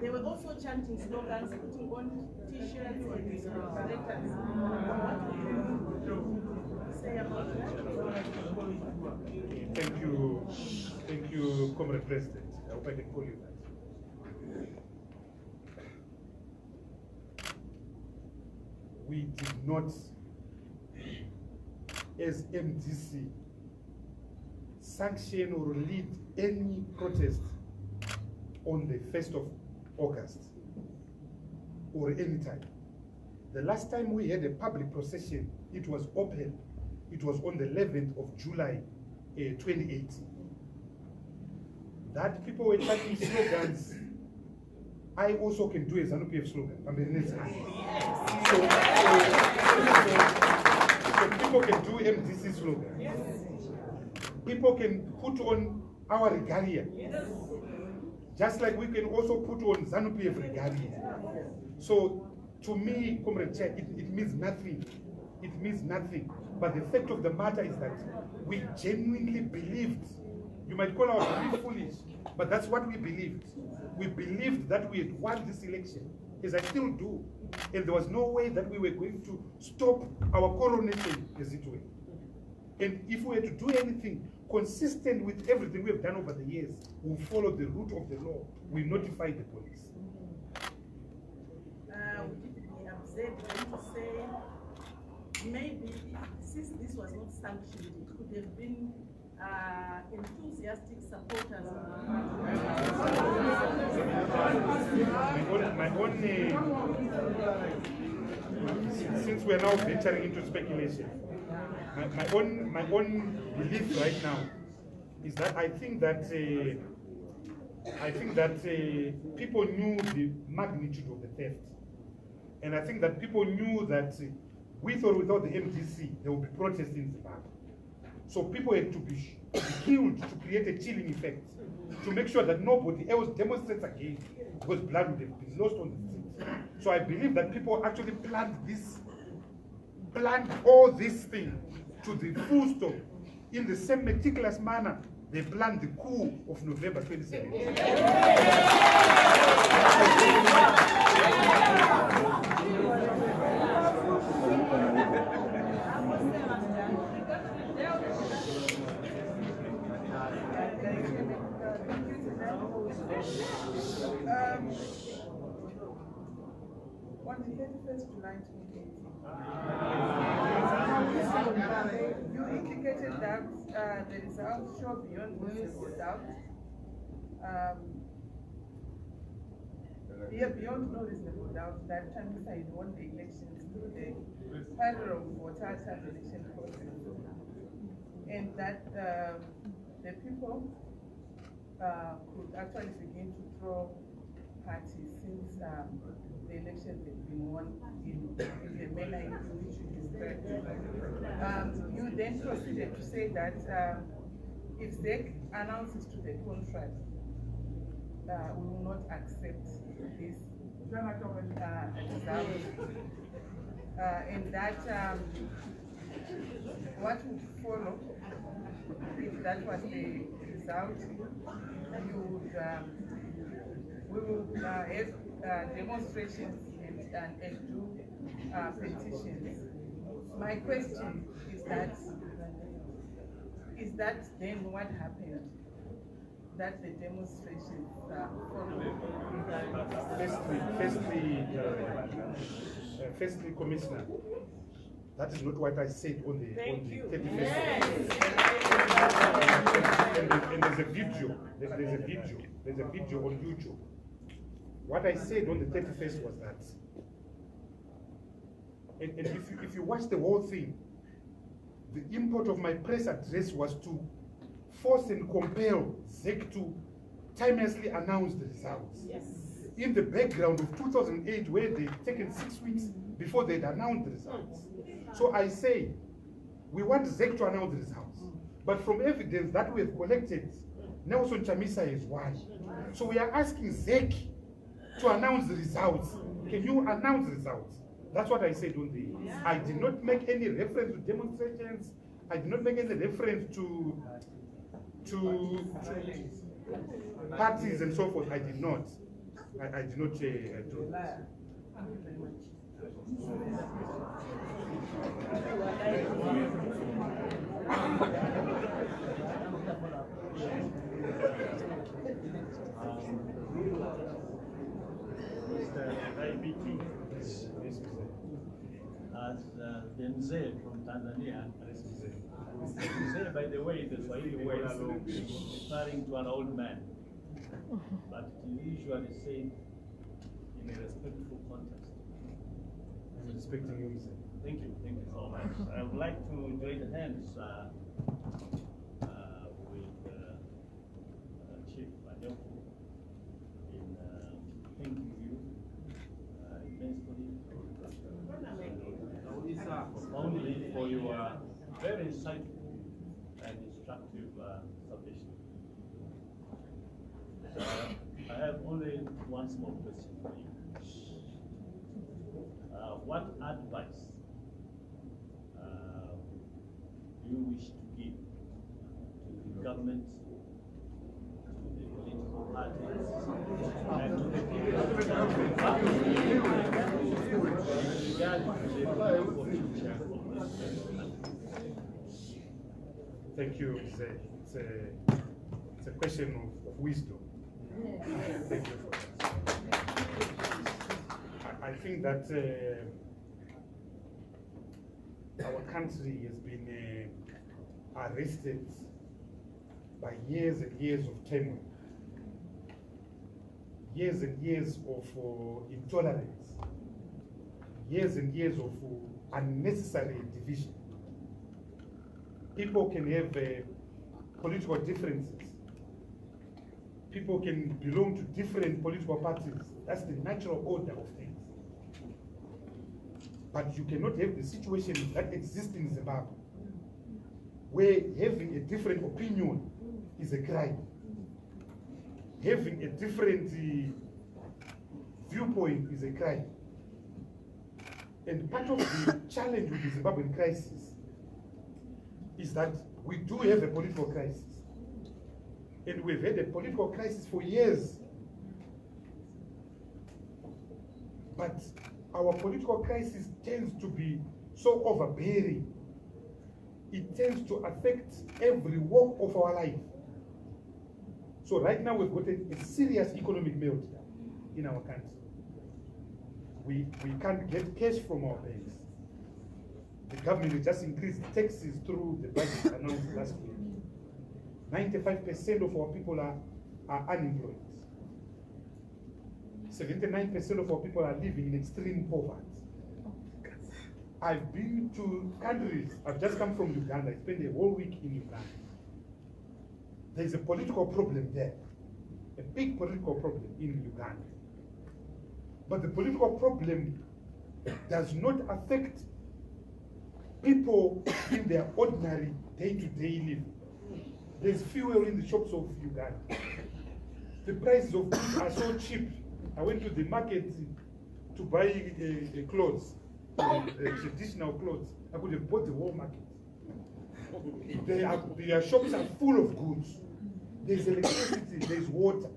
They were also chanting slogans, putting on T-shirts and letters. What do you say about that? Thank you, Comrade President. I hope I can call you that. We did not, as MDC, sanction or lead any protest on the 1st of August or any time. The last time we had a public procession, it was open. It was on the 11th of July 2018. That people were chanting slogans. I also can do a ZANU-PF slogan. I mean, so people can do MDC slogan. Yes. People can put on our regalia. Yes. Just like we can also put on ZANU-PF regalia. So to me, Comrade Chair, it means nothing. It means nothing. But the fact of the matter is that we genuinely believed. You might call our belief foolish, but that's what we believed. We believed that we had won this election, as I still do. And there was no way that we were going to stop our coronation, as it were. And if we had to do anything consistent with everything we have done over the years, we'll follow the route of the law. We notify the police. Would it be absurd to say maybe since this was not sanctioned, it could have been enthusiastic supporters of since we are now venturing into speculation, my own belief right now is that I think that people knew the magnitude of the theft, And I think that people knew that with or without the MDC, there will be protests in Zimbabwe. So people had to be killed to create a chilling effect, to make sure that nobody else demonstrates again, because blood would have been lost on the street. So I believe that people actually planned all this thing to the full stop in the same meticulous manner they planned the coup of November 2017. On the 31st July 2018, you indicated that the results show beyond reasonable doubt. Beyond no reasonable doubt that Chamisa had won the elections through the parallel voter tabulation process, and that the people could actually begin to throw parties since the elections had been won in the manner in which you described. You then proceeded to say that if ZEC announces to the contrary, we will not accept this result, and that what would follow, if that was the result, we would have demonstrations and do petitions. My question is that then what happened? That the demonstrations followed? Firstly, Commissioner, that is not what I said on the 31st. And there's a video. There's a video on YouTube. What I said on the 31st was that, and if you watch the whole thing, the import of my press address was to force and compel ZEC to timelessly announce the results. Yes. In the background of 2008, where they'd taken 6 weeks before they'd announced the results. So I say, we want ZEC to announce the results. But from evidence that we have collected, Nelson Chamisa is won. So we are asking ZEC to announce the results. Can you announce the results? That's what I said on the... I did not make any reference to demonstrations. I did not make any reference to parties and so forth. I did not. I did not do that. Mr. TENDAI BITI, as Denzel from Tanzania. Denzel, by the way, the Swahili word referring to an old man, but usually said in a respectful context. I'm respecting you, sir. Thank you so much. I would like to join hands with Chief Adjoko in thanking you immensely profoundly for your very insightful and instructive submission. I have only one small question for you. What advice do you wish to give to the government, to the political parties, and to the people regarding the political future of this country? Thank you. It's a question of wisdom. Thank you for that. I think that our country has been arrested by years and years of turmoil, years and years of intolerance, years and years of unnecessary division. People can have political differences. People can belong to different political parties. That's the natural order of things. But you cannot have the situation that exists in Zimbabwe, where having a different opinion is a crime. Having a different viewpoint is a crime. And part of the challenge with the Zimbabwean crisis is that we do have a political crisis. And we've had a political crisis for years. But our political crisis tends to be so overbearing. It tends to affect every walk of our life. So right now we've got a serious economic meltdown in our country. We can't get cash from our banks. The government has just increased taxes through the budget announced last week. 95% of our people are unemployed. 79% of our people are living in extreme poverty. I've been to countries, I've just come from Uganda, I spent a whole week in Uganda. There's a political problem there, a big political problem in Uganda. But the political problem does not affect people in their ordinary day-to-day living. There's fuel in the shops of Uganda. The prices of goods are so cheap. I went to the market to buy clothes, traditional clothes. I could have bought the whole market. Their shops are full of goods. There's electricity, there's water.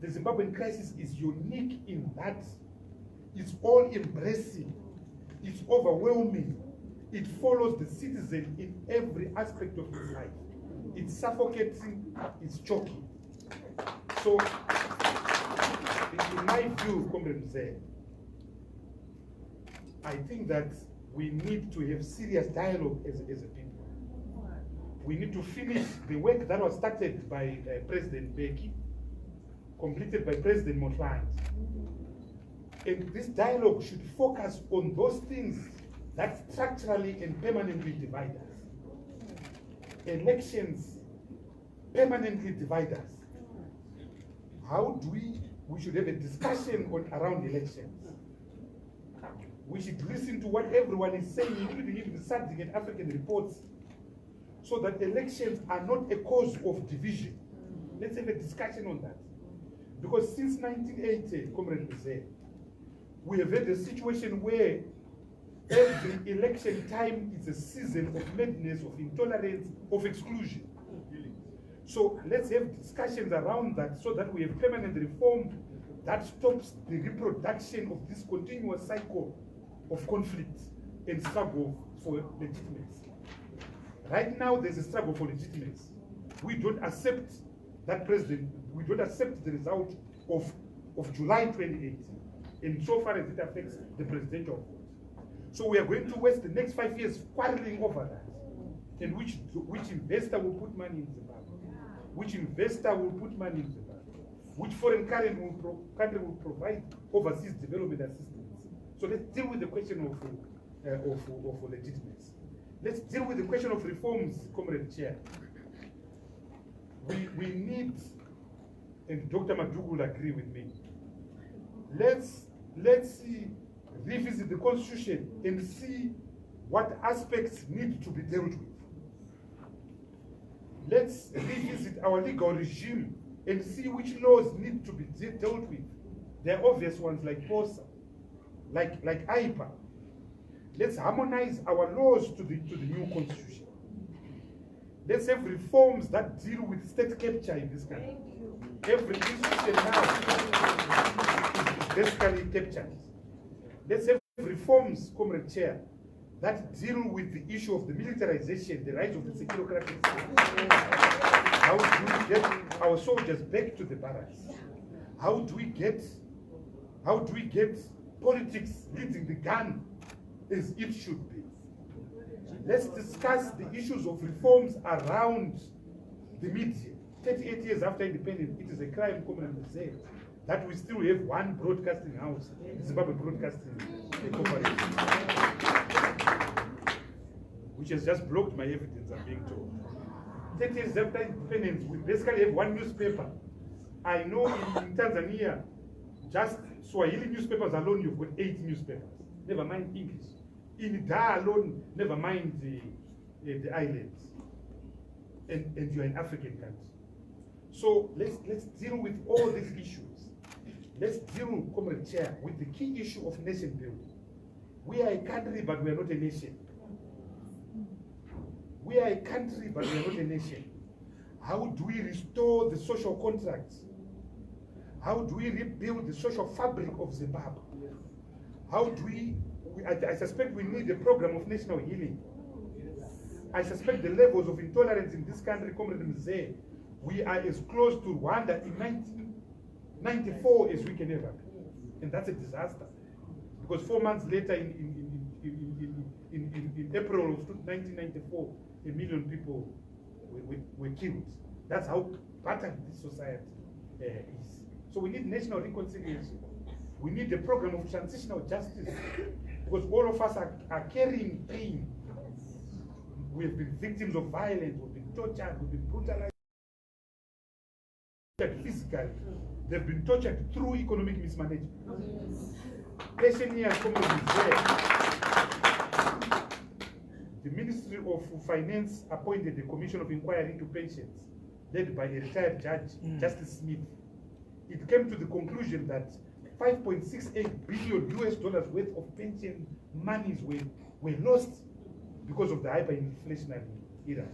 The Zimbabwean crisis is unique in that it's all embracing, it's overwhelming. It follows the citizen in every aspect of his life. It's suffocating, it's choking. So, in my view, Comrade said, I think that we need to have serious dialogue as a people. We need to finish the work that was started by President Beki, completed by President Motlanthe. And this dialogue should focus on those things that structurally and permanently divide us. Elections permanently divide us. How do we should have a discussion around elections. We should listen to what everyone is saying, including even the SADC and African reports, so that elections are not a cause of division. Let's have a discussion on that. Because since 1980, Comrade Mzee, we have had a situation where every election time is a season of madness, of intolerance, of exclusion. So let's have discussions around that so that we have permanent reform that stops the reproduction of this continuous cycle of conflict and struggle for legitimacy. Right now, there's a struggle for legitimacy. We don't accept that president, we don't accept the result of July 2018, insofar as it affects the presidential vote. So we are going to waste the next 5 years quarreling over that. And which investor will put money in Zimbabwe? Which investor will put money in Zimbabwe? Which foreign country will provide overseas development assistance? So let's deal with the question of legitimacy. Let's deal with the question of reforms, Comrade Chair. We need, and Dr. Madugu will agree with me, let's revisit the Constitution and see what aspects need to be dealt with. Let's revisit our legal regime and see which laws need to be dealt with. There are obvious ones like POSA, like IPA. Let's harmonize our laws to the new constitution. Let's have reforms that deal with state capture in this country. Every institution now is basically captured. Let's have reforms, Comrade Chair, that deal with the issue of the militarization, the rise of the securocratic state. How do we get our soldiers back to the barracks? How do we get politics leading the gun as it should be? Let's discuss the issues of reforms around the media. 38 years after independence, it is a crime, Comrade Mzee, that we still have one broadcasting house, the Zimbabwe Broadcasting Corporation, which has just blocked my evidence, I'm being told. 30 years after independence, we basically have one newspaper. I know in Tanzania, just Swahili newspapers alone, you've got 8 newspapers. never mind English. In Dar alone, never mind the islands. And you're an African country. So let's deal with all these issues. Let's deal, Comrade Chair, with the key issue of nation building. We are a country, but we are not a nation. We are a country, but we are not a nation. How do we restore the social contracts? How do we rebuild the social fabric of Zimbabwe? How do I suspect we need a program of national healing. I suspect the levels of intolerance in this country, Comrade Mzee, we are as close to Rwanda in 1994 as we can ever be. And that's a disaster. Because 4 months later, in April of 1994, 1 million people were killed. That's how battered this society is. So we need national reconciliation. We need a program of transitional justice. Because all of us are carrying pain. We have been victims of violence, we've been tortured, we've been brutalized physically. They've been tortured through economic mismanagement. Pensioners, the Ministry of Finance appointed a commission of inquiry into pensions, led by a retired judge, Justice Smith. It came to the conclusion that $5.68 billion worth of pension monies were lost because of the hyperinflationary era.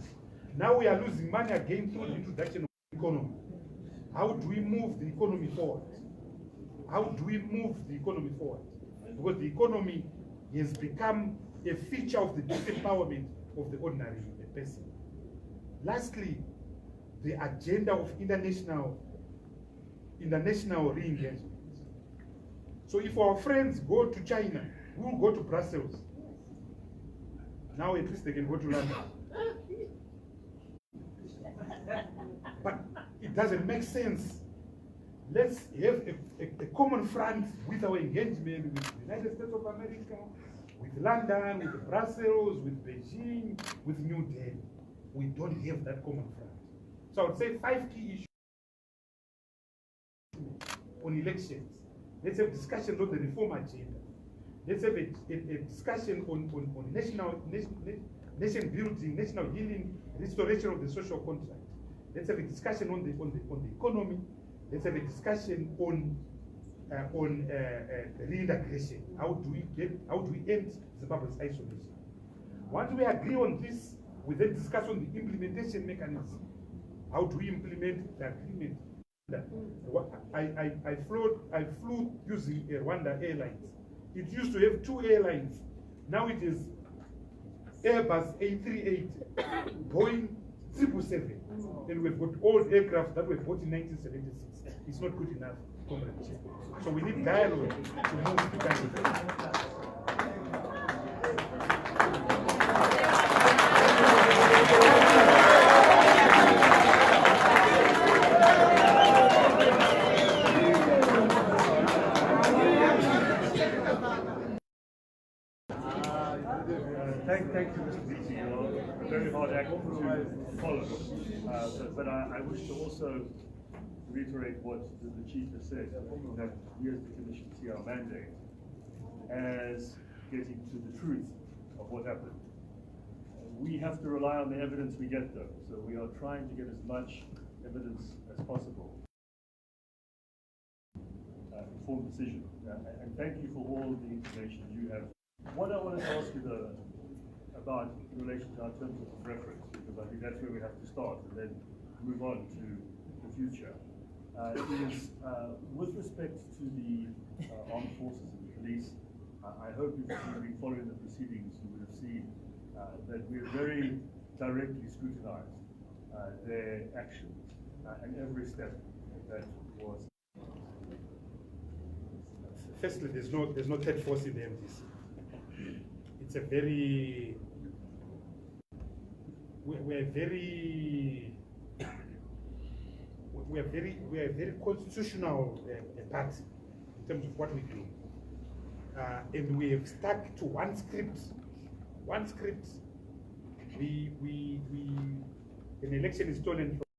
Now we are losing money again through the introduction of the economy. How do we move the economy forward? How do we move the economy forward? Because the economy has become a feature of the disempowerment of the ordinary person. Lastly, the agenda of international re-engagement. So if our friends go to China, we will go to Brussels. Now at least they can go to London. But it doesn't make sense. Let's have a common front with our engagement with the United States of America, with London, with Brussels, with Beijing, with New Delhi. We don't have that common front. So I would say 5 key issues on elections. Let's have discussions on the reform agenda. Let's have a discussion on nation building, national healing, restoration of the social contract. Let's have a discussion on the economy. Let's have a discussion on reintegration. How do we end Zimbabwe's isolation? Once we agree on this, we then discuss on the implementation mechanism. How do we implement the agreement? I flew using Rwanda Airlines. It used to have 2 airlines. Now it is Airbus A380, Boeing 777. And we've got old aircraft that were bought in 1976. It's not good enough, Comrade Chair. So we need dialogue to move the country. Thank you, Mr. Biti. Very hard act to follow. But I wish to also reiterate what the Chief has said, that we as the Commission see our mandate as getting to the truth of what happened. We have to rely on the evidence we get, though, so we are trying to get as much evidence as possible. Informed decision. And thank you for all the information you have. What I wanted to ask you, though, about in relation to our terms of reference, because I think that's where we have to start and then move on to the future, is with respect to the armed forces and the police. I hope if you've been following the proceedings, you would have seen that we have very directly scrutinized their actions and every step that was. Firstly, there's no third force in the MDC. It's a very we are very constitutional party in terms of what we do, and we have stuck to one script. An election is stolen from